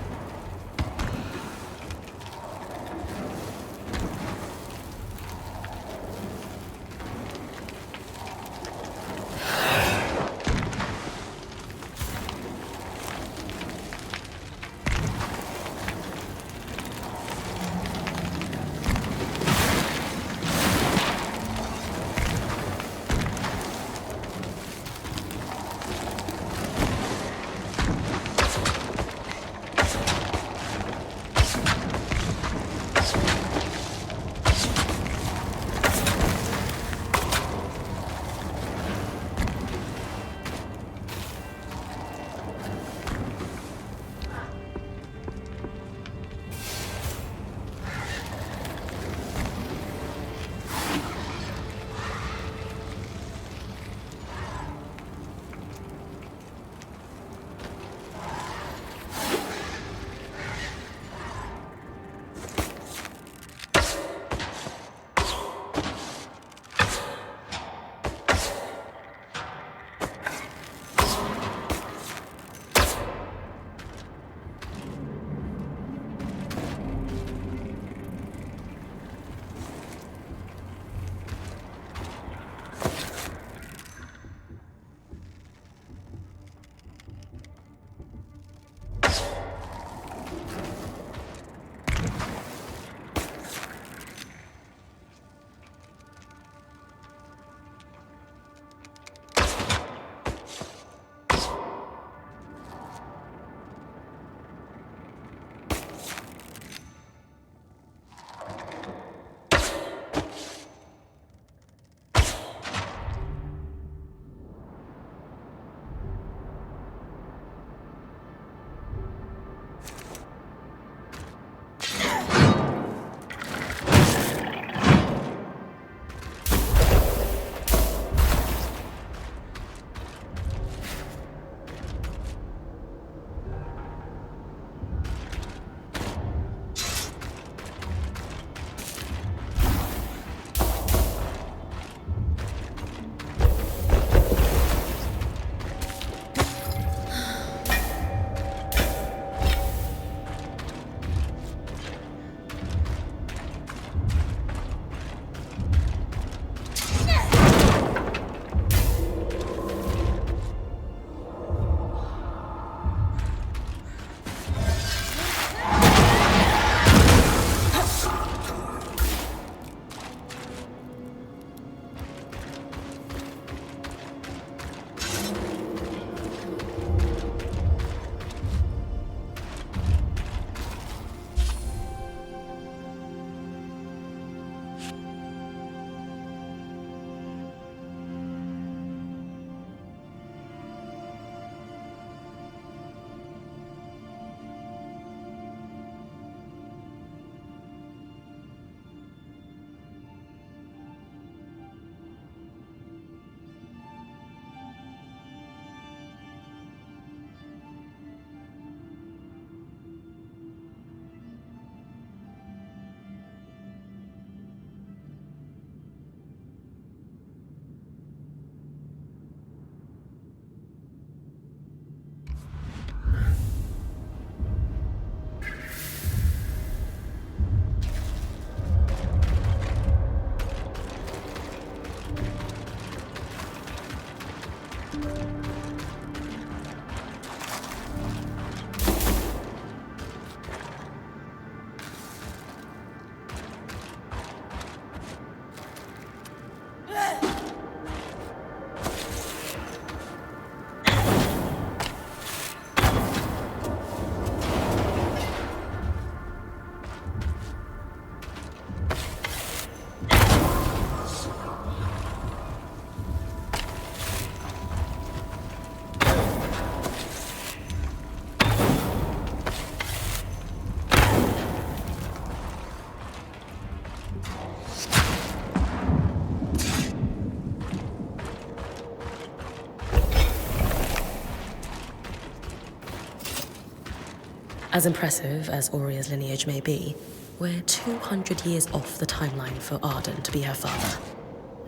As impressive as Auria's lineage may be, we're 200 years off the timeline for Arden to be her father.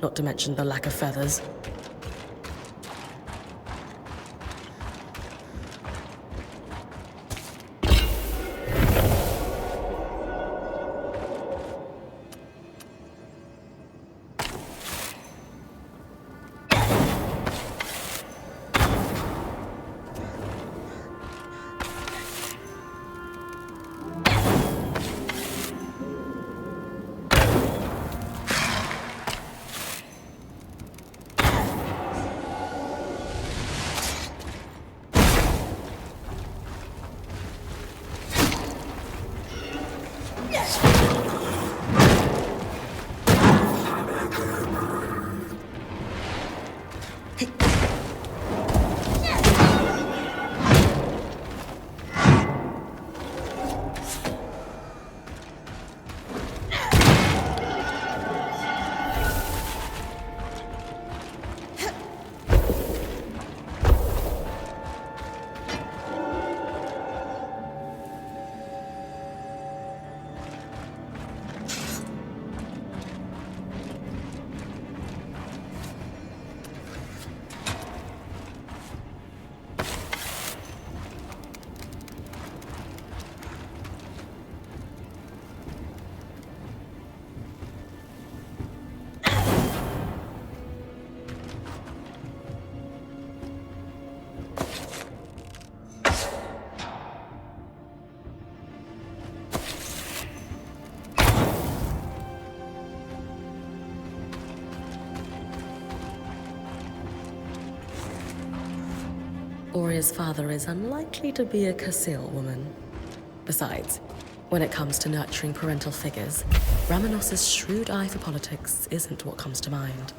Not to mention the lack of feathers. Auria's father is unlikely to be a Casil woman. Besides, when it comes to nurturing parental figures, Ramenos's shrewd eye for politics isn't what comes to mind.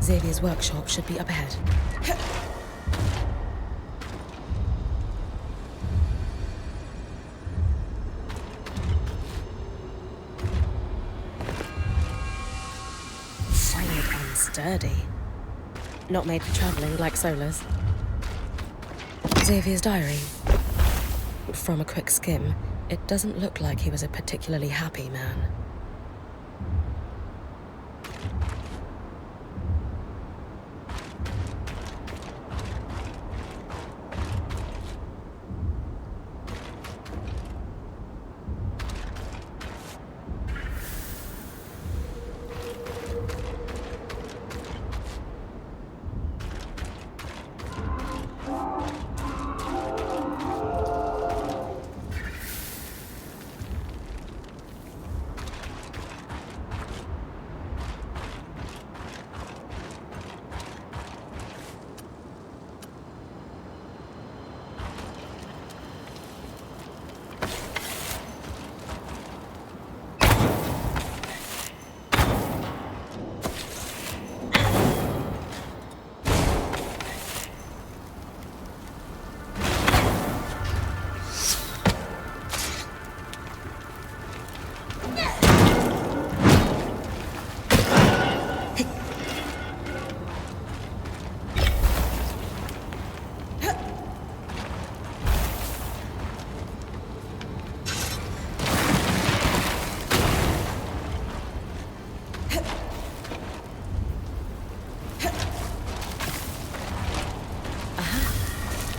Xavier's workshop should be up ahead. Solid and sturdy. Not made for traveling like Solar's. Xavier's diary. From a quick skim, it doesn't look like he was a particularly happy man.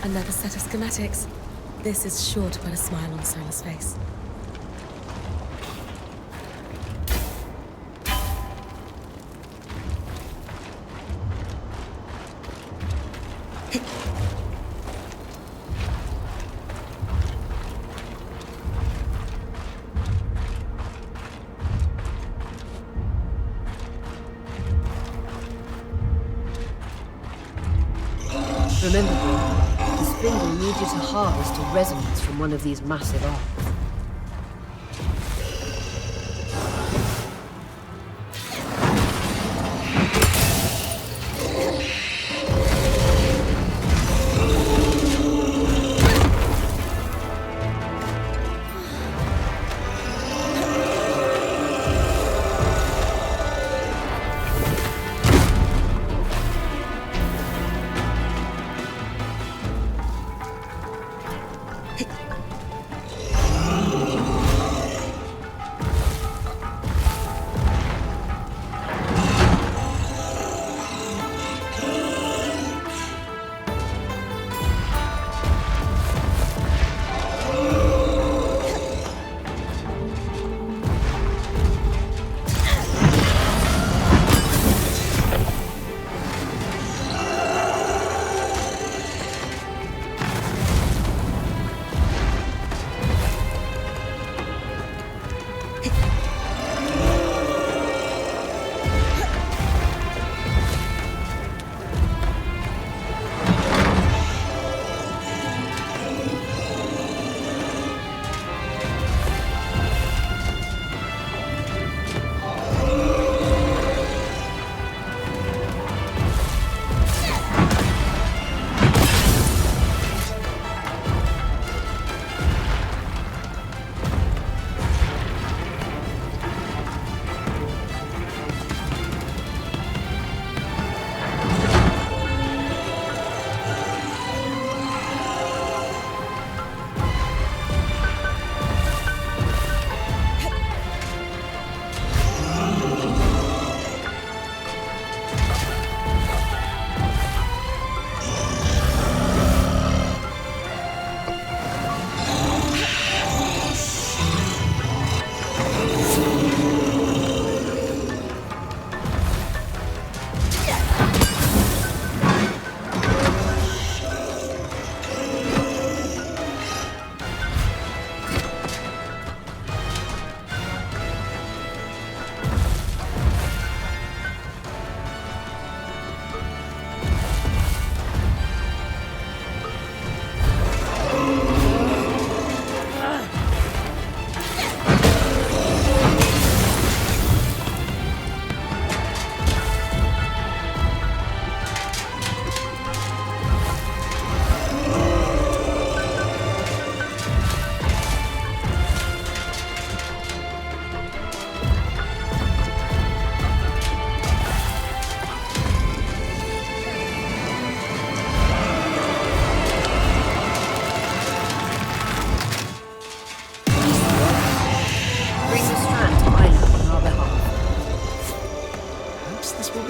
Another set of schematics. This is sure to put a smile on Solar's face.
Remember, Gordon, the spindle needed to harvest a resonance from one of these massive arcs.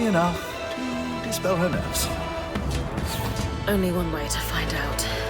Easily enough to dispel her nerves.
Only one way to find out.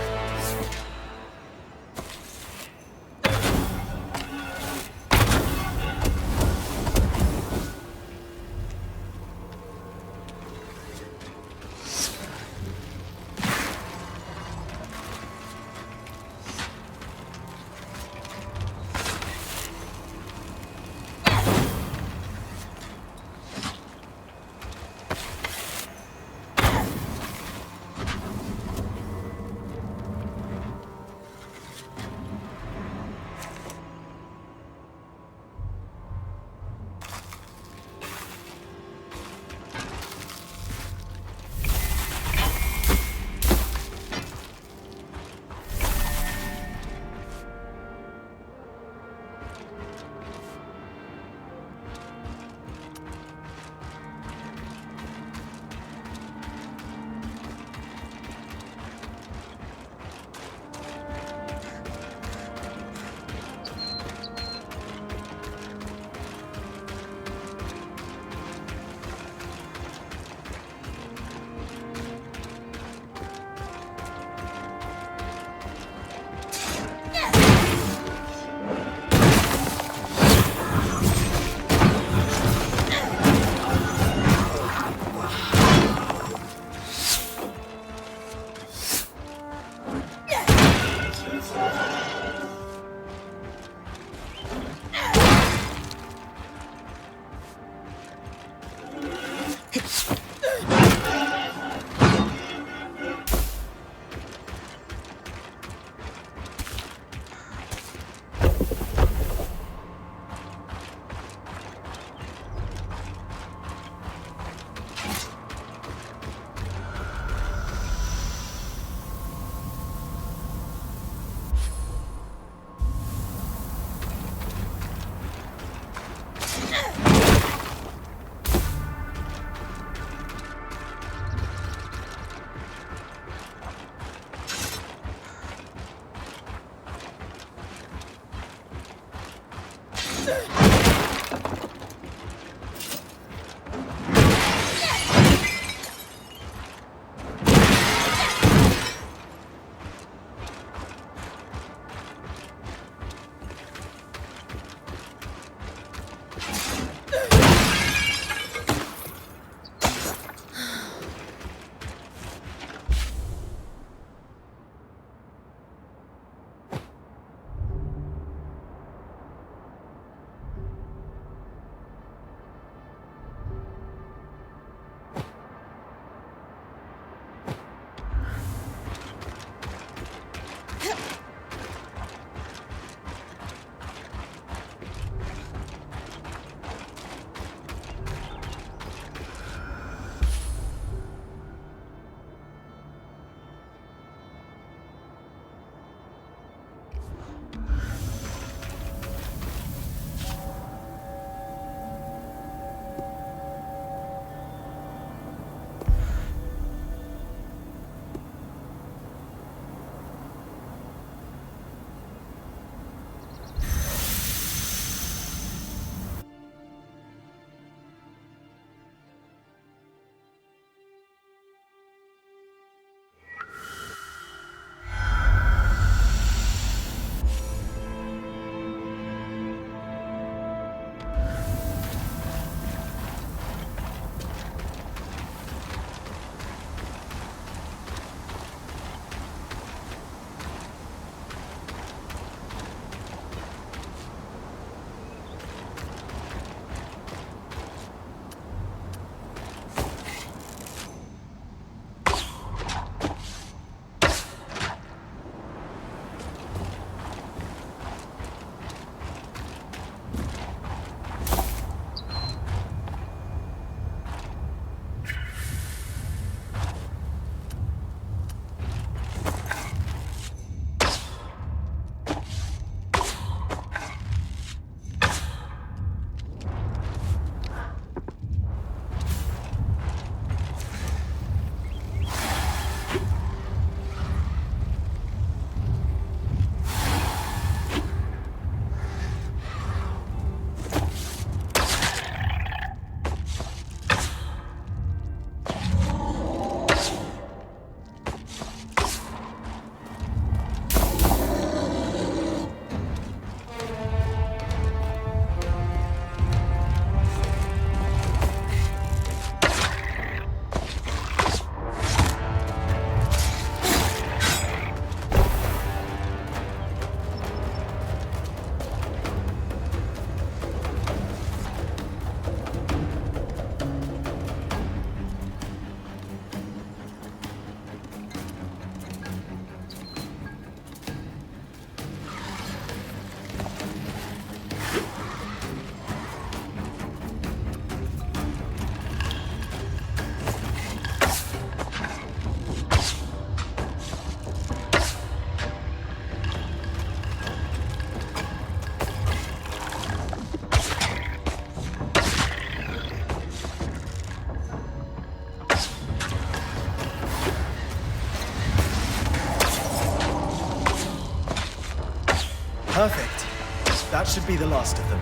That should be the last of them.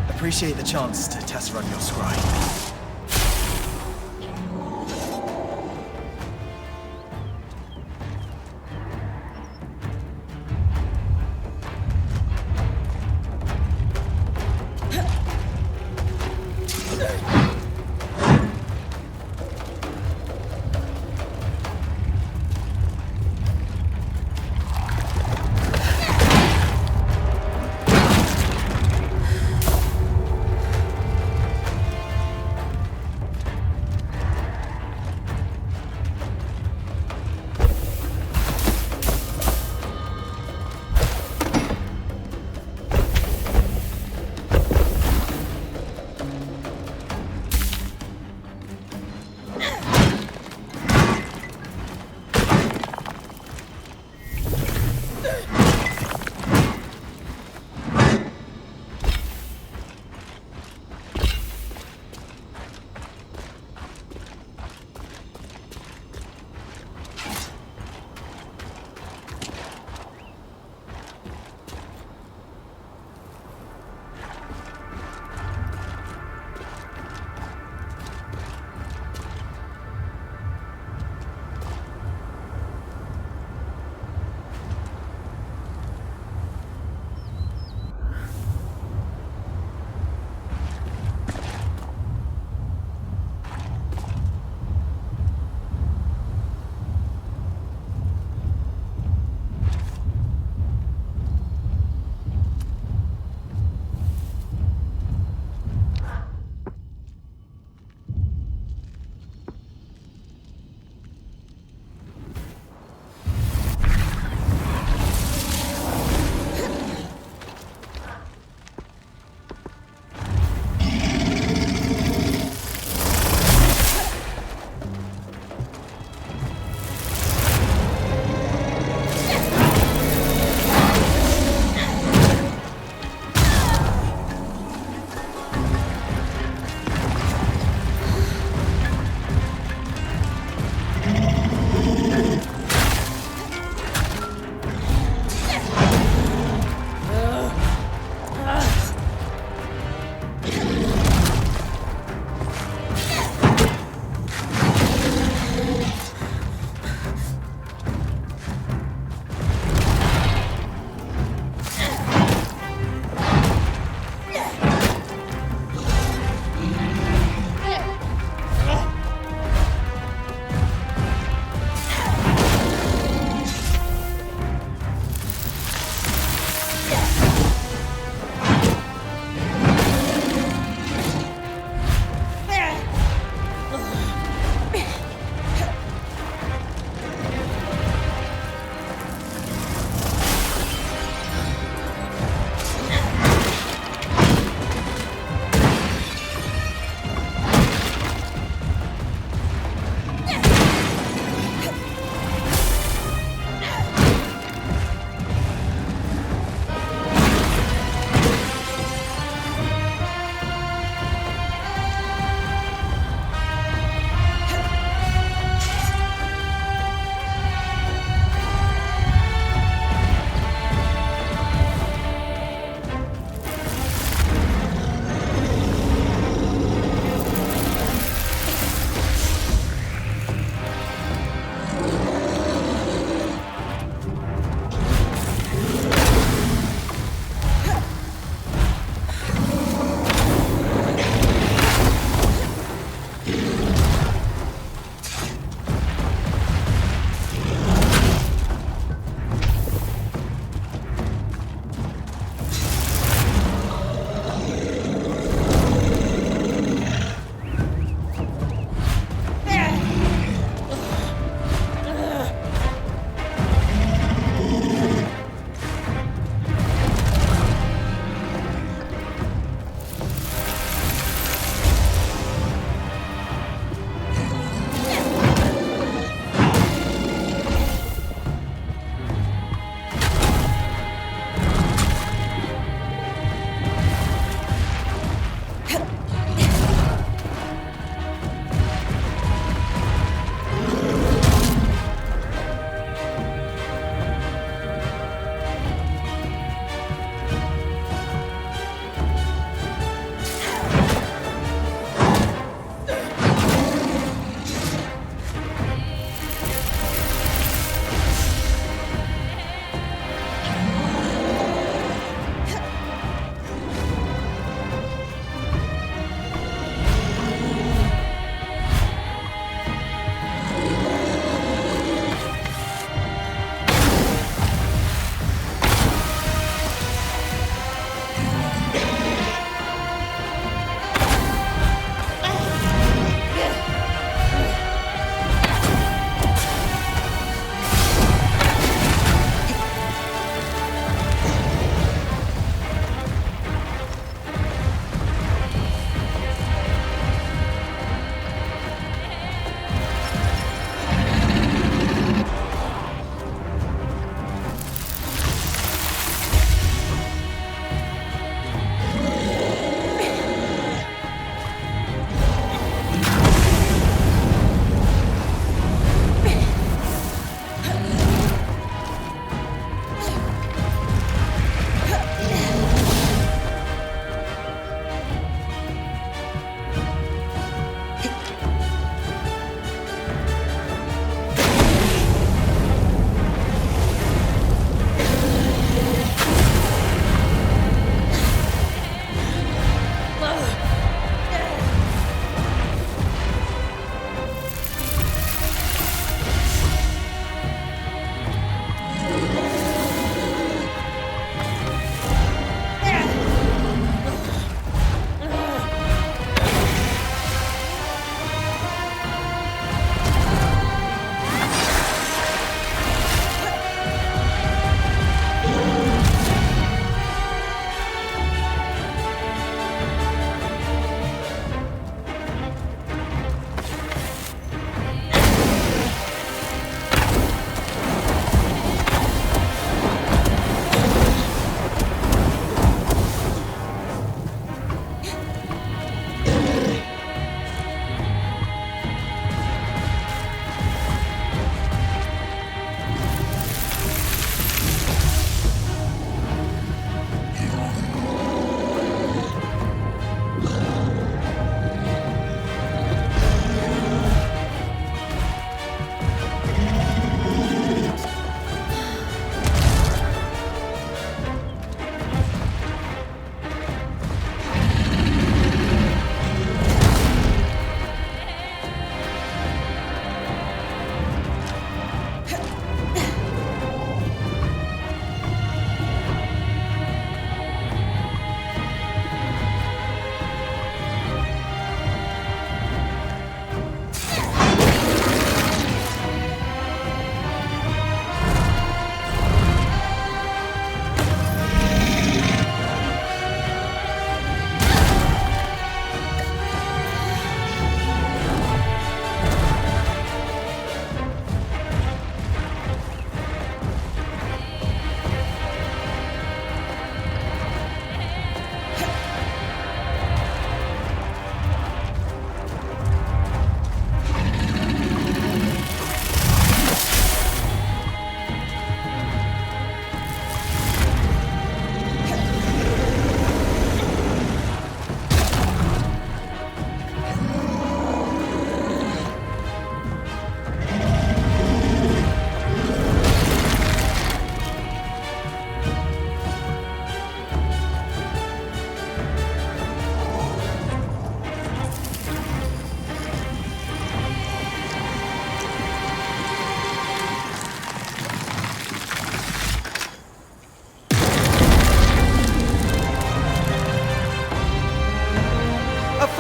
Appreciate the chance to test run your scry.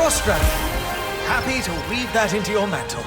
your strength. Happy to weave that into your mantle.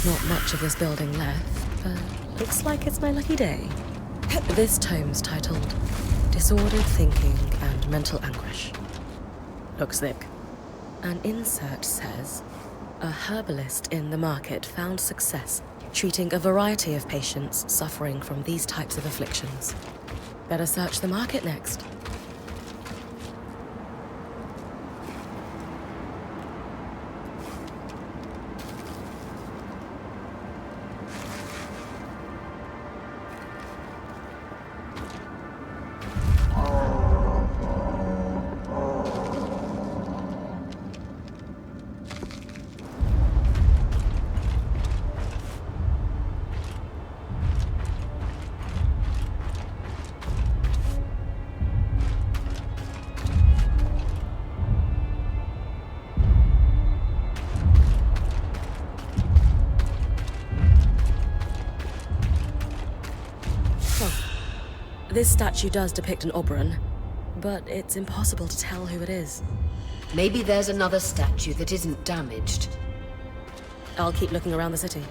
Not much of this building left, but looks like it's my lucky day. This tome's titled Disordered Thinking and Mental Anguish. Looks thick. An insert says, a herbalist in the market found success treating a variety of patients suffering from these types of afflictions. Better search the market next. This statue does depict an Oberon, but it's impossible to tell who it is.
Maybe there's another statue that isn't damaged.
I'll keep looking around the city.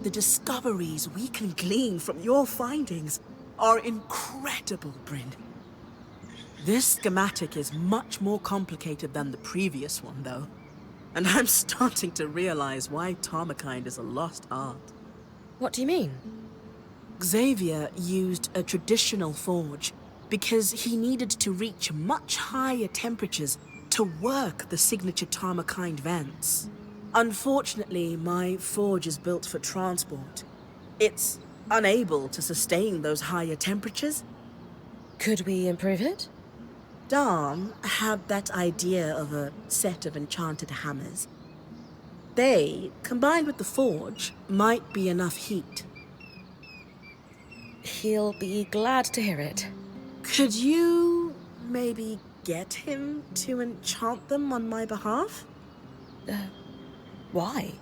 The discoveries we can glean from your findings are incredible, Bryn. This schematic is much more complicated than the previous one, though. And I'm starting to realize why Tarmakind is a lost art.
What do you mean?
Xavier used a traditional forge because he needed to reach much higher temperatures to work the signature Tarmakind vents. Unfortunately, my forge is built for transport. It's unable to sustain those higher temperatures.
Could we improve it?
Dom had that idea of a set of enchanted hammers. They, combined with the forge, might be enough heat.
He'll be glad to hear it.
Could you maybe get him to enchant them on my behalf?
Why?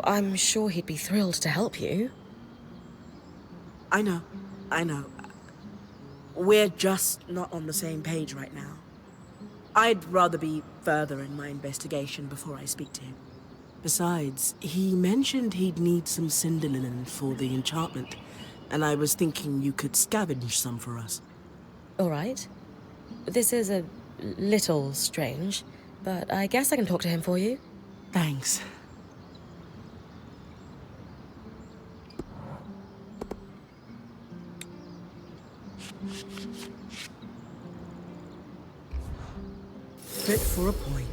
I'm sure he'd be thrilled to help you.
I know. We're just not on the same page right now. I'd rather be further in my investigation before I speak to him. Besides, he mentioned he'd need some cinder linen for the enchantment, and I was thinking you could scavenge some for us.
All right. This is a little strange, but I guess I can talk to him for you.
Thanks. Fit for a point.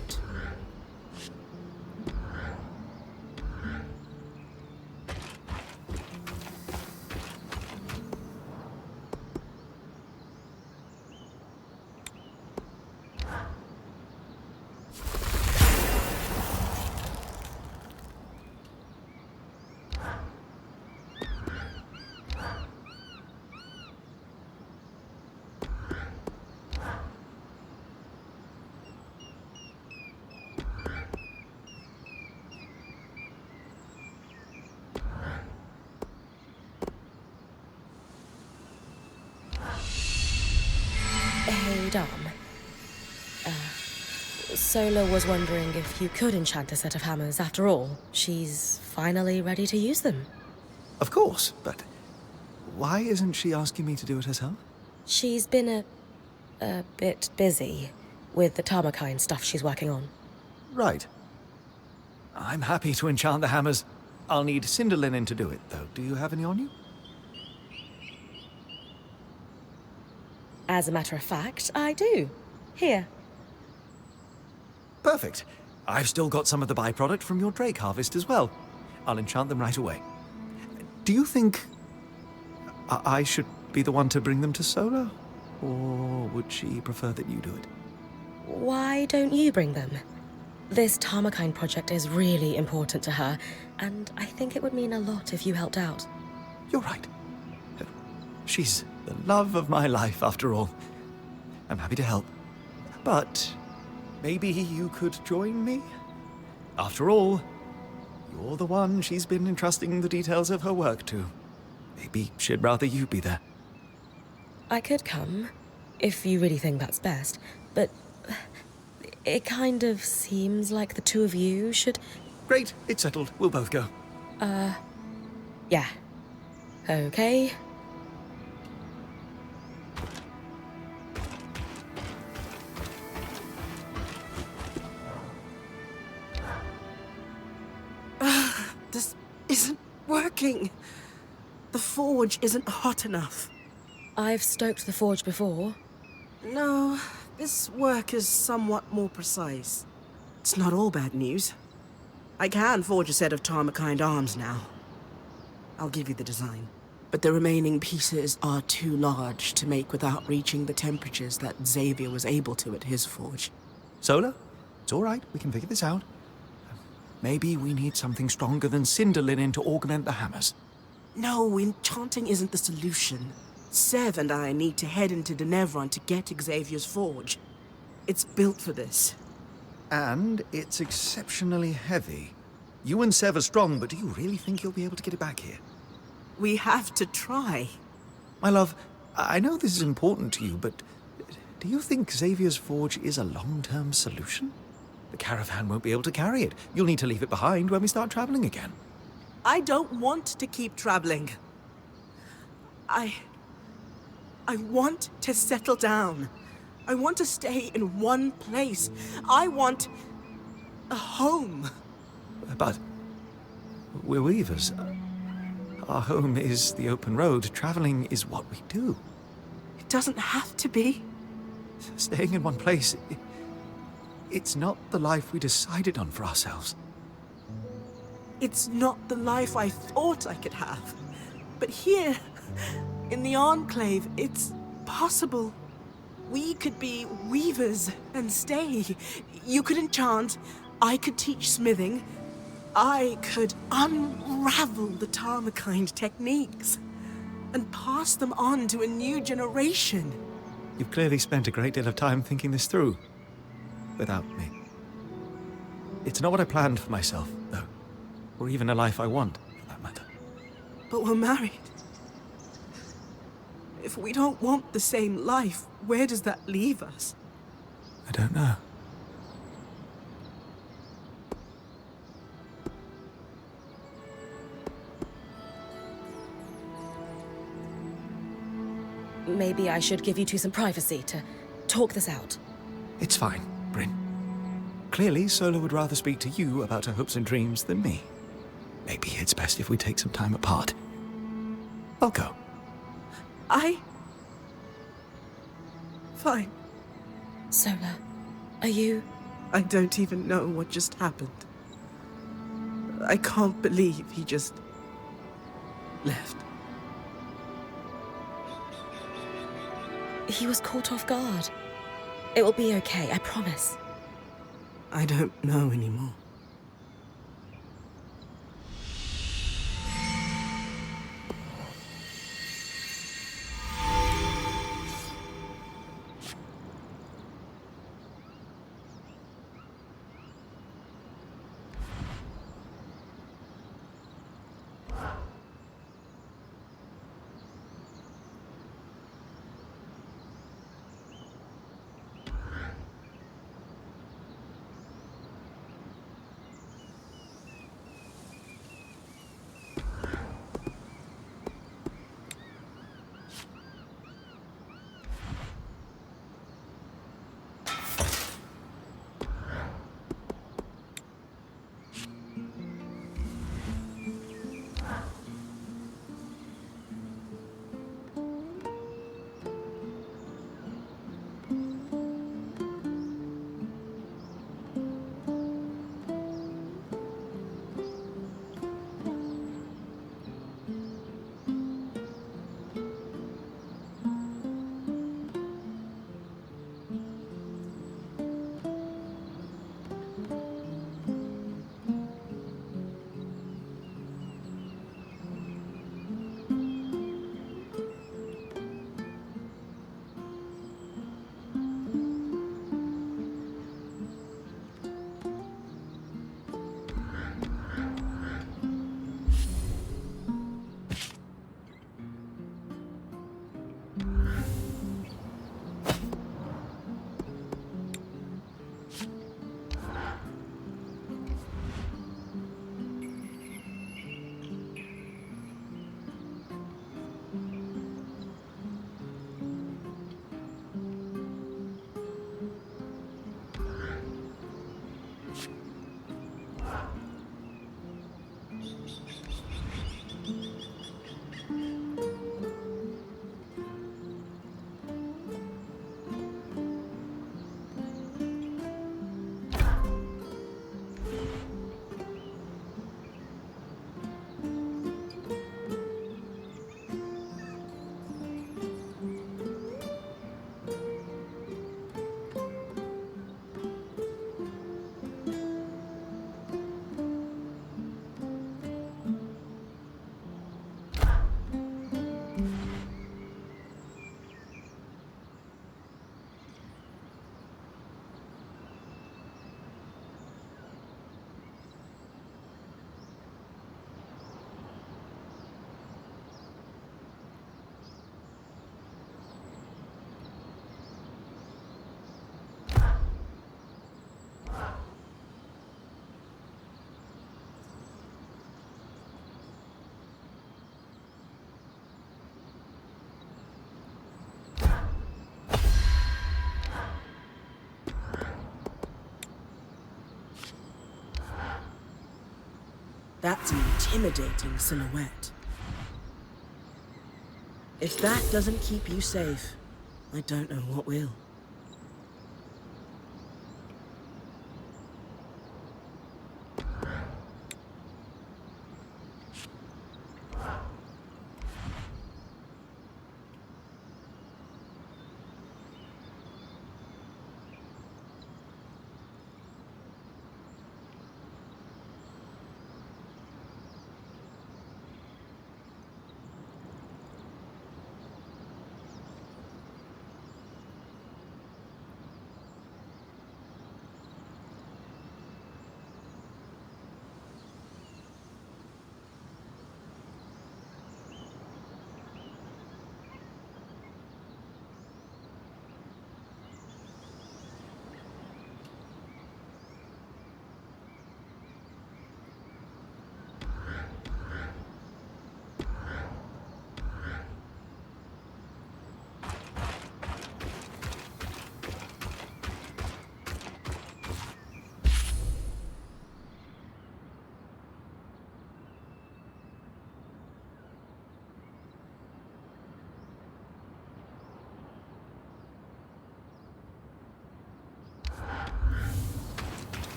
Hey, Dom. Sola was wondering if you could enchant a set of hammers after all. She's finally ready to use them.
Of course, but why isn't she asking me to do it herself?
She's been a bit busy with the Tarmakine stuff she's working on.
Right. I'm happy to enchant the hammers. I'll need cinder linen to do it, though. Do you have any on you?
As a matter of fact, I do. Here.
Perfect. I've still got some of the byproduct from your drake harvest as well. I'll enchant them right away. Do you think I should be the one to bring them to Sola? Or would she prefer that you do it?
Why don't you bring them? This Tarmakine project is really important to her, and I think it would mean a lot if you helped out.
You're right. She's the love of my life, after all. I'm happy to help. But maybe you could join me? After all, you're the one she's been entrusting the details of her work to. Maybe she'd rather you be there.
I could come, if you really think that's best, but it kind of seems like the two of you should...
Great, it's settled. We'll both go.
Yeah. Okay.
This isn't working. The forge isn't hot enough.
I've stoked the forge before.
No, this work is somewhat more precise. It's not all bad news. I can forge a set of Tarmakine arms now. I'll give you the design. But the remaining pieces are too large to make without reaching the temperatures that Xavier was able to at his forge.
Sola, it's all right. We can figure this out. Maybe we need something stronger than cinder linen to augment the hammers.
No, enchanting isn't the solution. Sev and I need to head into Denevron to get Xavier's forge. It's built for this.
And it's exceptionally heavy. You and Sev are strong, but do you really think you'll be able to get it back here?
We have to try.
My love, I know this is important to you, but do you think Xavier's forge is a long-term solution? The caravan won't be able to carry it. You'll need to leave it behind when we start traveling again.
I don't want to keep traveling. I want to settle down. I want to stay in one place. I want a home.
But we're weavers. Our home is the open road. Traveling is what we do.
It doesn't have to be.
Staying in one place, it's not the life we decided on for ourselves.
It's not the life I thought I could have. But here, in the Enclave, it's possible. We could be weavers and stay. You could enchant, I could teach smithing. I could unravel the Tarmakind techniques and pass them on to a new generation.
You've clearly spent a great deal of time thinking this through. Without me. It's not what I planned for myself, though. Or even a life I want, for that matter.
But we're married. If we don't want the same life, where does that leave us?
I don't know.
Maybe I should give you two some privacy to talk this out.
It's fine, Bryn. Clearly, Sola would rather speak to you about her hopes and dreams than me. Maybe it's best if we take some time apart. I'll go.
Fine.
Sola, are you...
I don't even know what just happened. I can't believe he just... left.
He was caught off guard. It will be okay, I promise.
I don't know anymore. That's an intimidating silhouette. If that doesn't keep you safe, I don't know what will.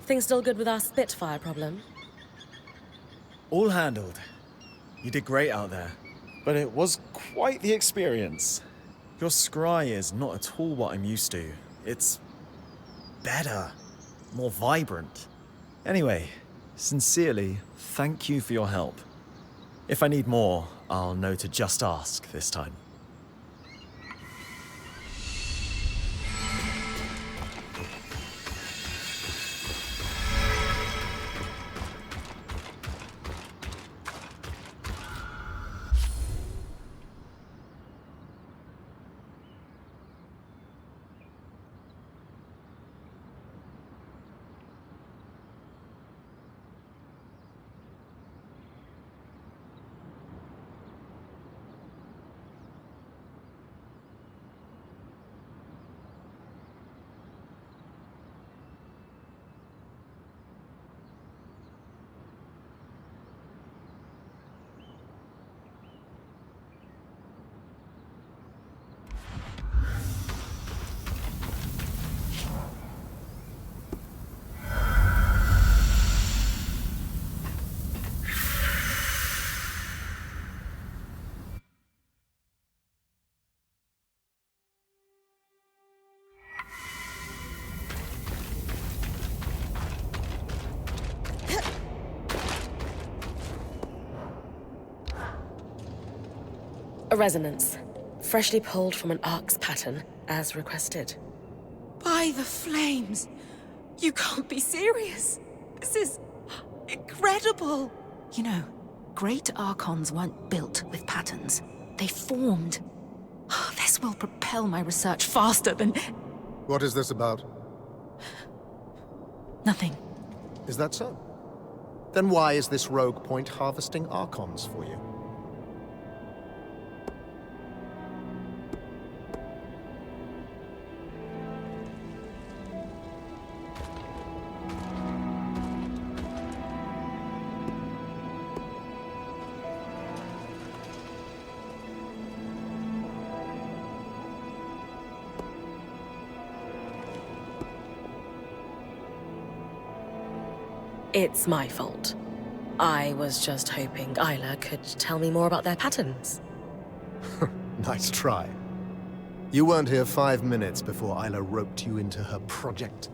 Things still good with our Spitfire problem?
All handled. You did great out there. But it was quite the experience. Your scry is not at all what I'm used to. It's better, more vibrant. Anyway, sincerely, thank you for your help. If I need more, I'll know to just ask this time.
A resonance. Freshly pulled from an Ark's pattern, as requested.
By the flames! You can't be serious! This is incredible!
You know, great Archons weren't built with patterns. They formed. This will propel my research faster than...
What is this about?
Nothing.
Is that so? Then why is this rogue point harvesting Archons for you?
It's my fault. I was just hoping Isla could tell me more about their patterns.
Nice try. You weren't here 5 minutes before Isla roped you into her project.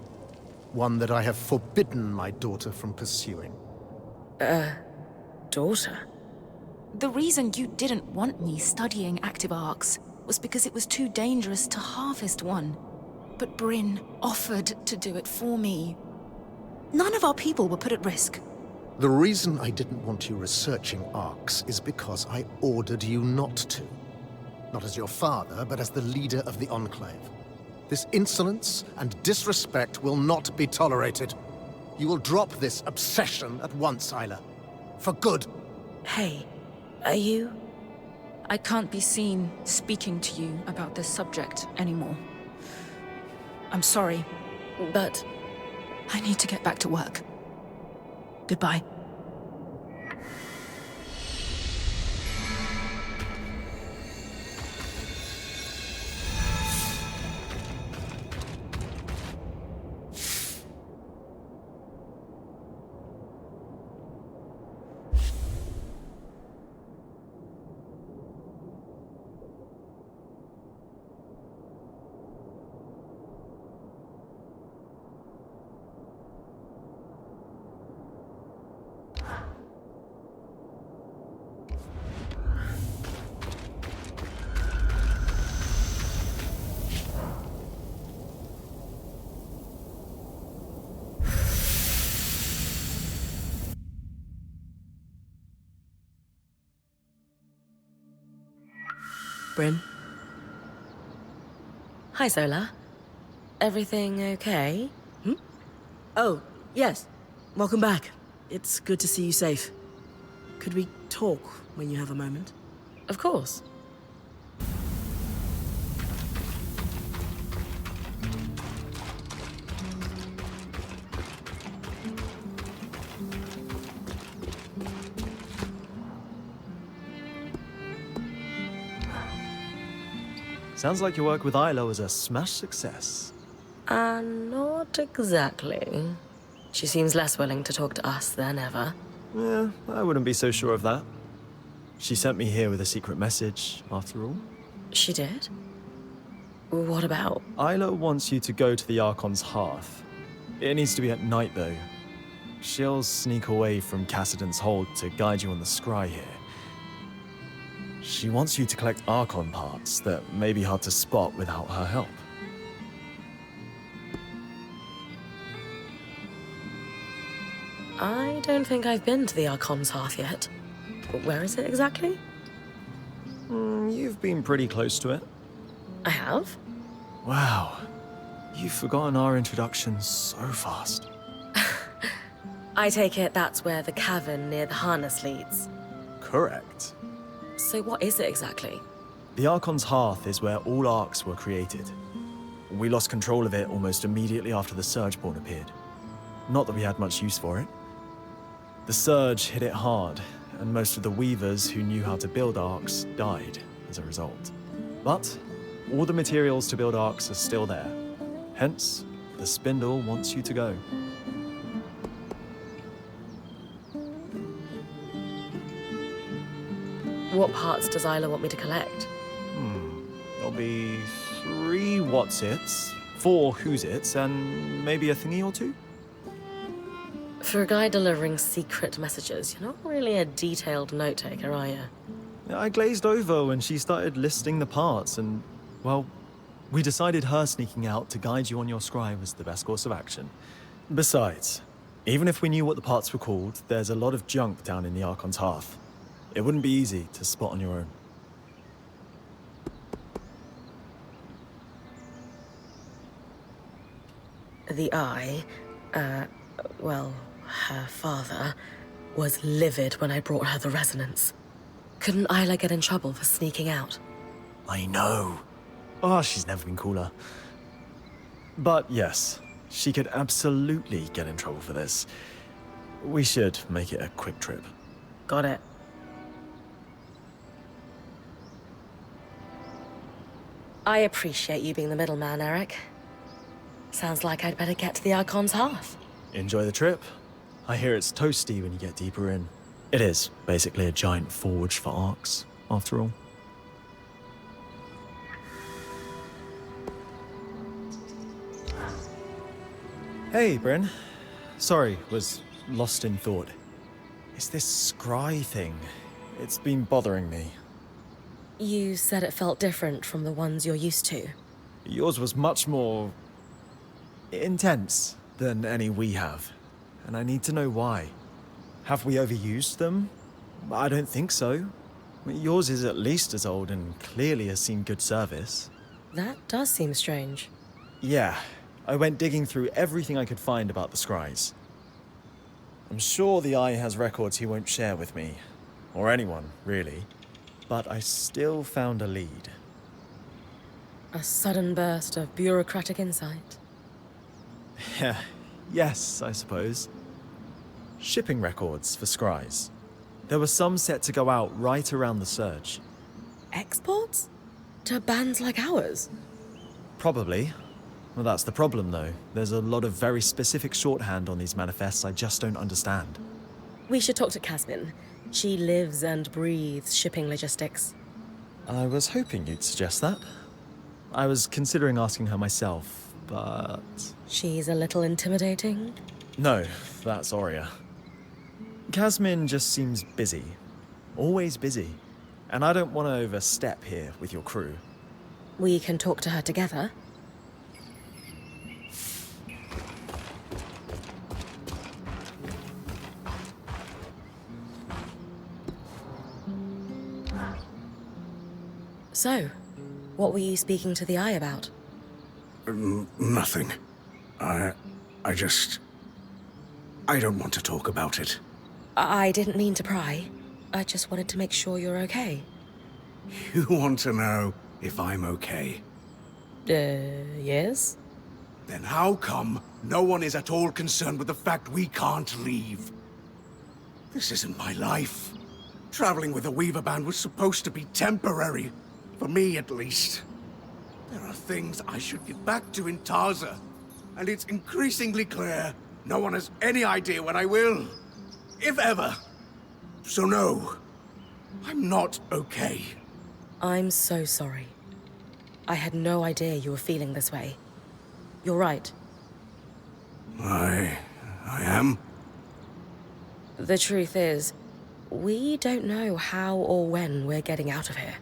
One that I have forbidden my daughter from pursuing.
Daughter?
The reason you didn't want me studying active arcs was because it was too dangerous to harvest one. But Bryn offered to do it for me. None of our people were put at risk.
The reason I didn't want you researching arcs is because I ordered you not to. Not as your father, but as the leader of the Enclave. This insolence and disrespect will not be tolerated. You will drop this obsession at once, Isla. For good.
Hey, are you...
I can't be seen speaking to you about this subject anymore. I'm sorry.
But...
I need to get back to work. Goodbye.
Bryn?
Hi, Zola. Everything okay?
Oh, yes. Welcome back. It's good to see you safe. Could we talk when you have a moment?
Of course.
Sounds like your work with Isla was a smash success.
Not exactly. She seems less willing to talk to us than ever.
Yeah, I wouldn't be so sure of that. She sent me here with a secret message, after all.
She did? What about?
Isla wants you to go to the Archon's hearth. It needs to be at night, though. She'll sneak away from Cassidon's hold to guide you on the scry here. She wants you to collect Archon parts that may be hard to spot without her help.
I don't think I've been to the Archon's hearth yet. Where is it exactly?
You've been pretty close to it.
I have?
Wow. You've forgotten our introduction so fast.
I take it that's where the cavern near the harness leads.
Correct.
So what is it exactly?
The Archon's hearth is where all arcs were created. We lost control of it almost immediately after the Surgeborn appeared. Not that we had much use for it. The Surge hit it hard, and most of the Weavers who knew how to build arcs died as a result. But all the materials to build arcs are still there. Hence, the Spindle wants you to go.
What parts does Isla want me to collect?
There'll be 3 what's-its, 4 who's-its, and maybe a thingy or 2?
For a guy delivering secret messages, you're not really a detailed note-taker, are you?
I glazed over when she started listing the parts, and, well, we decided her sneaking out to guide you on your scry was the best course of action. Besides, even if we knew what the parts were called, there's a lot of junk down in the Archon's hearth. It wouldn't be easy to spot on your own.
The Eye, well, her father, was livid when I brought her the resonance. Couldn't Isla get in trouble for sneaking out?
I know. Oh, she's never been cooler. But yes, she could absolutely get in trouble for this. We should make it a quick trip.
Got it. I appreciate you being the middleman, Eric. Sounds like I'd better get to the Archon's hearth.
Enjoy the trip. I hear it's toasty when you get deeper in. It is basically a giant forge for arcs, after all. Hey, Bryn. Sorry, was lost in thought. It's this scry thing. It's been bothering me.
You said it felt different from the ones you're used to.
Yours was much more intense than any we have, and I need to know why. Have we overused them? I don't think so. Yours is at least as old and clearly has seen good service.
That does seem strange.
Yeah, I went digging through everything I could find about the scries. I'm sure the Eye has records he won't share with me, or anyone, really. But I still found a lead.
A sudden burst of bureaucratic insight.
Yes, I suppose. Shipping records for scries. There were some set to go out right around the surge.
Exports? To bands like ours?
Probably. Well, that's the problem, though. There's a lot of very specific shorthand on these manifests I just don't understand.
We should talk to Casmin. She lives and breathes shipping logistics.
I was hoping you'd suggest that. I was considering asking her myself, but...
She's a little intimidating?
No, that's Aurea. Casmin just seems busy. Always busy. And I don't want to overstep here with your crew.
We can talk to her together. So, what were you speaking to the Eye about?
Nothing. I don't want to talk about it.
I didn't mean to pry. I just wanted to make sure you're okay.
You want to know if I'm okay?
Yes?
Then how come no one is at all concerned with the fact we can't leave? This isn't my life. Traveling with the Weaver Band was supposed to be temporary. For me, at least. There are things I should get back to in Tarza, and it's increasingly clear No one has any idea when I will, if ever. So no, I'm not okay.
I'm so sorry. I had no idea you were feeling this way. You're right.
I am?
The truth is, we don't know how or when we're getting out of here.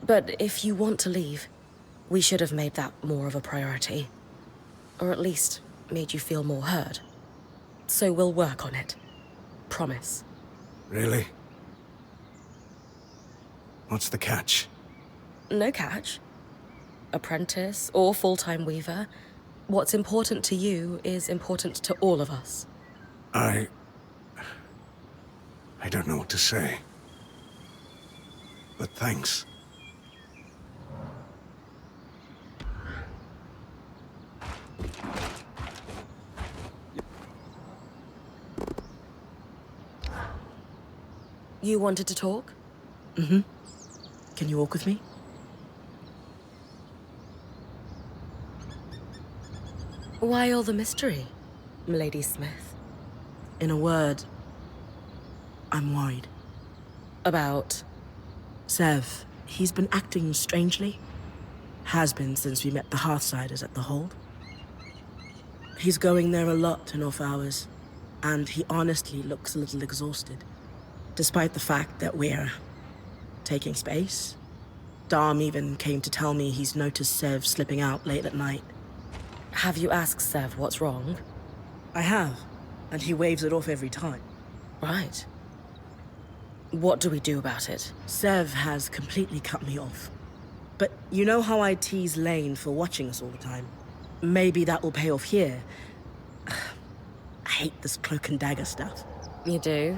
But if you want to leave, we should have made that more of a priority. Or at least made you feel more heard. So we'll work on it. Promise.
Really? What's the catch?
No catch. Apprentice or full-time weaver, what's important to you is important to all of us.
I don't know what to say. But thanks.
You wanted to talk?
Mm-hmm. Can you walk with me?
Why all the mystery, Milady Smith?
In a word, I'm worried.
About?
Sev. He's been acting strangely. Has been since we met the Hearthsiders at the Hold. He's going there a lot in off hours, and he honestly looks a little exhausted. Despite the fact that we're taking space. Dom even came to tell me he's noticed Sev slipping out late at night.
Have you asked Sev what's wrong?
I have, and he waves it off every time.
Right. What do we do about it?
Sev has completely cut me off. But you know how I tease Lane for watching us all the time? Maybe that will pay off here. I hate this cloak and dagger stuff.
You do?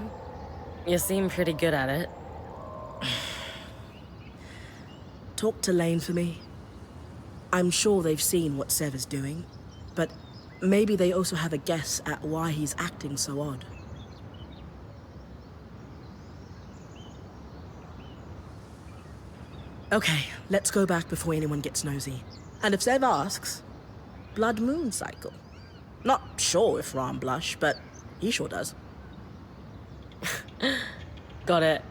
You seem pretty good at it.
Talk to Lane for me. I'm sure they've seen what Sev is doing, but maybe they also have a guess at why he's acting so odd. Okay, let's go back before anyone gets nosy. And if Sev asks, blood moon cycle. Not sure if Ram blush, but he sure does.
Got it.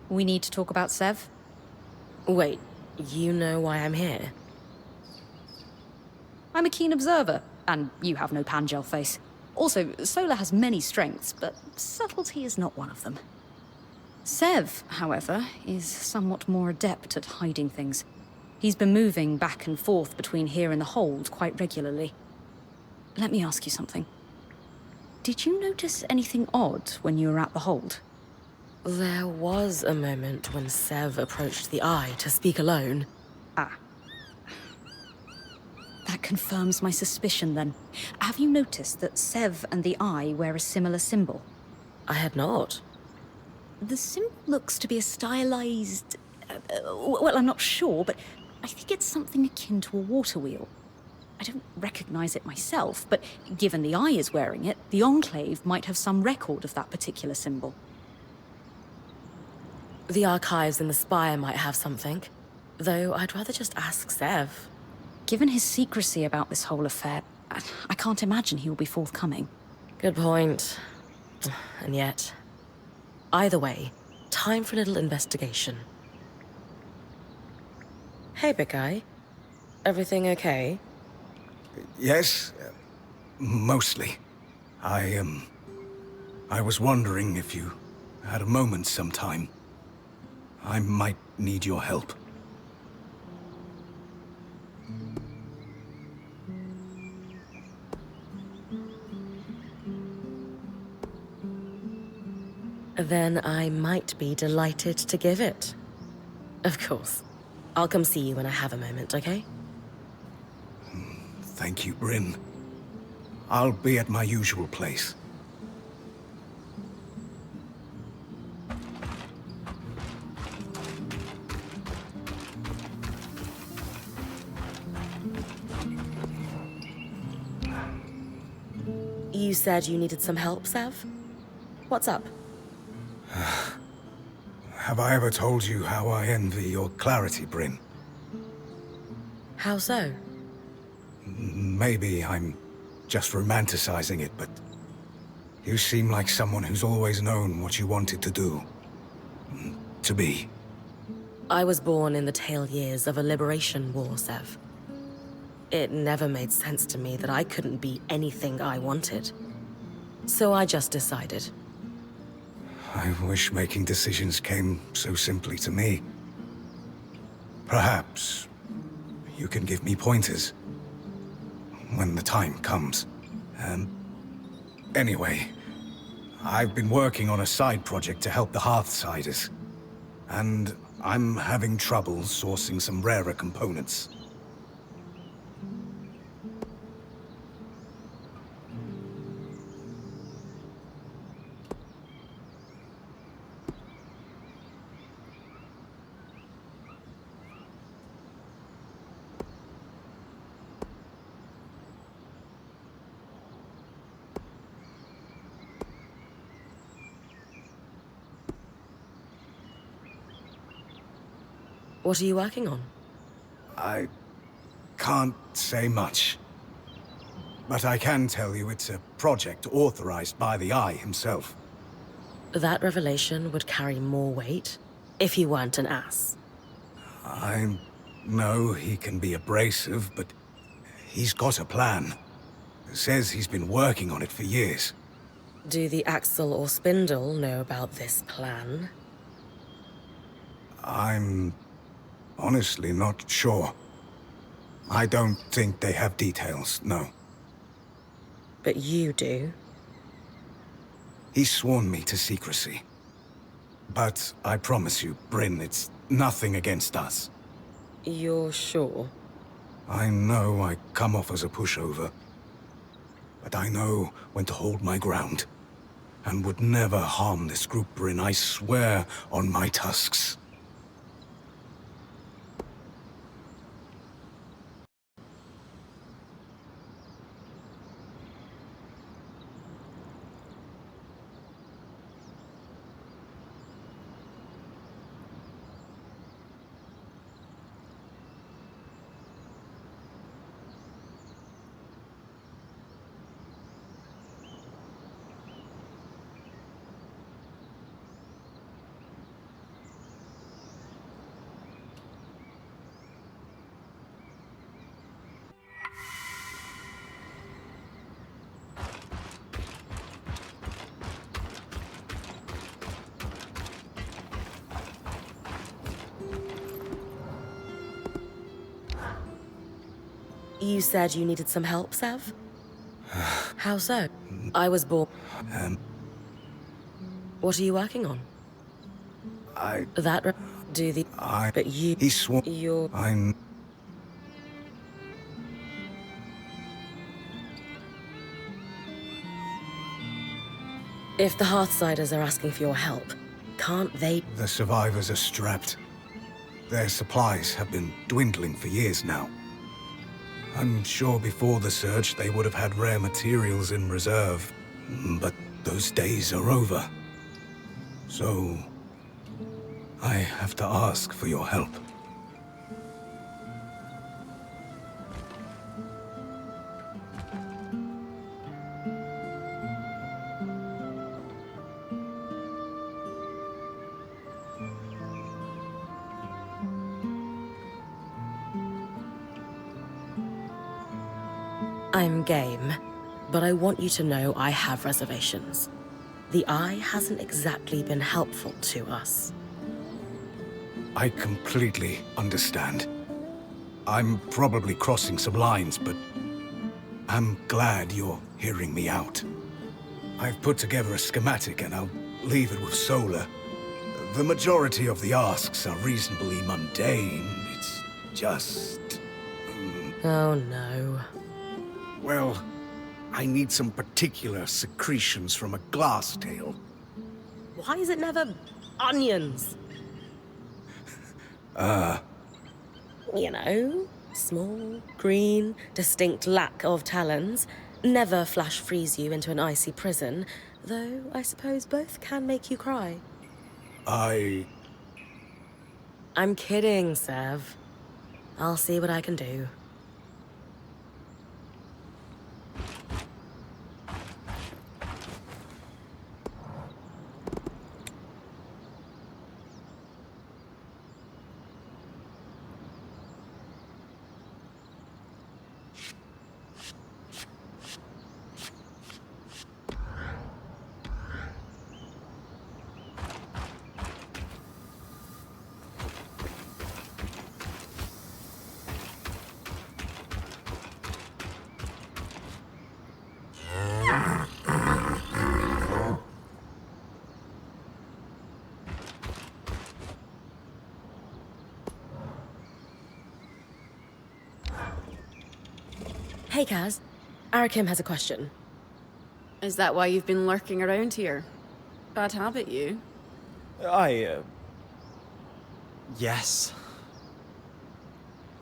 We need to talk about Sev?
Wait, you know why I'm here?
I'm a keen observer, and you have no Pangel face. Also, Solar has many strengths, but subtlety is not one of them. Sev, however, is somewhat more adept at hiding things. He's been moving back and forth between here and the Hold quite regularly. Let me ask you something. Did you notice anything odd when you were at the Hold?
There was a moment when Sev approached the Eye to speak alone.
Ah. That confirms my suspicion, then. Have you noticed that Sev and the Eye wear a similar symbol?
I had not.
The symbol looks to be a stylized... well, I'm not sure, but I think it's something akin to a water wheel. I don't recognize it myself, but given the Eye is wearing it, the Enclave might have some record of that particular symbol.
The archives in the Spire might have something, though I'd rather just ask Sev.
Given his secrecy about this whole affair, I can't imagine he will be forthcoming.
Good point. And yet... Either way, time for a little investigation. Hey, big guy. Everything okay?
Yes, mostly. I was wondering if you had a moment sometime. I might need your help.
Then I might be delighted to give it. Of course. I'll come see you when I have a moment, okay?
Thank you, Bryn. I'll be at my usual place.
You said you needed some help, Sav? What's up?
Have I ever told you how I envy your clarity, Bryn?
How so?
Maybe I'm just romanticizing it, but you seem like someone who's always known what you wanted to do. To be.
I was born in the tail years of a liberation war, Sev. It never made sense to me that I couldn't be anything I wanted. So I just decided.
I wish making decisions came so simply to me. Perhaps you can give me pointers when the time comes. Anyway, I've been working on a side project to help the Hearthsiders, and I'm having trouble sourcing some rarer components.
What are you working on?
I can't say much. But I can tell you it's a project authorized by the Eye himself.
That revelation would carry more weight if he weren't an ass.
I know he can be abrasive, but he's got a plan. Says he's been working on it for years.
Do the Axel or Spindle know about this plan?
I'm honestly not sure. I don't think they have details, no.
But you do?
He's sworn me to secrecy. But I promise you, Bryn, it's nothing against us.
You're sure?
I know I come off as a pushover. But I know when to hold my ground. And would never harm this group, Bryn, I swear on my tusks.
You said you needed some help, Sav? How so? I was born... What are you working on? Do the... But you...
He swore...
You're...
I'm...
If the Hearthsiders are asking for your help, can't they...
The survivors are strapped. Their supplies have been dwindling for years now. I'm sure before the Surge they would have had rare materials in reserve. But those days are over. So... I have to ask for your help.
I'm game, but I want you to know I have reservations. The Eye hasn't exactly been helpful to us.
I completely understand. I'm probably crossing some lines, but I'm glad you're hearing me out. I've put together a schematic and I'll leave it with Solar. The majority of the asks are reasonably mundane. It's just...
Oh no.
Well, I need some particular secretions from a glass tail.
Why is it never onions? You know, small, green, distinct lack of talons. Never flash freeze you into an icy prison, though I suppose both can make you cry. I'm kidding, Sev. I'll see what I can do. Hey, Kaz. Arakim has a question.
Is that why you've been lurking around here? Bad habit, you.
Yes.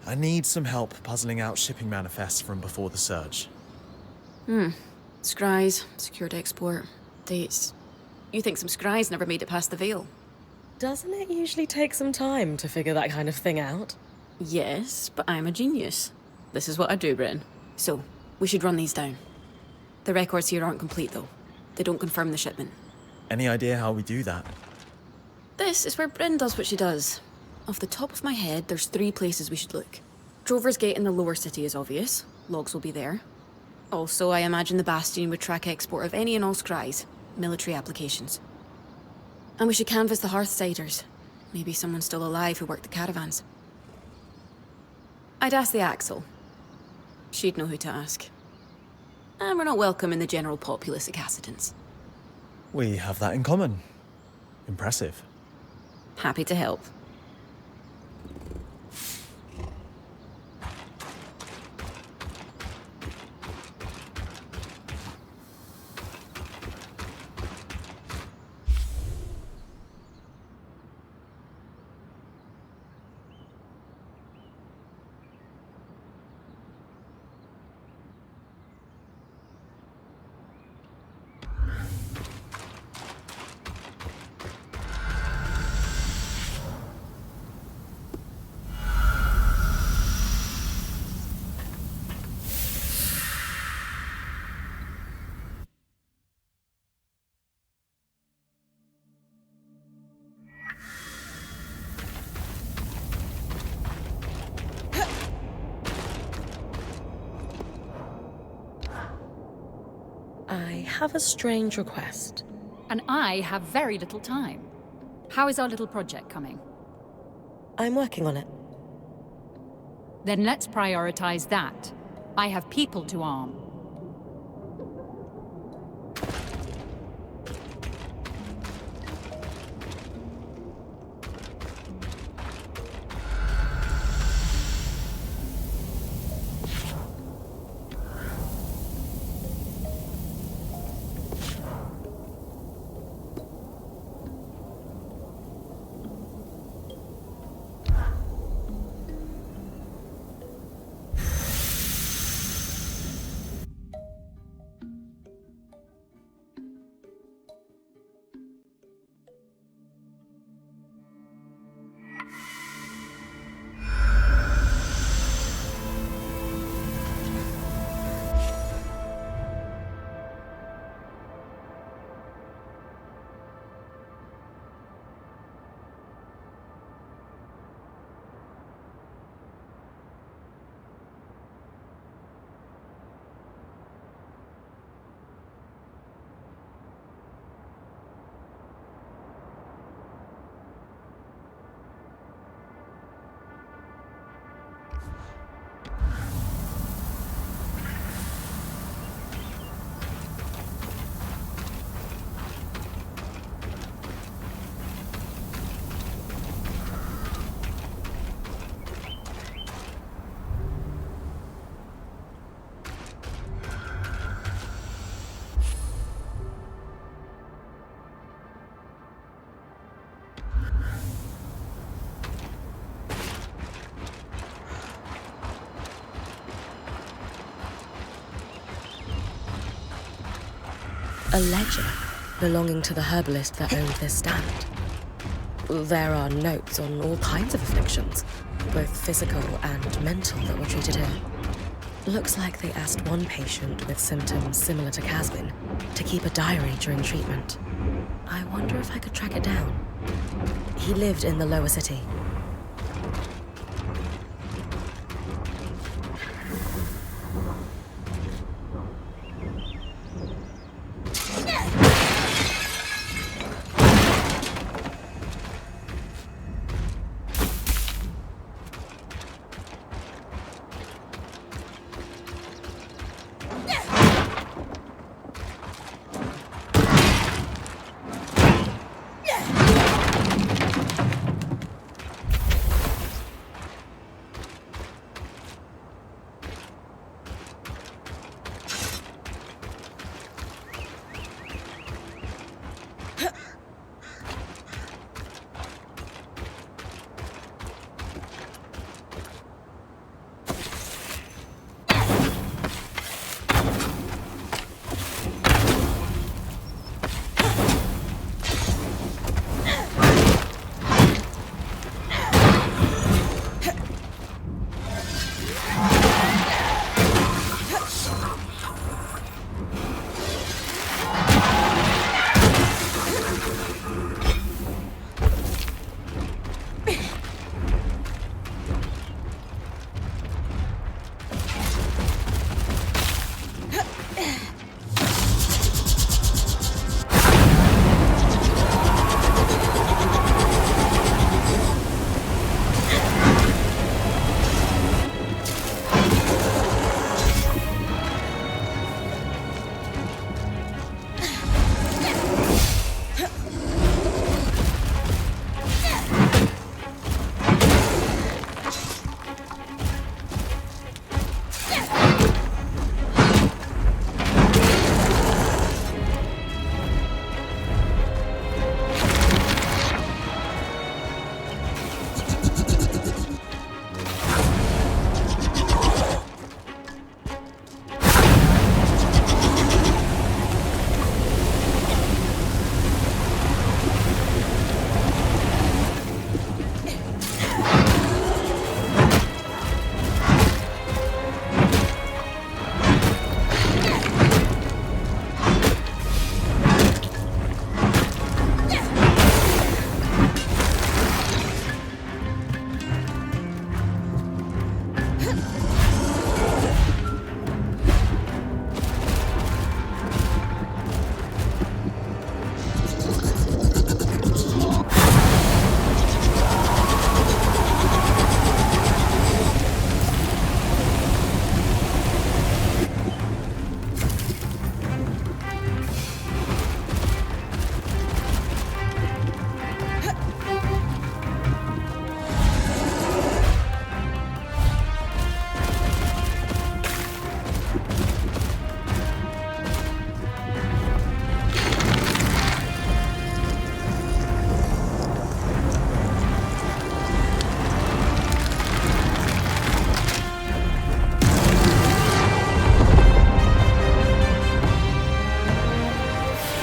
I need some help puzzling out shipping manifests from before the surge.
Scries, secured export, dates. You think some scries never made it past the Veil?
Doesn't it usually take some time to figure that kind of thing out?
Yes, but I'm a genius. This is what I do, Bryn. So, we should run these down. The records here aren't complete, though. They don't confirm the shipment.
Any idea how we do that?
This is where Bryn does what she does. Off the top of my head, there's 3 places we should look. Drover's Gate in the lower city is obvious. Logs will be there. Also, I imagine the Bastion would track export of any and all scries, military applications. And we should canvass the Hearthsiders. Maybe someone still alive who worked the caravans. I'd ask the Axel. She'd know who to ask. And we're not welcome in the general populace at Cassidans.
We have that in common. Impressive.
Happy to help.
I have a strange request.
And I have very little time. How is our little project coming?
I'm working on it.
Then let's prioritize that. I have people to arm.
A ledger belonging to the herbalist that owned this stand. There are notes on all kinds of afflictions, both physical and mental, that were treated here. Looks like they asked one patient with symptoms similar to Caslin to keep a diary during treatment. I wonder if I could track it down. He lived in the lower city.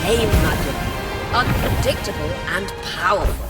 Flame magic. Unpredictable and powerful.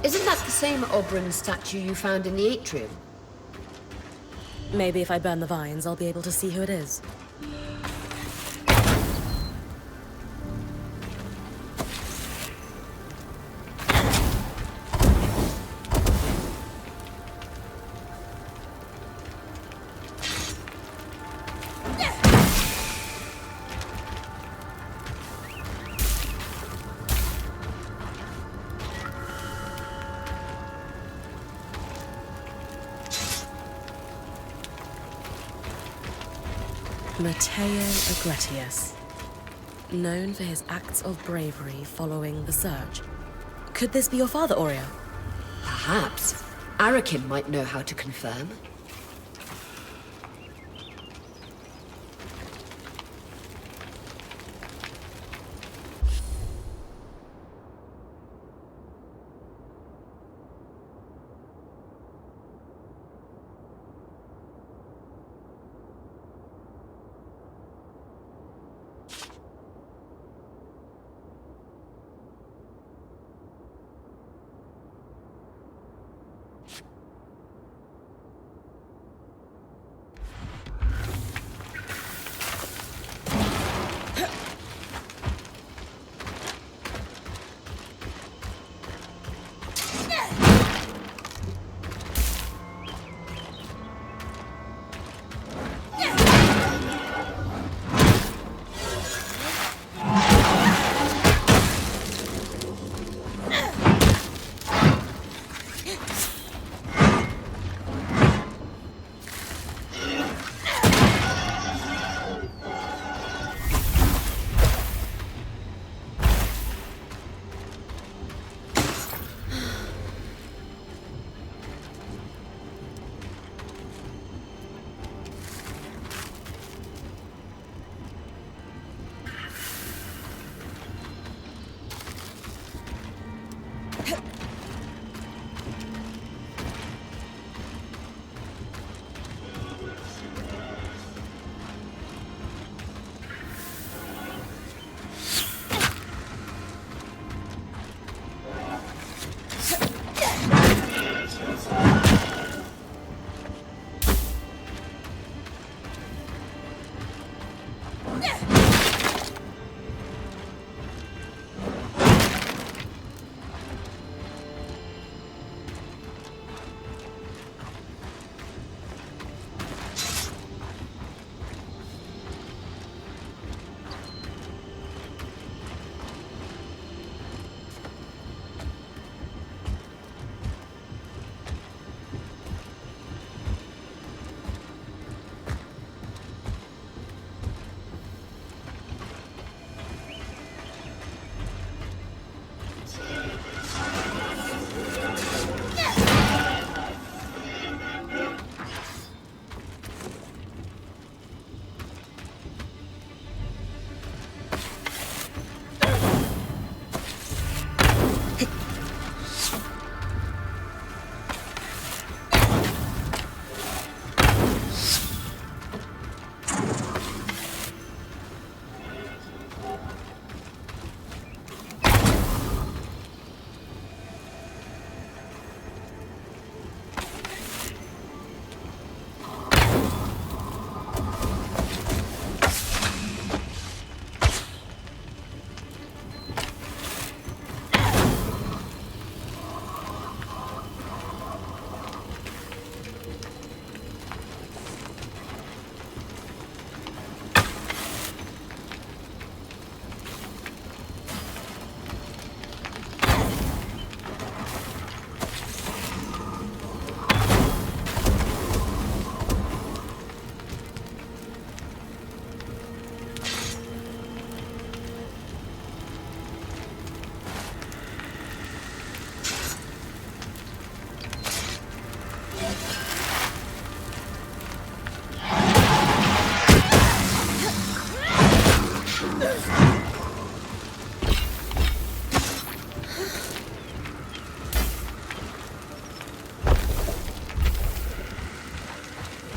Isn't that the same Oberon statue you found in the atrium?
Maybe if I burn the vines, I'll be able to see who it is. Matteo Agretius, known for his acts of bravery following the Surge. Could this be your father, Aurea?
Perhaps. Arakim might know how to confirm.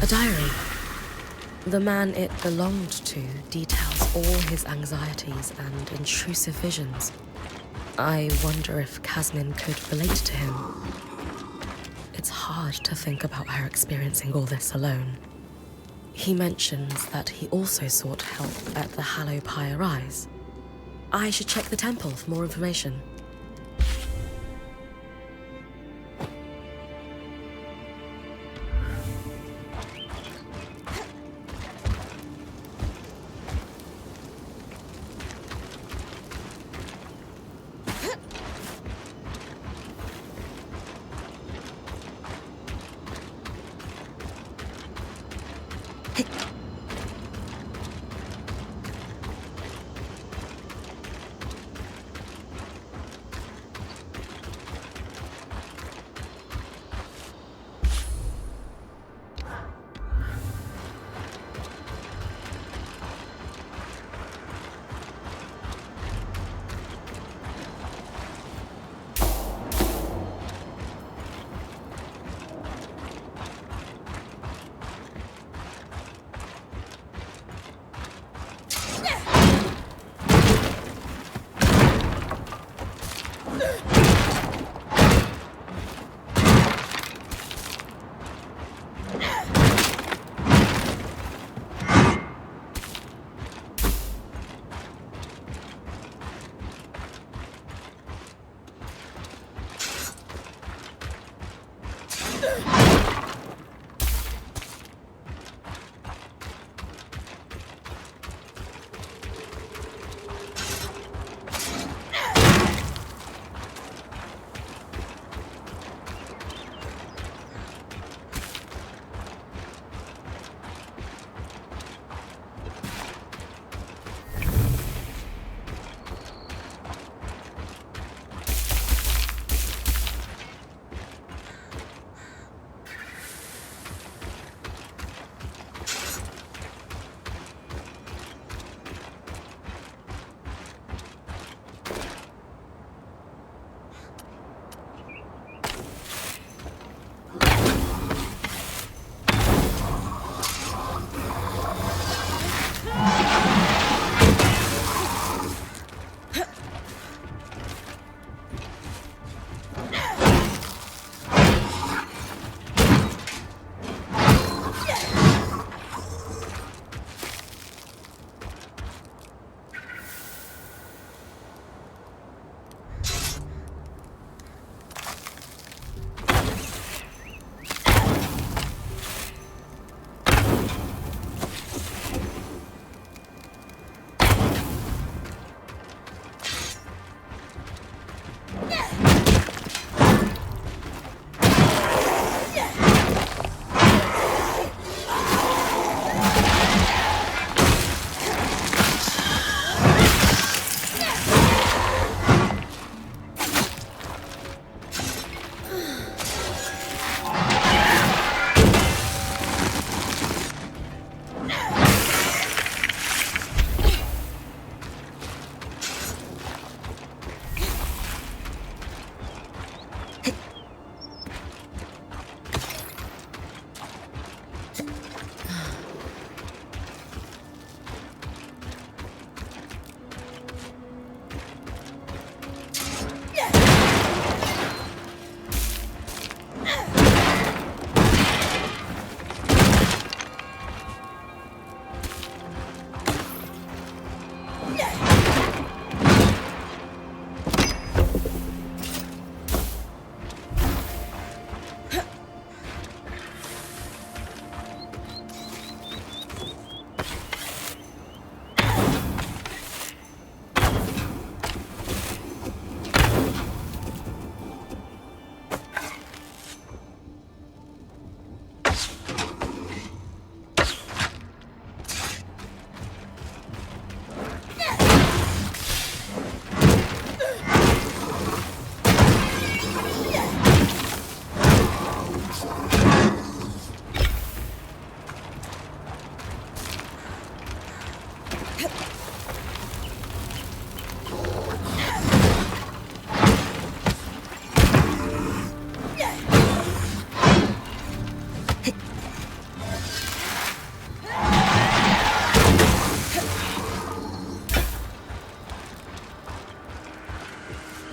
diary. The man it belonged to details all his anxieties and intrusive visions. I wonder if Casmin could relate to him. It's hard to think about her experiencing all this alone. He mentions that he also sought help at the Hallow Pyre Rise. I should check the temple for more information.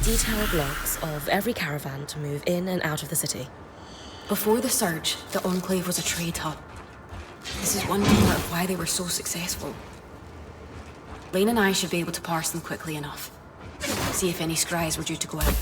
Detailed logs of every caravan to move in and out of the city.
Before the Surge, the Enclave was a trade hub. This is one part of why they were so successful. Lane and I should be able to parse them quickly enough. See if any scries were due to go out.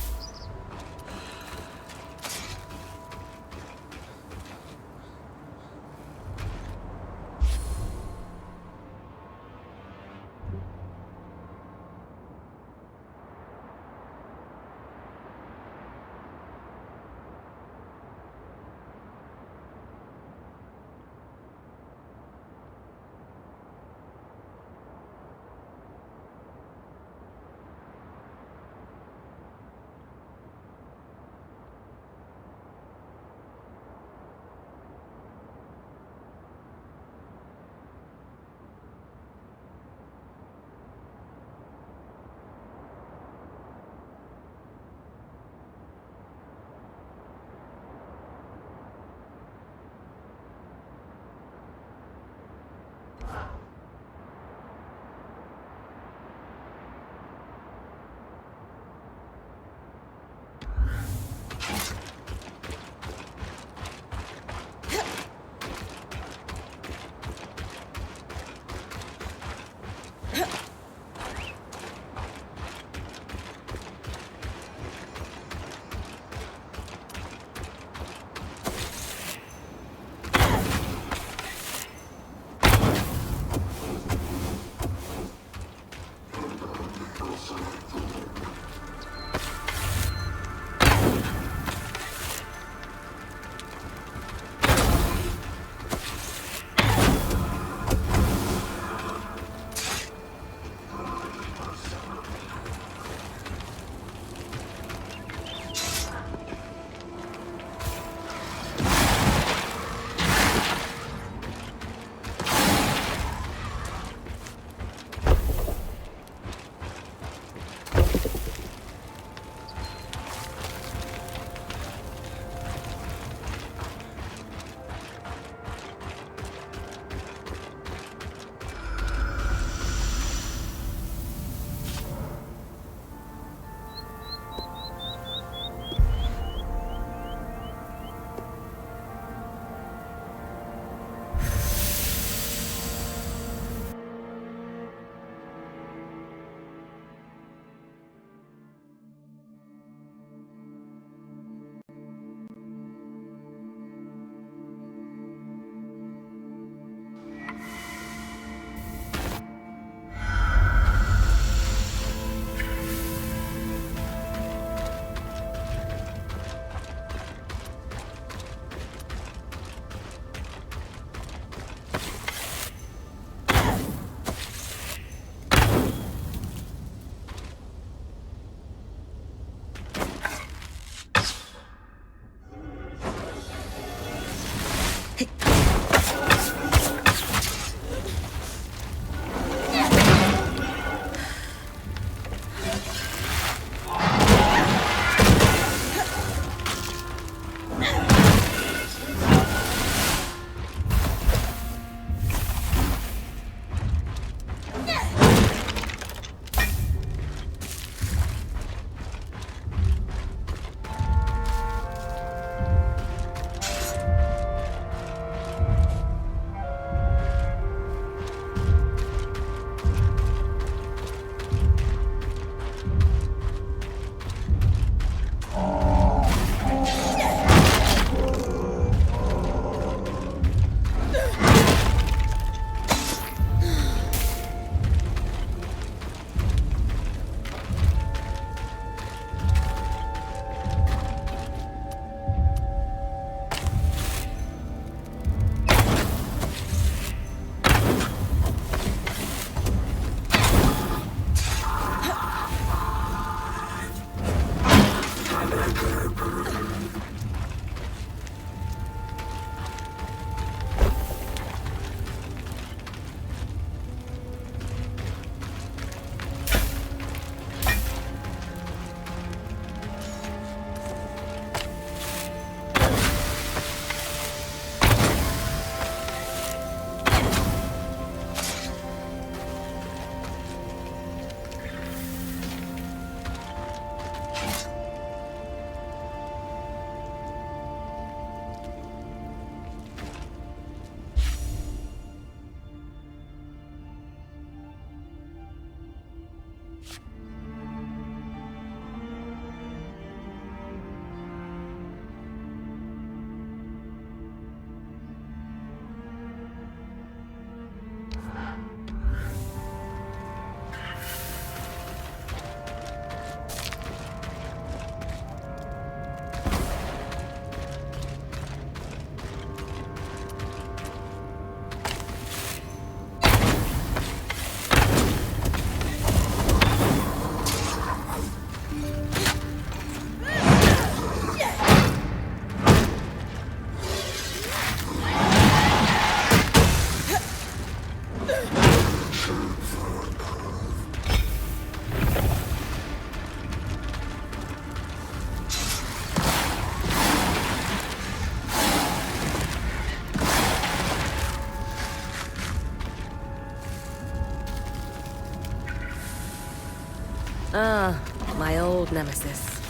Ah, my old nemesis.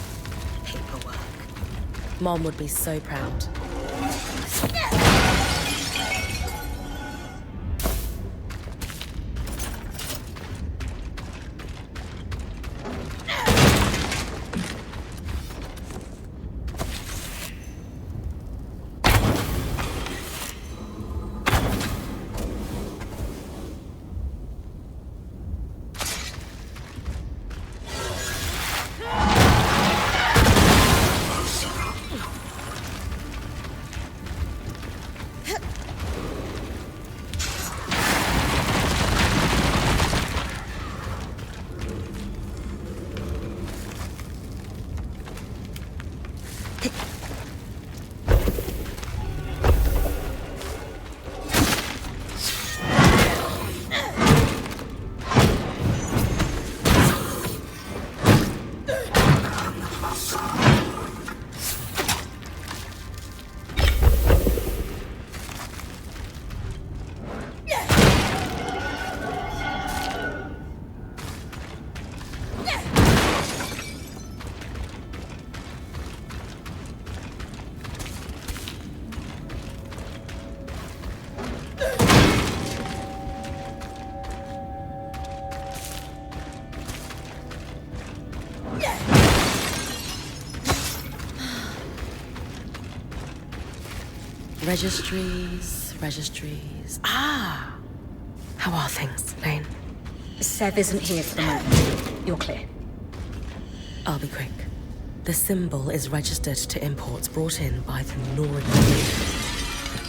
Paperwork. Mom would be so proud. Registries. Ah! How are things, Lane?
Sev isn't here for the moment. You're clear.
I'll be quick. The symbol is registered to imports brought in by the Northern.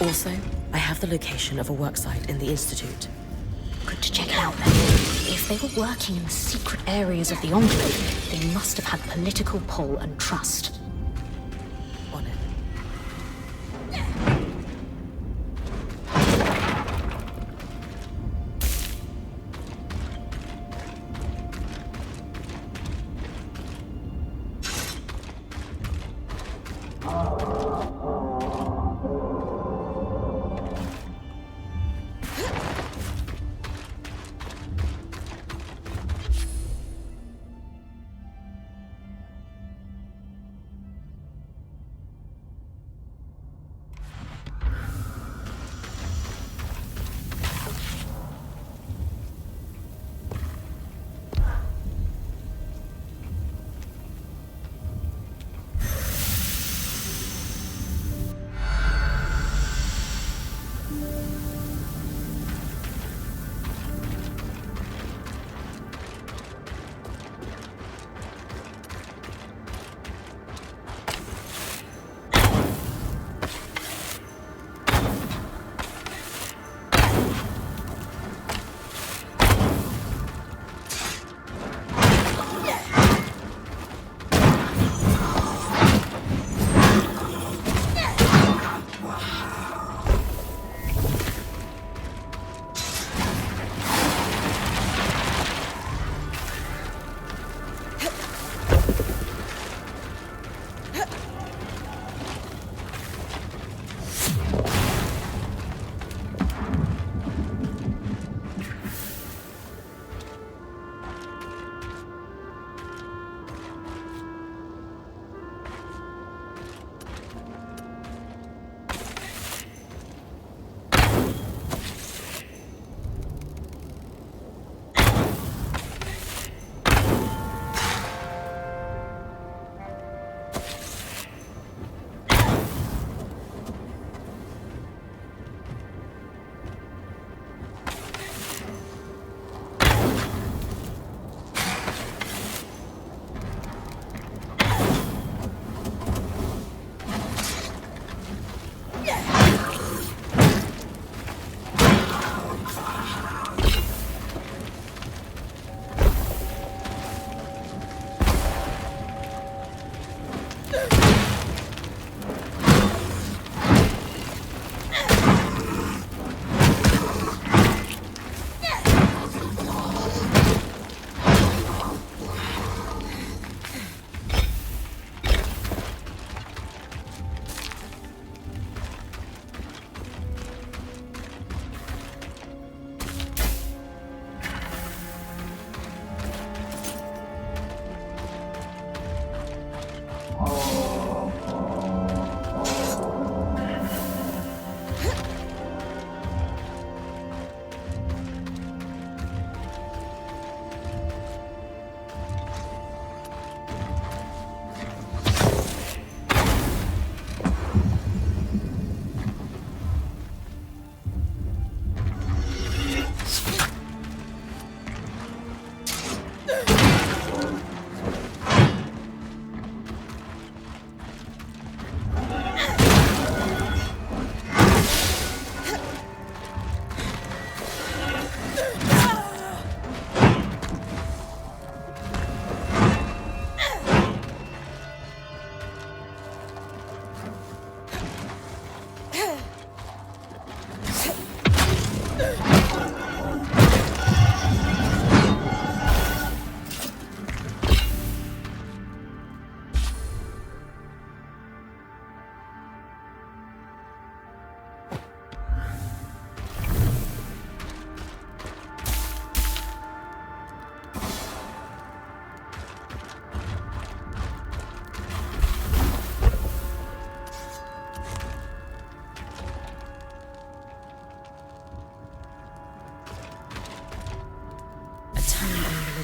Also, I have the location of a worksite in the Institute.
Good to check it out then. If they were working in the secret areas of the Enclave, they must have had political pull and trust.
On it.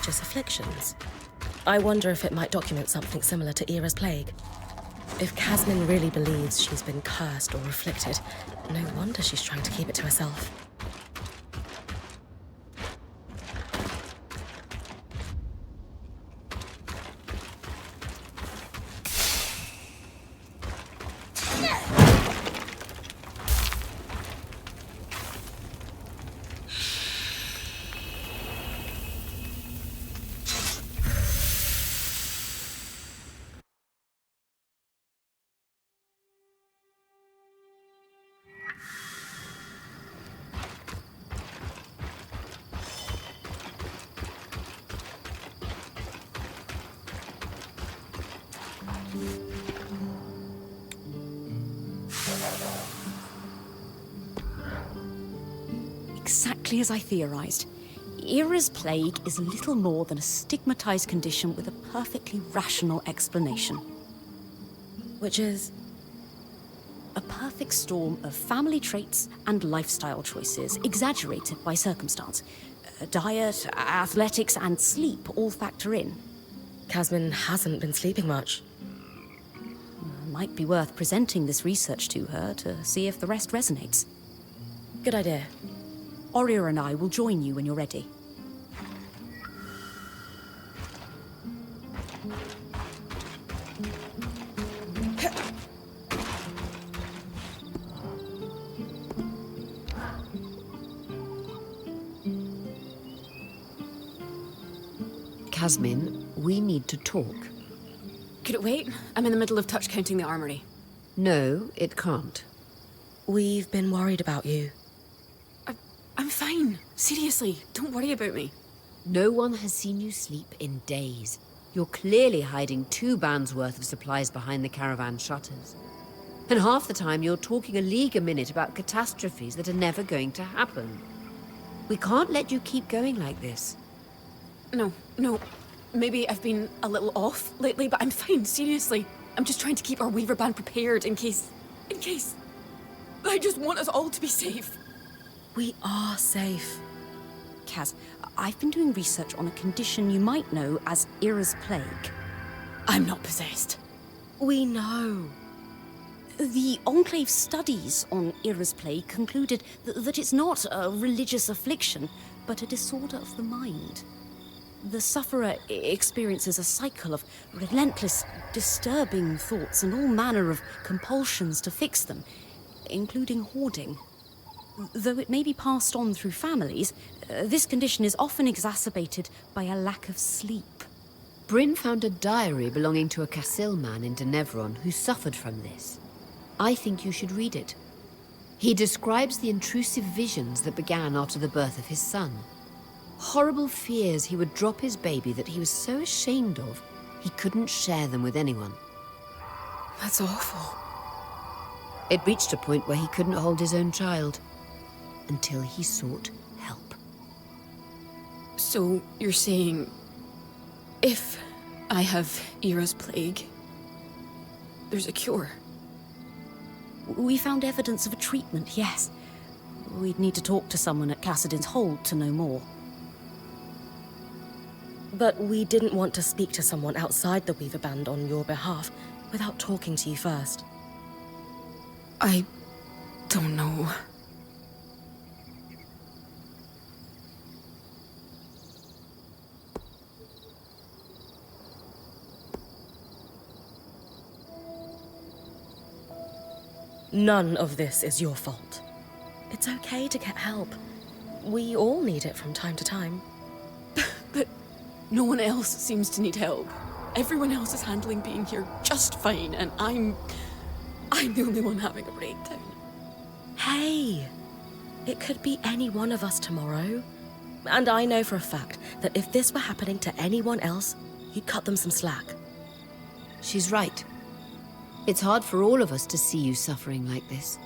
religious afflictions. I wonder if it might document something similar to Era's plague. If Casmin really believes she's been cursed or afflicted, no wonder she's trying to keep it to herself.
Exactly as I theorized. Era's plague is little more than a stigmatized condition with a perfectly rational explanation.
Which is?
A perfect storm of family traits and lifestyle choices, exaggerated by circumstance. Diet, athletics, and sleep all factor in.
Casmin hasn't been sleeping much.
Might be worth presenting this research to her to see if the rest resonates.
Good idea.
Oria and I will join you when you're ready.
Casmin, we need to talk.
Could it wait? I'm in the middle of touch counting the armory.
No, it can't.
We've been worried about you.
I'm fine. Seriously, don't worry about me.
No one has seen you sleep in days. You're clearly hiding 2 bands worth of supplies behind the caravan shutters. And half the time you're talking a league a minute about catastrophes that are never going to happen. We can't let you keep going like this.
No. Maybe I've been a little off lately, but I'm fine, seriously. I'm just trying to keep our Weaver band prepared in case... I just want us all to be safe.
We are safe.
Kaz, I've been doing research on a condition you might know as Era's plague.
I'm not possessed.
We know.
The Enclave studies on Era's plague concluded that it's not a religious affliction, but a disorder of the mind. The sufferer experiences a cycle of relentless, disturbing thoughts and all manner of compulsions to fix them, including hoarding. Though it may be passed on through families, this condition is often exacerbated by a lack of sleep.
Bryn found a diary belonging to a Cassil man in Denevron who suffered from this. I think you should read it. He describes the intrusive visions that began after the birth of his son. Horrible fears he would drop his baby that he was so ashamed of, he couldn't share them with anyone.
That's awful.
It reached a point where he couldn't hold his own child, until he sought help.
So, you're saying... if I have Era's plague, there's a cure?
We found evidence of a treatment, yes. We'd need to talk to someone at Cassidin's Hold to know more.
But we didn't want to speak to someone outside the Weaver Band on your behalf without talking to you first.
I don't know.
None of this is your fault. It's okay to get help. We all need it from time to time.
But no one else seems to need help. Everyone else is handling being here just fine, and I'm the only one having a breakdown.
Hey, it could be any one of us tomorrow. And I know for a fact that if this were happening to anyone else, you'd cut them some slack.
She's right. It's hard for all of us to see you suffering like this.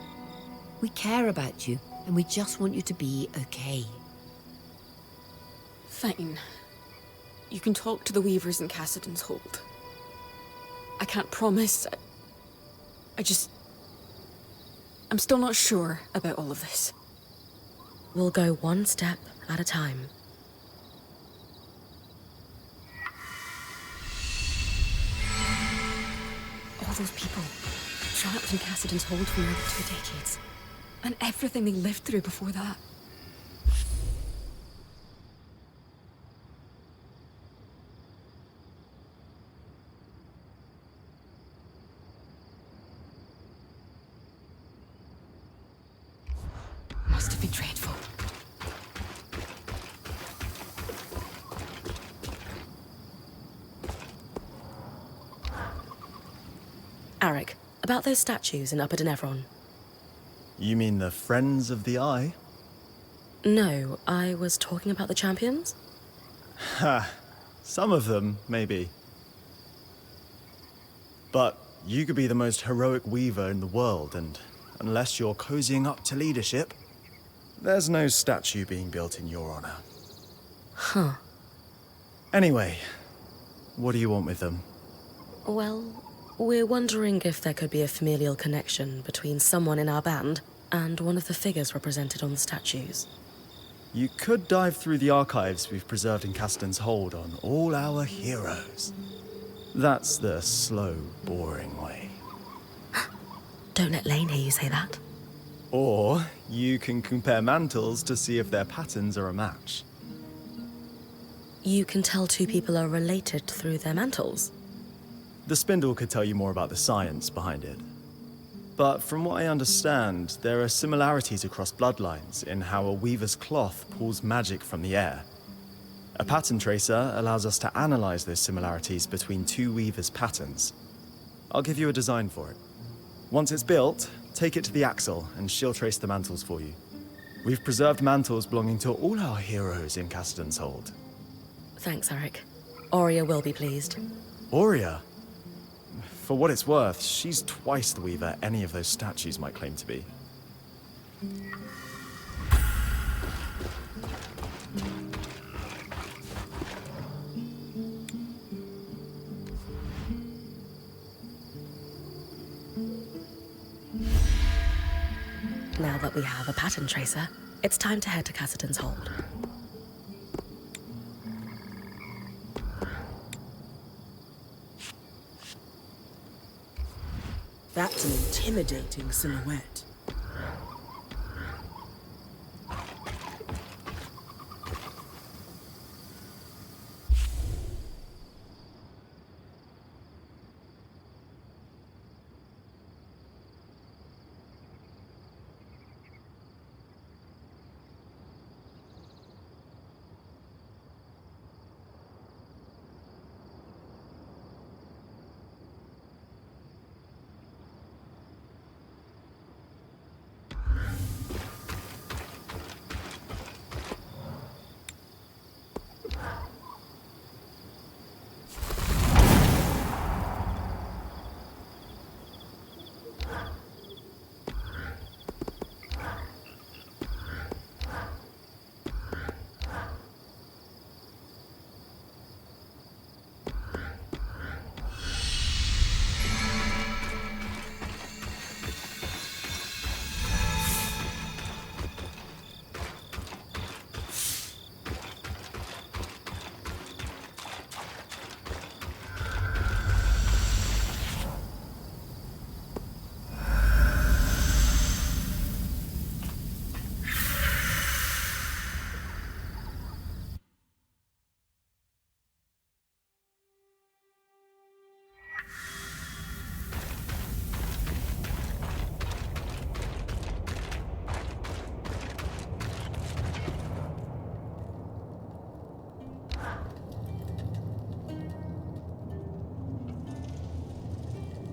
We care about you, and we just want you to be okay.
Fine. You can talk to the Weavers in Cassidin's Hold. I can't promise. I'm still not sure about all of this.
We'll go one step at a time.
those people, trapped in Cassidy's hold for nearly 2 decades. And everything they lived through before that. Must have been dreadful.
Arik, about those statues in Upper Denevron.
You mean the Friends of the Eye?
No, I was talking about the champions.
Ha! Some of them, maybe. But you could be the most heroic weaver in the world, and unless you're cozying up to leadership, there's no statue being built in your honor.
Huh.
Anyway, what do you want with them?
Well, we're wondering if there could be a familial connection between someone in our band and one of the figures represented on the statues.
You could dive through the archives we've preserved in Castellan's hold on all our heroes. That's the slow, boring way.
Don't let Lane hear you say that.
Or you can compare mantles to see if their patterns are a match.
You can tell two people are related through their mantles.
The spindle could tell you more about the science behind it. But from what I understand, there are similarities across bloodlines in how a weaver's cloth pulls magic from the air. A pattern tracer allows us to analyze those similarities between two weavers' patterns. I'll give you a design for it. Once it's built, take it to the Axle and she'll trace the mantles for you. We've preserved mantles belonging to all our heroes in Castellan's hold.
Thanks, Arik. Aurea will be pleased.
Aurea? For what it's worth, she's twice the weaver any of those statues might claim to be.
Now that we have a pattern tracer, it's time to head to Cassidy's hold.
That's an intimidating silhouette.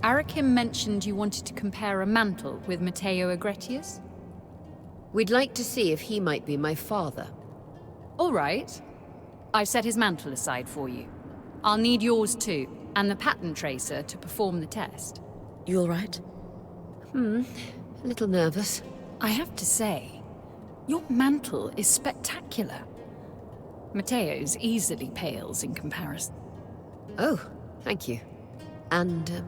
Arakim mentioned you wanted to compare a mantle with Matteo Agretius?
We'd like to see if he might be my father.
All right. I've set his mantle aside for you. I'll need yours too, and the pattern tracer to perform the test.
You all right?
A little nervous.
I have to say, your mantle is spectacular. Matteo's easily pales in comparison.
Oh, thank you. And,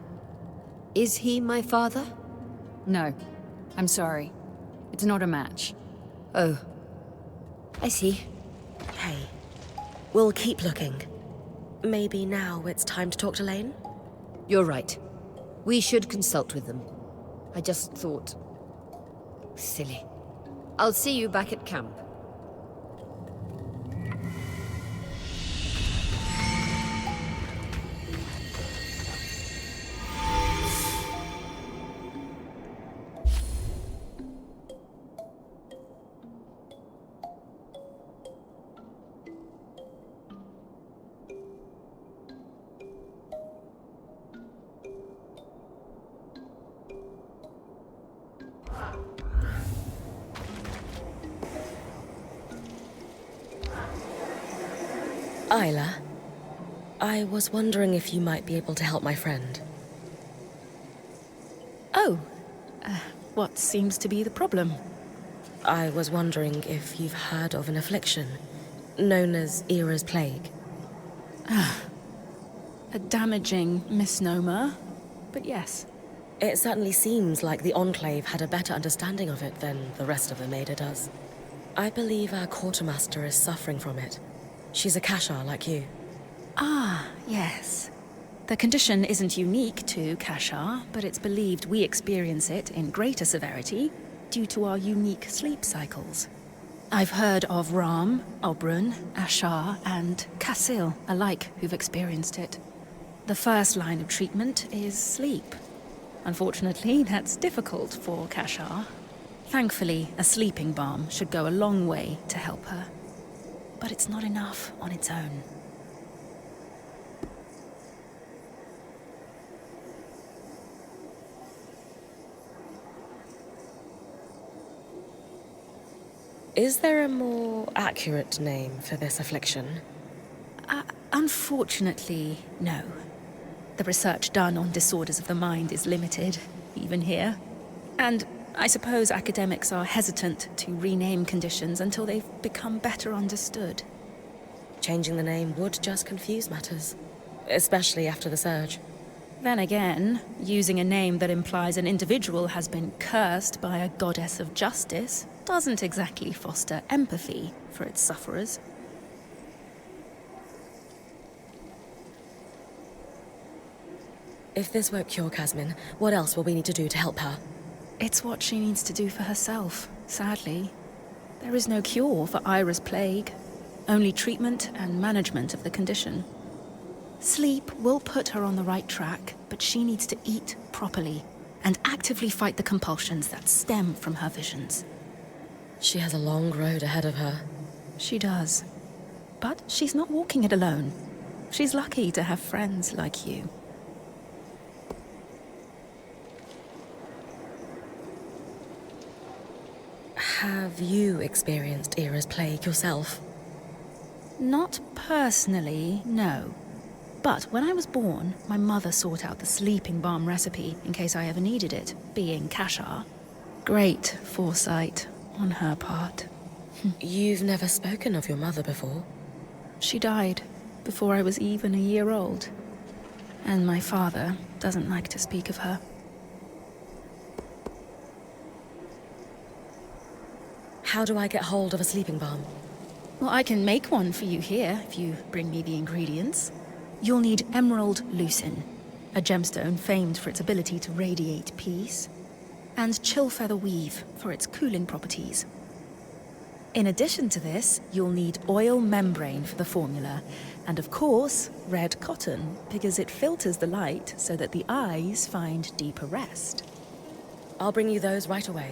is he my father?
No, I'm sorry. It's not a match.
Oh, I see.
Hey, we'll keep looking. Maybe now it's time to talk to Lane?
You're right. We should consult with them. I just thought... silly. I'll see you back at camp.
Isla, I was wondering if you might be able to help my friend.
Oh, what seems to be the problem?
I was wondering if you've heard of an affliction known as Era's Plague.
A damaging misnomer, but yes.
It certainly seems like the Enclave had a better understanding of it than the rest of the Maida does. I believe our quartermaster is suffering from it. She's a Kashar like you.
Ah, yes. The condition isn't unique to Kashar, but it's believed we experience it in greater severity due to our unique sleep cycles. I've heard of Ram, Obrun, Ashar, and Kassil alike who've experienced it. The first line of treatment is sleep. Unfortunately, that's difficult for Kashar. Thankfully, a sleeping balm should go a long way to help her. But it's not enough on its own.
Is there a more accurate name for this affliction?
Unfortunately, no. The research done on disorders of the mind is limited, even here. And I suppose academics are hesitant to rename conditions until they've become better understood.
Changing the name would just confuse matters, especially after the surge.
Then again, using a name that implies an individual has been cursed by a goddess of justice doesn't exactly foster empathy for its sufferers.
If this won't cure Kasmin, what else will we need to do to help her?
It's what she needs to do for herself, sadly. There is no cure for Ira's plague, only treatment and management of the condition. Sleep will put her on the right track, but she needs to eat properly and actively fight the compulsions that stem from her visions.
She has a long road ahead of her.
She does. But she's not walking it alone. She's lucky to have friends like you.
Have you experienced Era's Plague yourself?
Not personally, no. But when I was born, my mother sought out the sleeping balm recipe in case I ever needed it, being Kashar. Great foresight on her part.
You've never spoken of your mother before?
She died before I was even a year old. And my father doesn't like to speak of her.
How do I get hold of a sleeping balm?
Well, I can make one for you here if you bring me the ingredients. You'll need emerald lucin, a gemstone famed for its ability to radiate peace, and chill feather weave for its cooling properties. In addition to this, you'll need oil membrane for the formula, and of course, red cotton, because it filters the light so that the eyes find deeper rest.
I'll bring you those right away.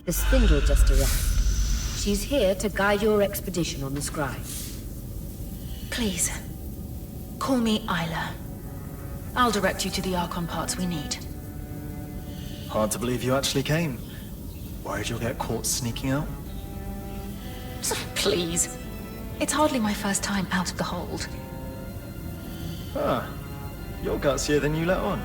The Spindle just arrived. She's here to guide your expedition on the Scribe.
Please, call me Isla. I'll direct you to the Archon parts we need.
Hard to believe you actually came. Worried you'll get caught sneaking out?
Please. It's hardly my first time out of the hold.
Ah, you're gutsier than you let on.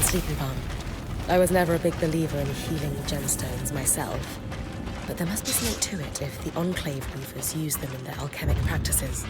Sleeping balm. I was never a big believer in healing gemstones myself, but there must be something to it if the Enclave weavers use them in their alchemic practices.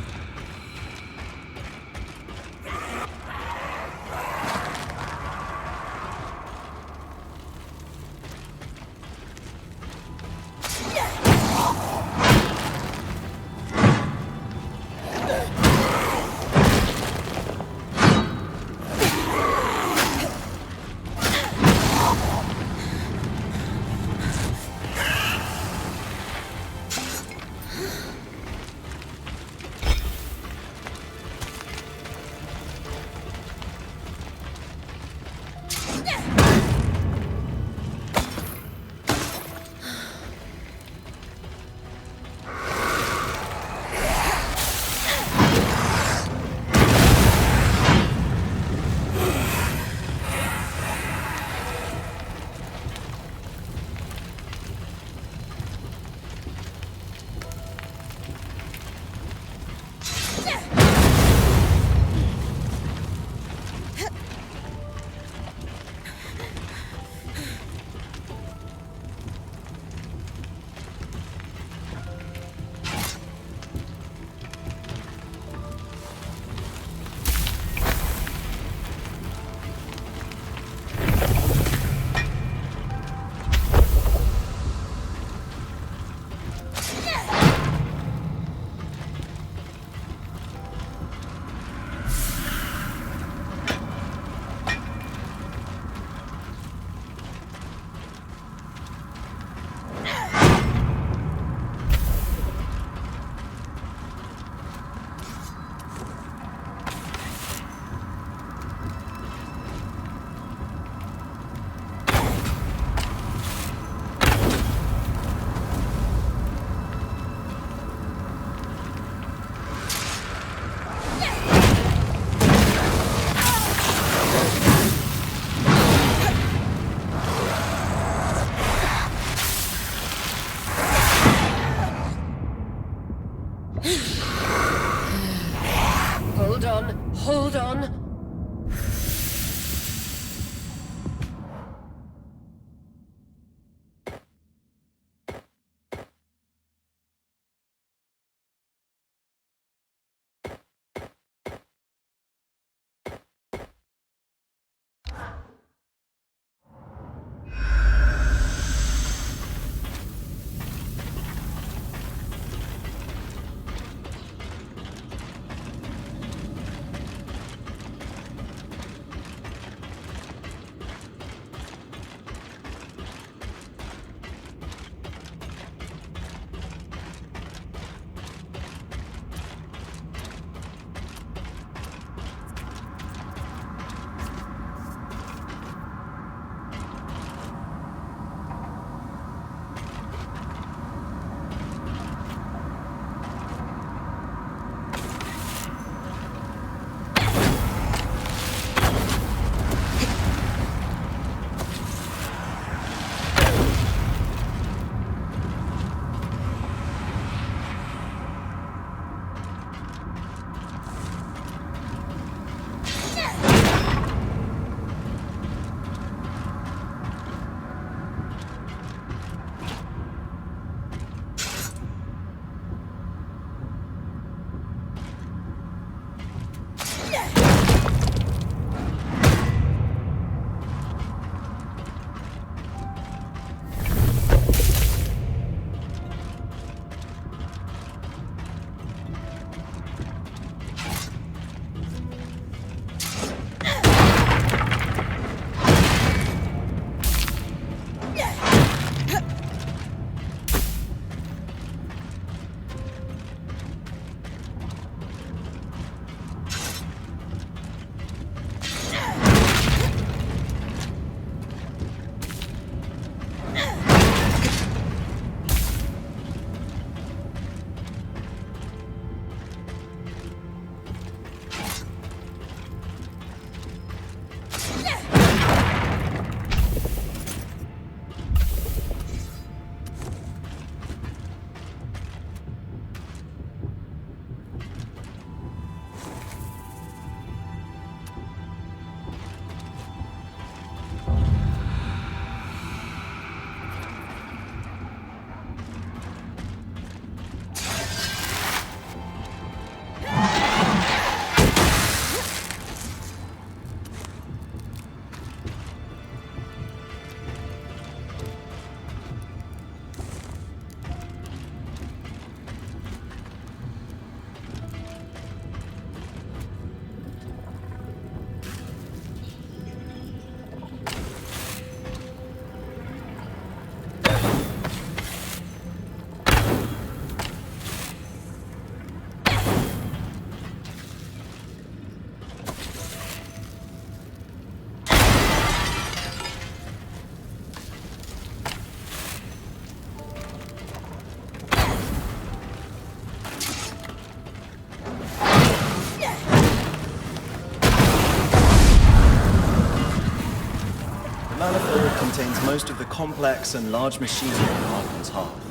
most of the complex and large machinery on Archon's hearth.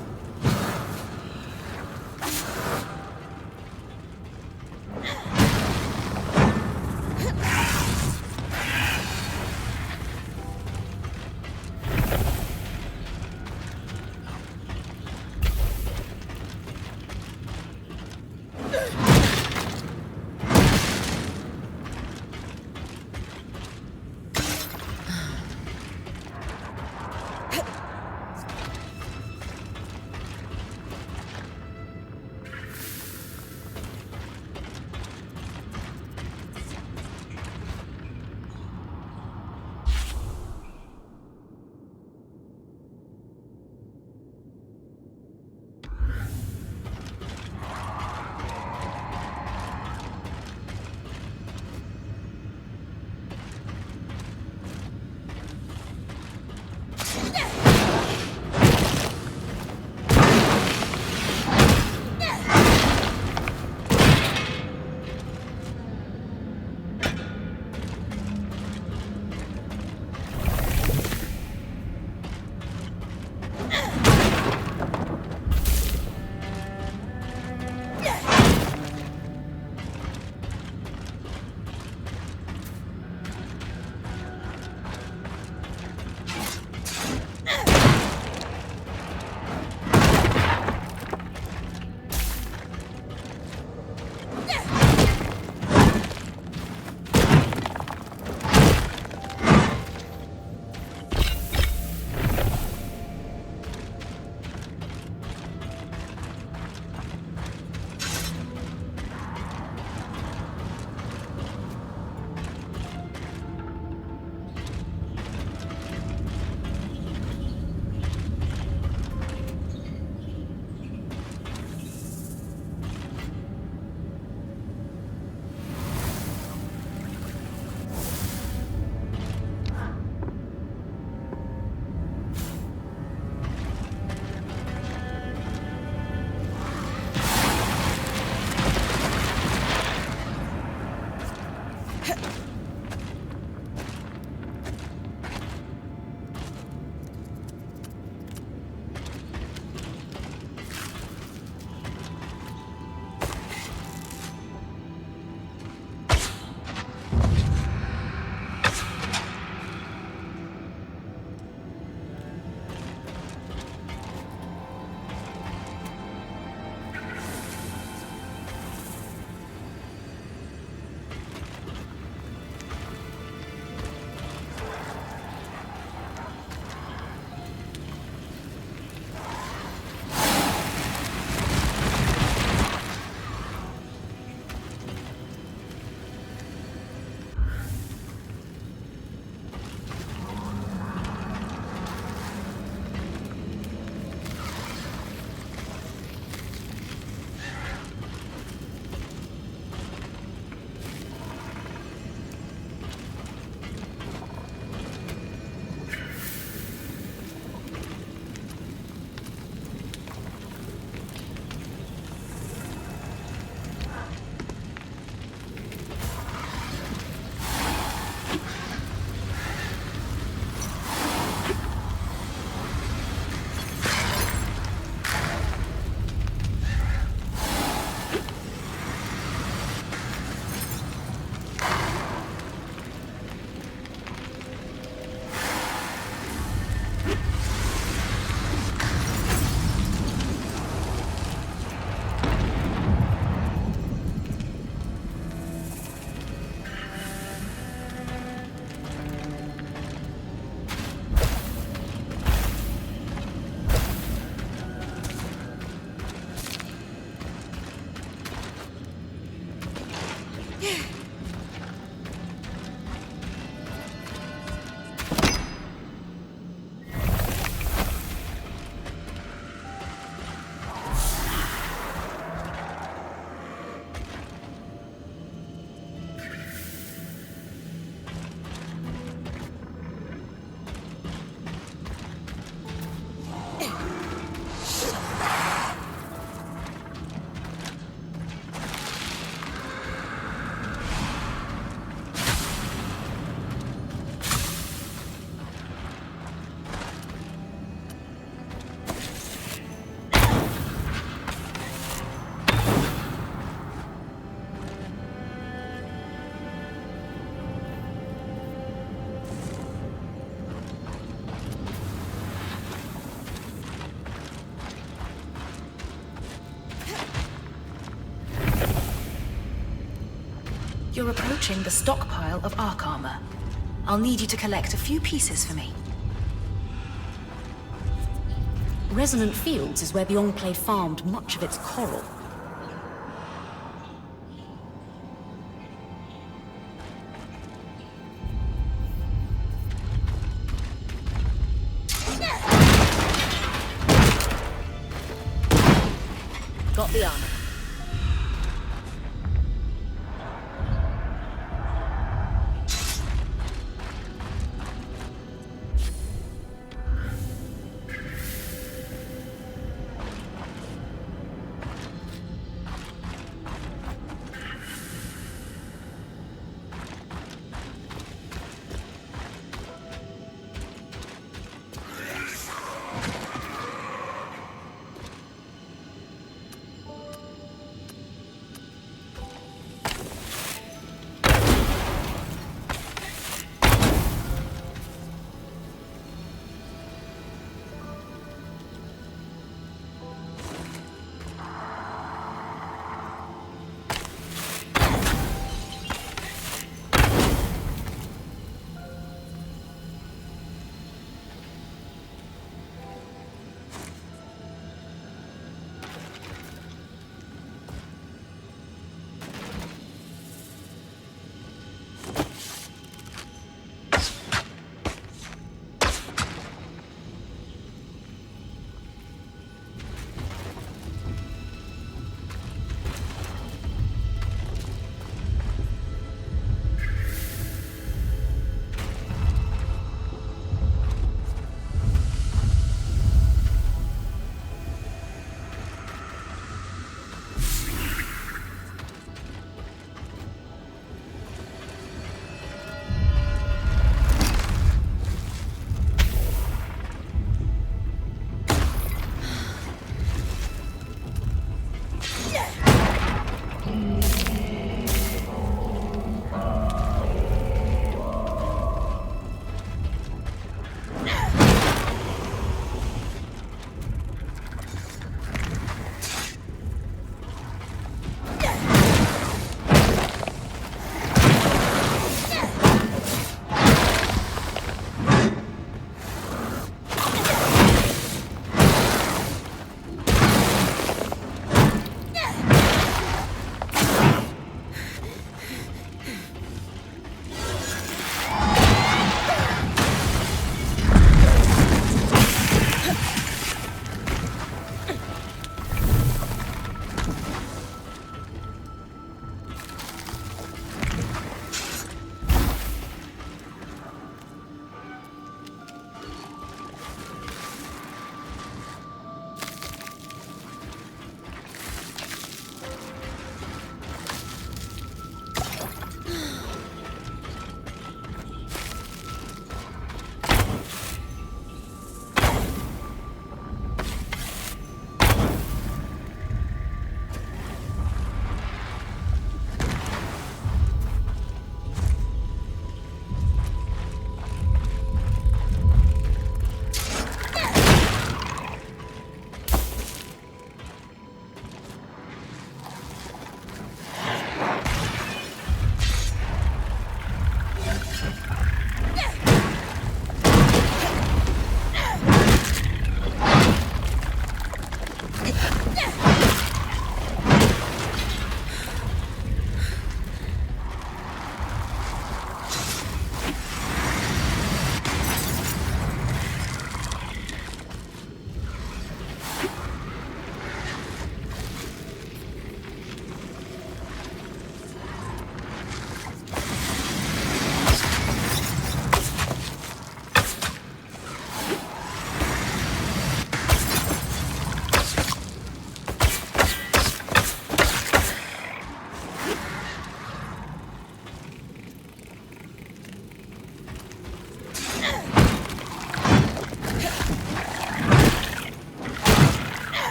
You're approaching the stockpile of arc armor. I'll need you to collect a few pieces for me.
Resonant Fields is where the Enclave farmed much of its coral. Got the armor.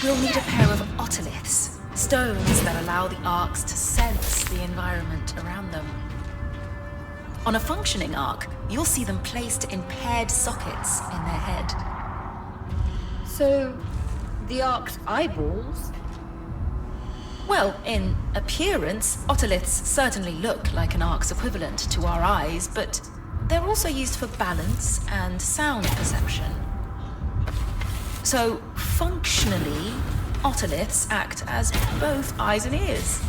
we'll need a pair of otoliths, stones that allow the arcs to sense the environment around them. On a functioning arc, you'll see them placed in paired sockets in their head.
So, the arced eyeballs?
Well, in appearance, otoliths certainly look like an arc's equivalent to our eyes, but they're also used for balance and sound perception. So, functionally, otoliths act as both eyes and ears.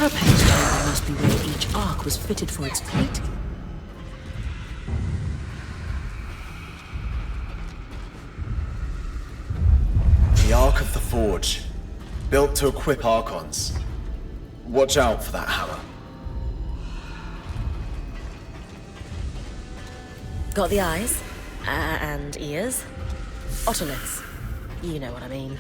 Carapace chamber must be where each arc was fitted for its plating.
The Ark of the Forge, built to equip Archons. Watch out for that hammer.
Got the eyes? And ears? Otoliths. You know what I mean.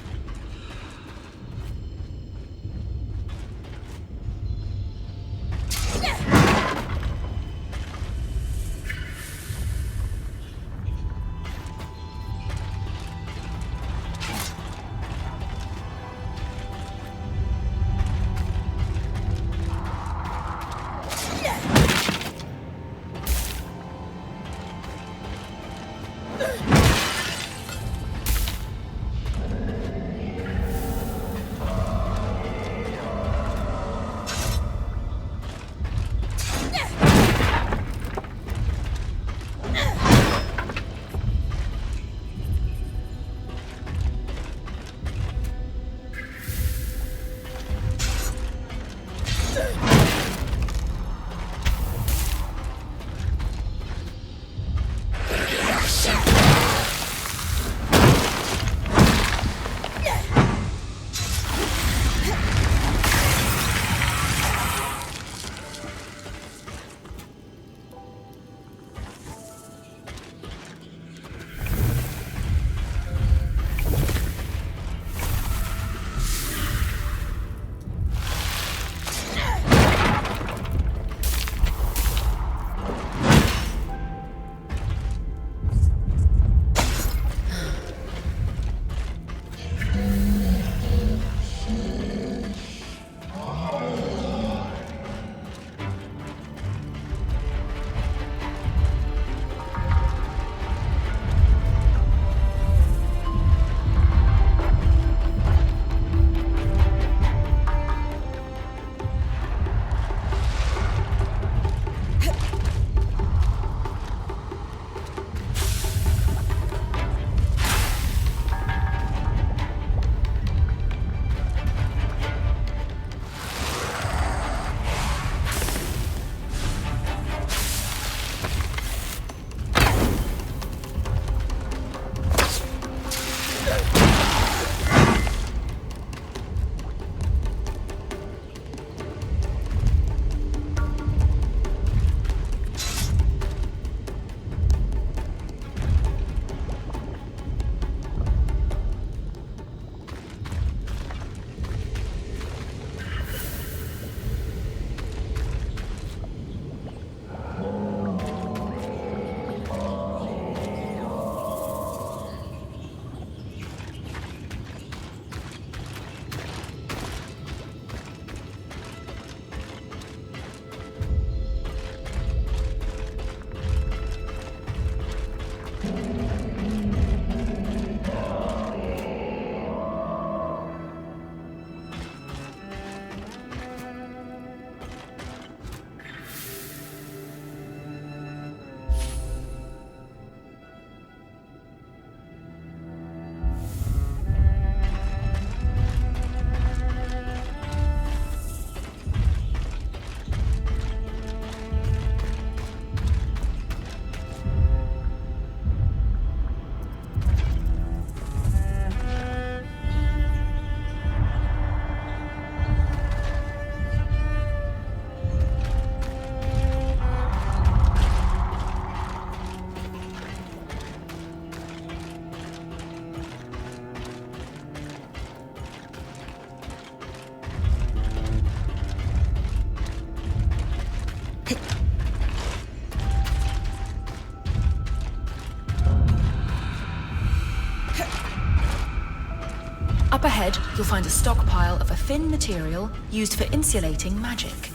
Up ahead, you'll find a stockpile of a thin material used for insulating magic.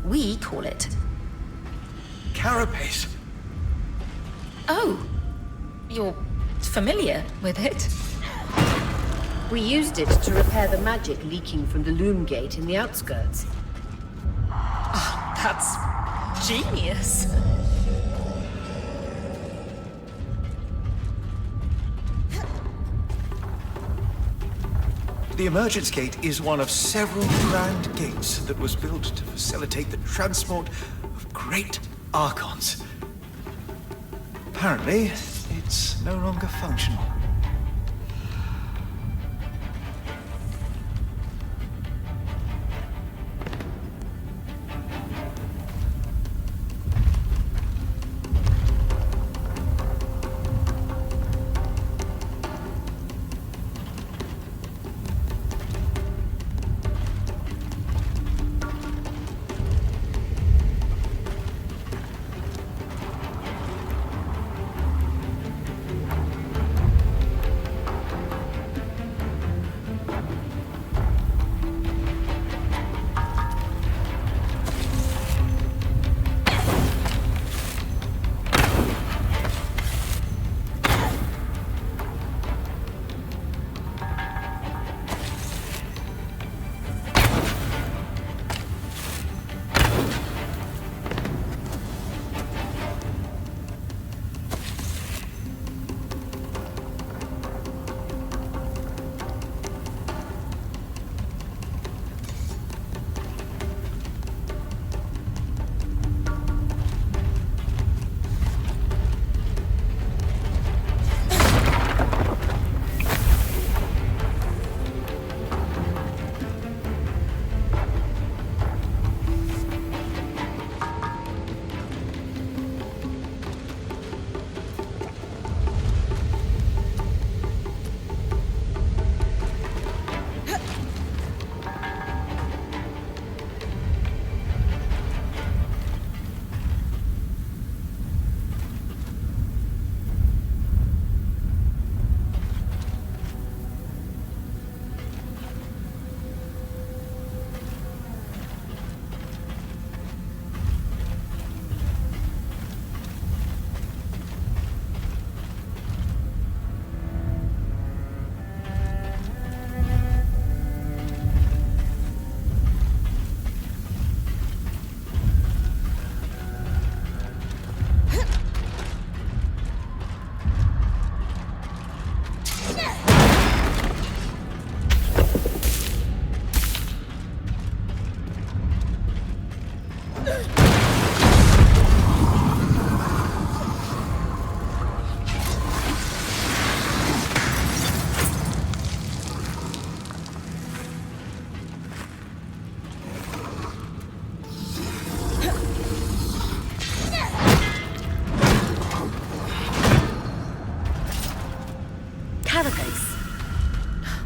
We call it...
Carapace.
Oh, you're familiar with it?
We used it to repair the magic leaking from the loom gate in the outskirts.
Oh, that's genius.
The emergence gate is one of several grand gates that was built to facilitate the transport of great archons. Apparently, it's no longer functional.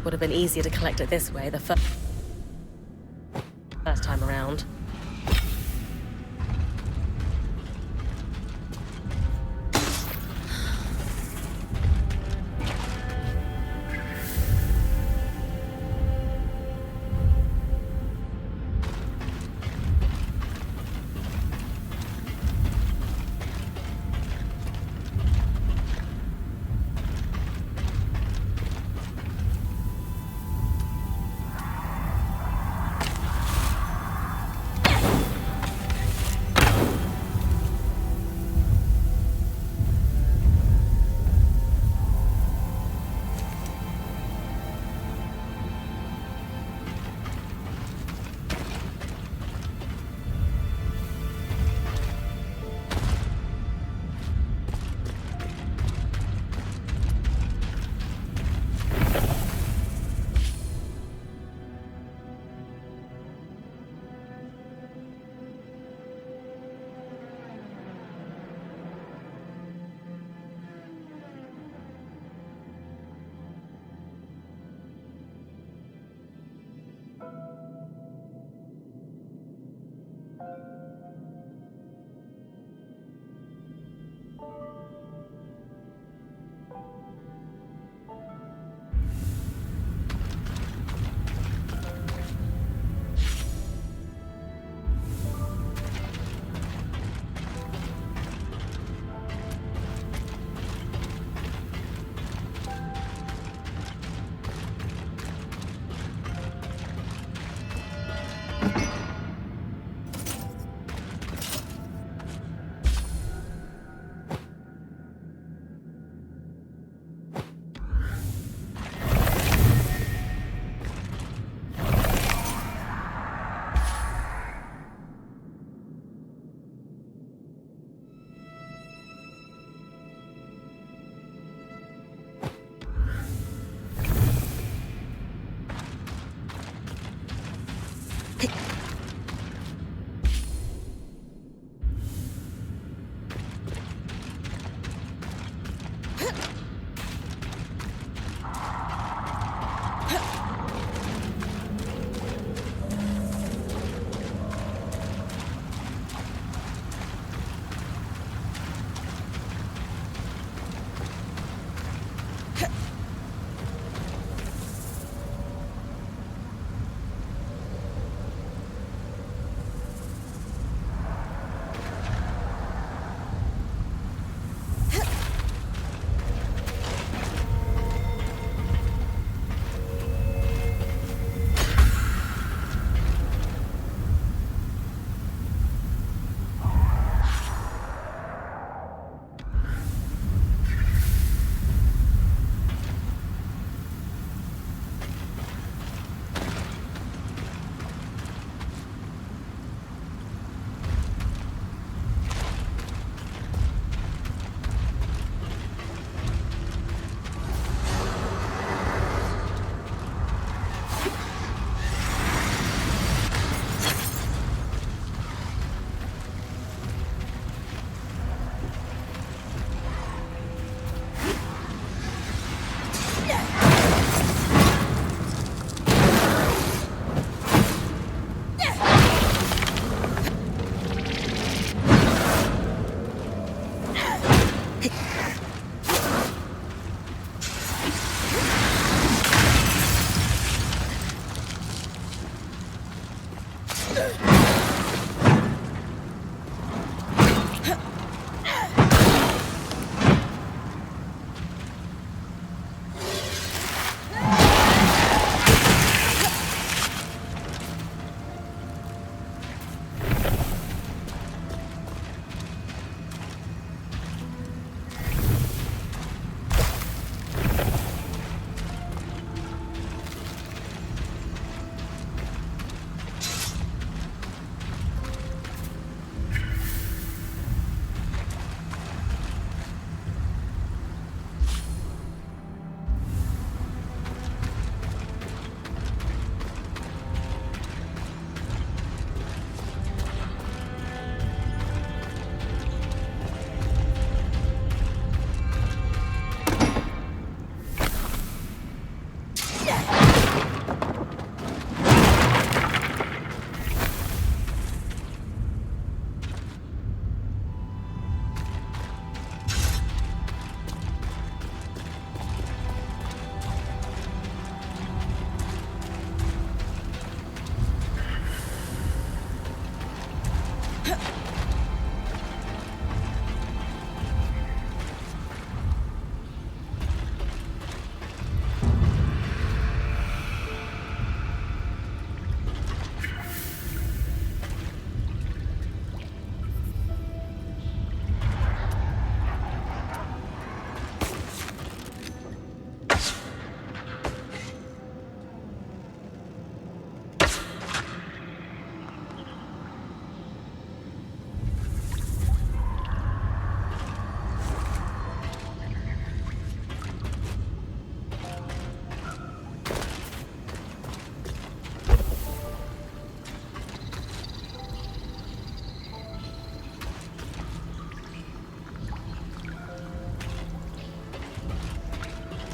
Would have been easier to collect it this way the first time around.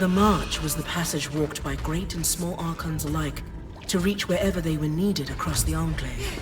The march was the passage walked by great and small Archons alike to reach wherever they were needed across the Enclave.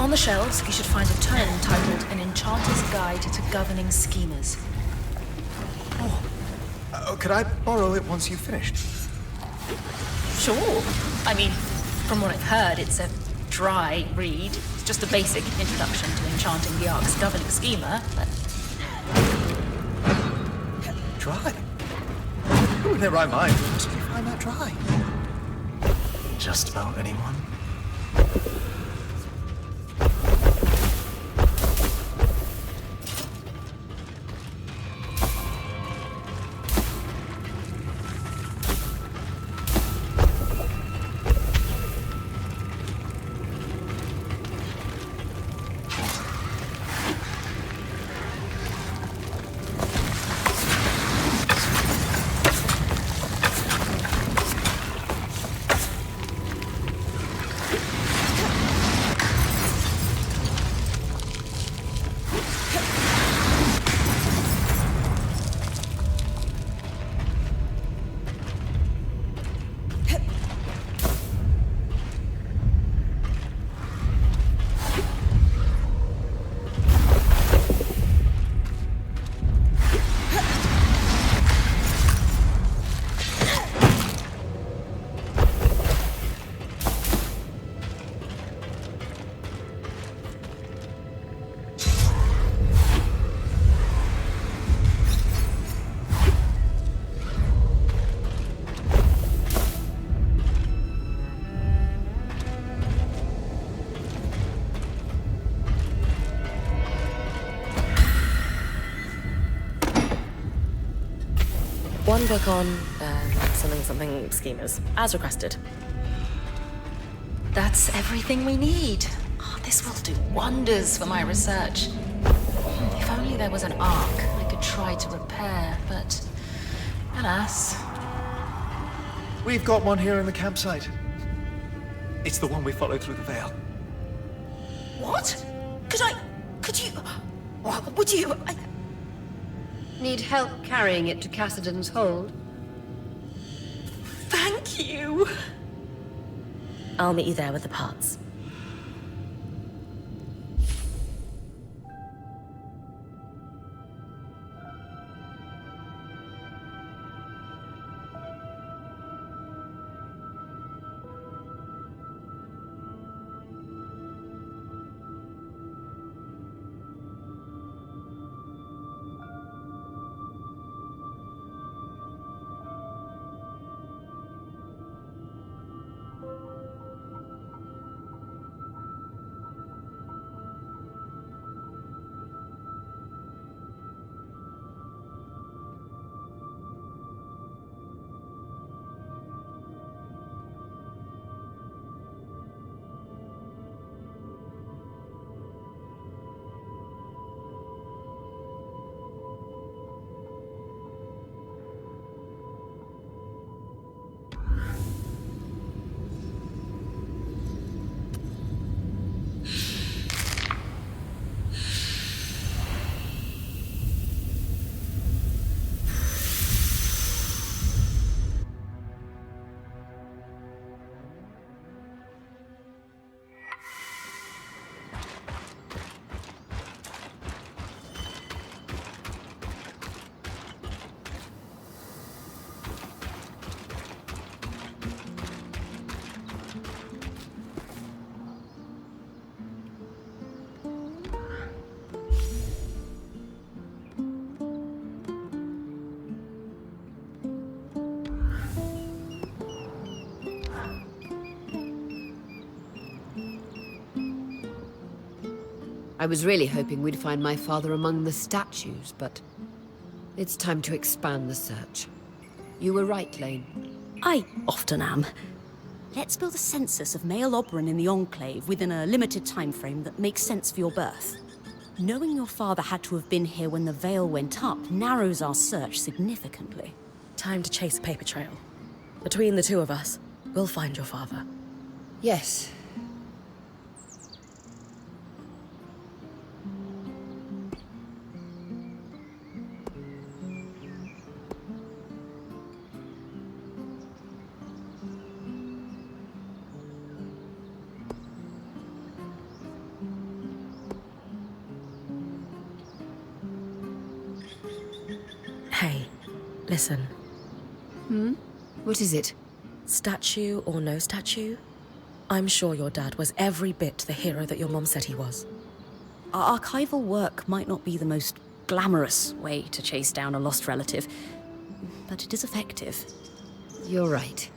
On the shelves, you should find a tome titled An Enchanter's Guide to Governing Schemers.
Could I borrow it once you've finished?
Sure. I mean, from what I've heard, it's a dry read. It's just a basic introduction to enchanting the Ark's governing schemer, but...
Dry? Who in their right mind would possibly find that dry?
Just about anyone.
One book on something schemers, as requested.
That's everything we need. Oh, this will do wonders for my research. If only there was an ark I could try to repair, but alas.
We've got one here in the campsite. It's the one we followed through the Vale.
What? Could you... Would you...
Need help carrying it to Cassidy's hold?
Thank you.
I'll meet you there with the parts.
I was really hoping we'd find my father among the statues, but it's time to expand the search. You were right, Lane.
I often am. Let's build a census of male Oberon in the Enclave within a limited time frame that makes sense for your birth. Knowing your father had to have been here when the veil went up narrows our search significantly.
Time to chase a paper trail. Between the two of us, we'll find your father.
Yes.
Hey, listen.
What is it?
Statue or no statue, I'm sure your dad was every bit the hero that your mom said he was.
Our archival work might not be the most glamorous way to chase down a lost relative, but it is effective.
You're right.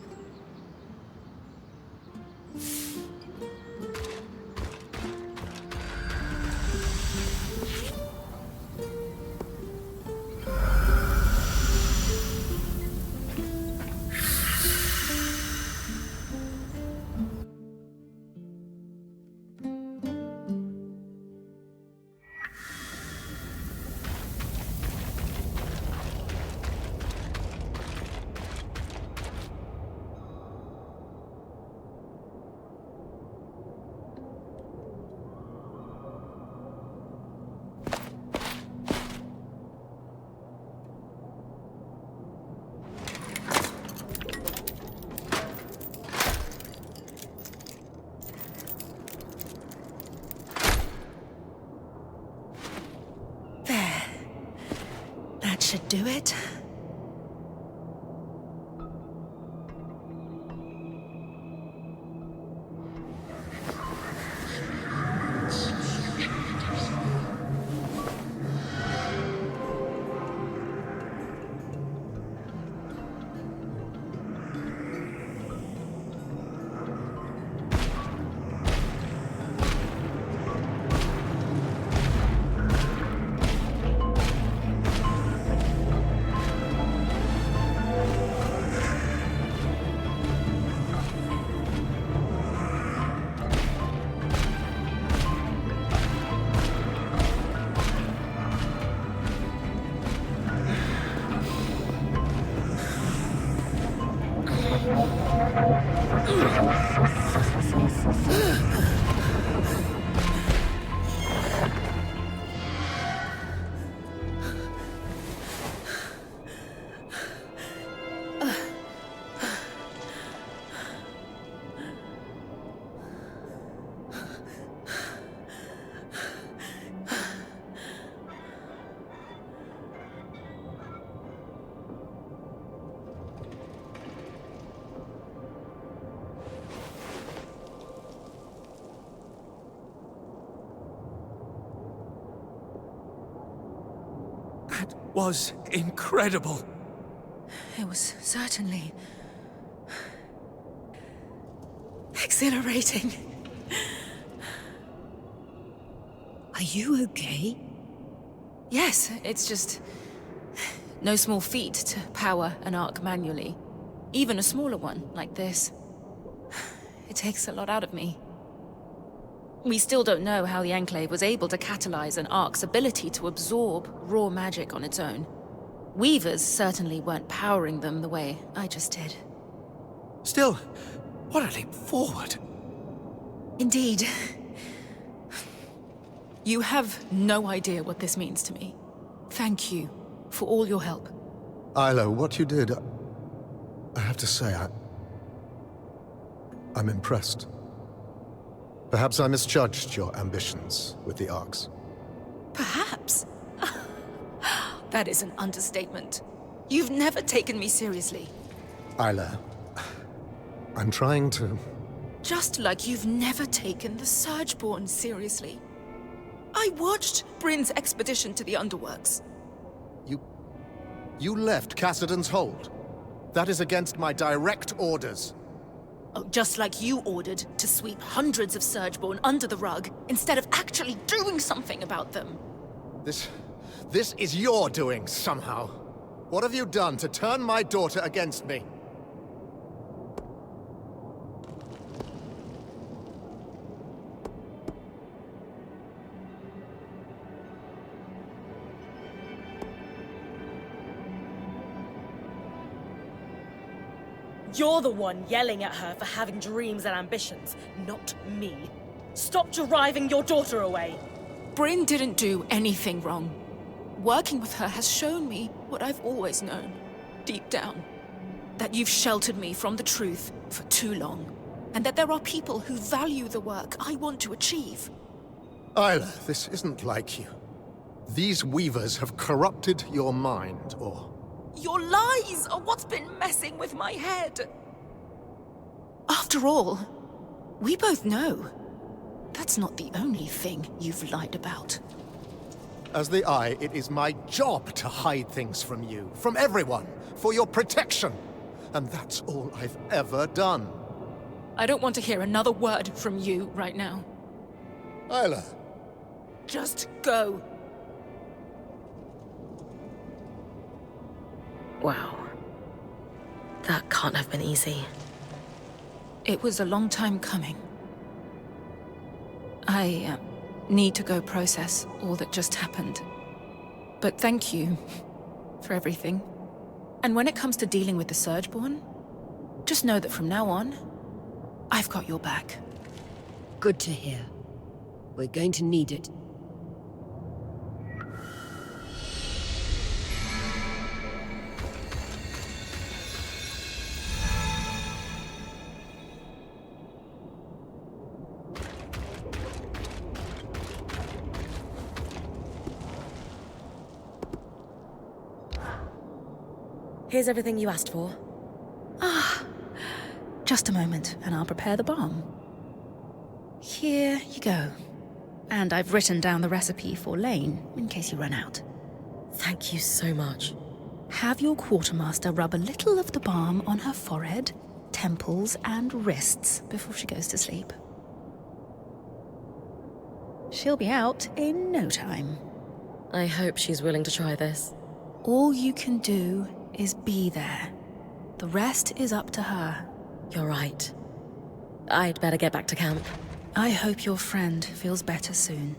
Should do it.
Was incredible.
It was certainly exhilarating.
Are you okay?
Yes, it's just no small feat to power an arc manually. Even a smaller one like this. It takes a lot out of me. We still don't know how the Enclave was able to catalyze an Ark's ability to absorb raw magic on its own. Weavers certainly weren't powering them the way I just did.
Still, what a leap forward.
Indeed. You have no idea what this means to me. Thank you for all your help.
Isla, what you did, I have to say, I'm impressed. Perhaps I misjudged your ambitions with the Arcs.
Perhaps? That is an understatement. You've never taken me seriously.
Isla, I'm trying to...
Just like you've never taken the Surgeborn seriously. I watched Bryn's expedition to the Underworks.
You left Cassidon's hold. That is against my direct orders.
Oh, just like you ordered to sweep hundreds of Surgeborn under the rug, instead of actually doing something about them.
This is your doing, somehow. What have you done to turn my daughter against me?
You're the one yelling at her for having dreams and ambitions, not me. Stop driving your daughter away!
Bryn didn't do anything wrong. Working with her has shown me what I've always known, deep down. That you've sheltered me from the truth for too long. And that there are people who value the work I want to achieve.
Isla, this isn't like you. These weavers have corrupted your mind, or
Your lies are what's been messing with my head. After all, we both know that's not the only thing you've lied about.
As the Eye, it is my job to hide things from you, from everyone, for your protection. And that's all I've ever done.
I don't want to hear another word from you right now.
Isla.
Just go.
Wow. That can't have been easy.
It was a long time coming. I need to go process all that just happened. But thank you for everything. And when it comes to dealing with the Surgeborn, just know that from now on, I've got your back.
Good to hear. We're going to need it.
Here's everything you asked for.
Just a moment, and I'll prepare the balm. Here you go. And I've written down the recipe for Lane, in case you run out.
Thank you so much.
Have your quartermaster rub a little of the balm on her forehead, temples, and wrists before she goes to sleep. She'll be out in no time.
I hope she's willing to try this.
All you can do is be there. The rest is up to her.
You're right. I'd better get back to camp.
I hope your friend feels better soon.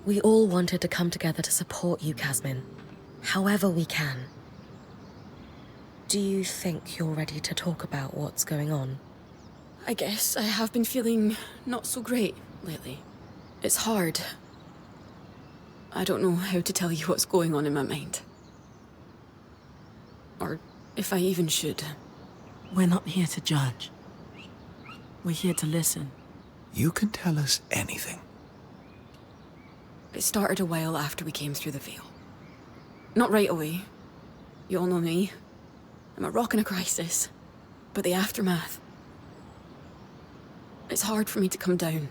We all wanted to come together to support you, Casmin. However we can. Do you think you're ready to talk about what's going on?
I guess I have been feeling not so great lately. It's hard. I don't know how to tell you what's going on in my mind. Or if I even should.
We're not here to judge. We're here to listen.
You can tell us anything.
It started a while after we came through the Veil. Not right away. You all know me. I'm a rock in a crisis. But the aftermath... It's hard for me to come down.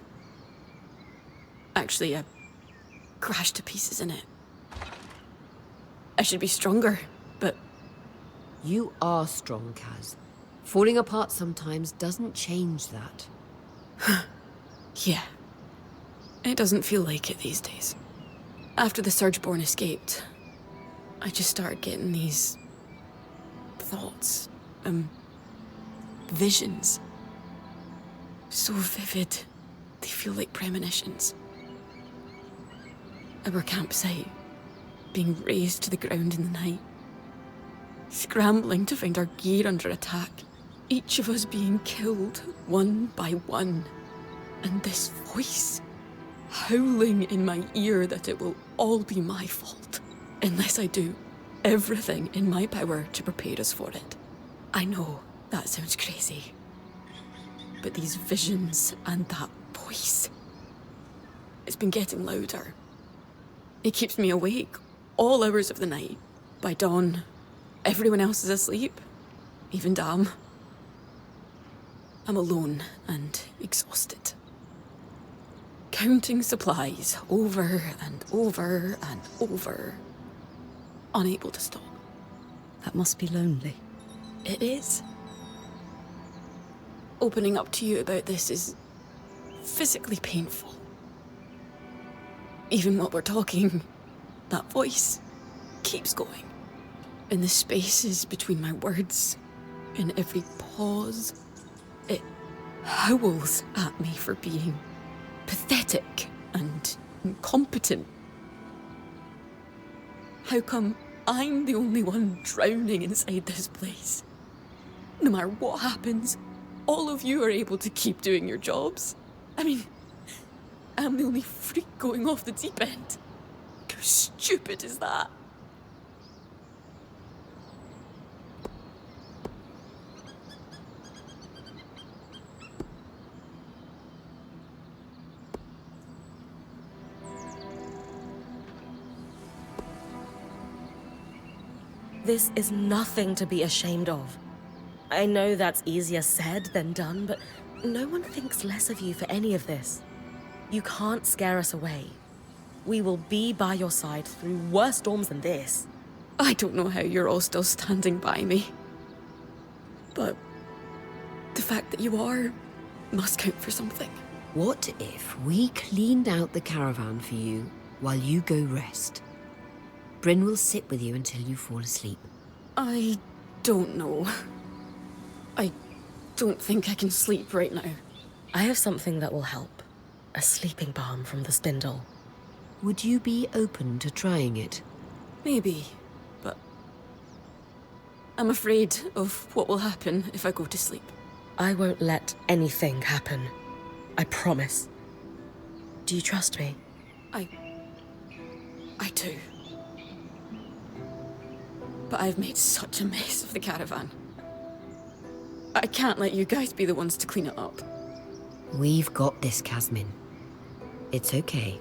Actually, I crashed to pieces in it. I should be stronger, but...
You are strong, Kaz. Falling apart sometimes doesn't change that.
Yeah. It doesn't feel like it these days. After the Surgeborn escaped, I just started getting these... thoughts. Visions. So vivid, they feel like premonitions. Our campsite, being razed to the ground in the night. Scrambling to find our gear under attack. Each of us being killed, one by one. And this voice, howling in my ear that it will all be my fault, unless I do everything in my power to prepare us for it. I know that sounds crazy. But these visions and that voice, it's been getting louder. It keeps me awake all hours of the night. By dawn, everyone else is asleep, even Dam. I'm alone and exhausted. Counting supplies over and over and over. Unable to stop.
That must be lonely.
It is. Opening up to you about this is physically painful. Even while we're talking, that voice keeps going. In the spaces between my words, in every pause. It howls at me for being pathetic and incompetent. How come I'm the only one drowning inside this place? No matter what happens, all of you are able to keep doing your jobs. I mean, I'm the only freak going off the deep end. How stupid is that?
This is nothing to be ashamed of. I know that's easier said than done, but no one thinks less of you for any of this. You can't scare us away. We will be by your side through worse storms than this.
I don't know how you're all still standing by me. But the fact that you are must count for something.
What if we cleaned out the caravan for you while you go rest? Bryn will sit with you until you fall asleep.
I don't know. I don't think I can sleep right now.
I have something that will help. A sleeping balm from the spindle.
Would you be open to trying it?
Maybe, but I'm afraid of what will happen if I go to sleep.
I won't let anything happen. I promise. Do you trust me?
I do. But I've made such a mess of the caravan. I can't let you guys be the ones to clean it up.
We've got this, Casmin. It's okay.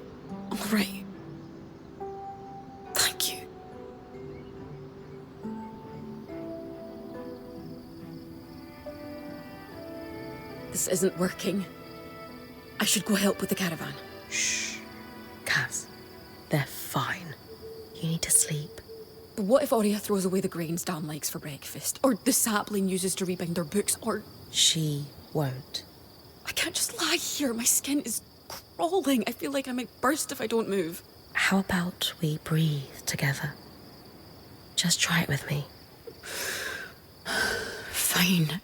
All right. Thank you. This isn't working. I should go help with the caravan.
Shh. Kaz, they're fine. You need to sleep.
But what if Aurea throws away the grains Dan likes for breakfast? Or the sapling uses to rebind their books? Or...
She won't.
I can't just lie here. My skin is crawling. I feel like I might burst if I don't move.
How about we breathe together? Just try it with me.
Fine.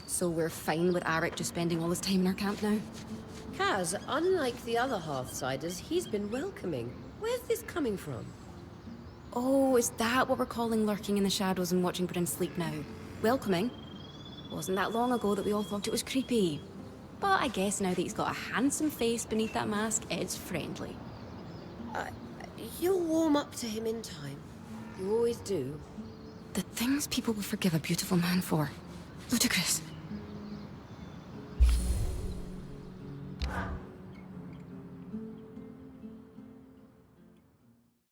So we're fine with Arik just spending all his time in our camp now?
Kaz, unlike the other Hearthsiders, he's been welcoming. Where's this coming from?
Oh, is that what we're calling lurking in the shadows and watching Bryn sleep now? Welcoming? Wasn't that long ago that we all thought it was creepy. But I guess now that he's got a handsome face beneath that mask, it's friendly.
You'll warm up to him in time. You always do.
The things people will forgive a beautiful man for. Ludicrous.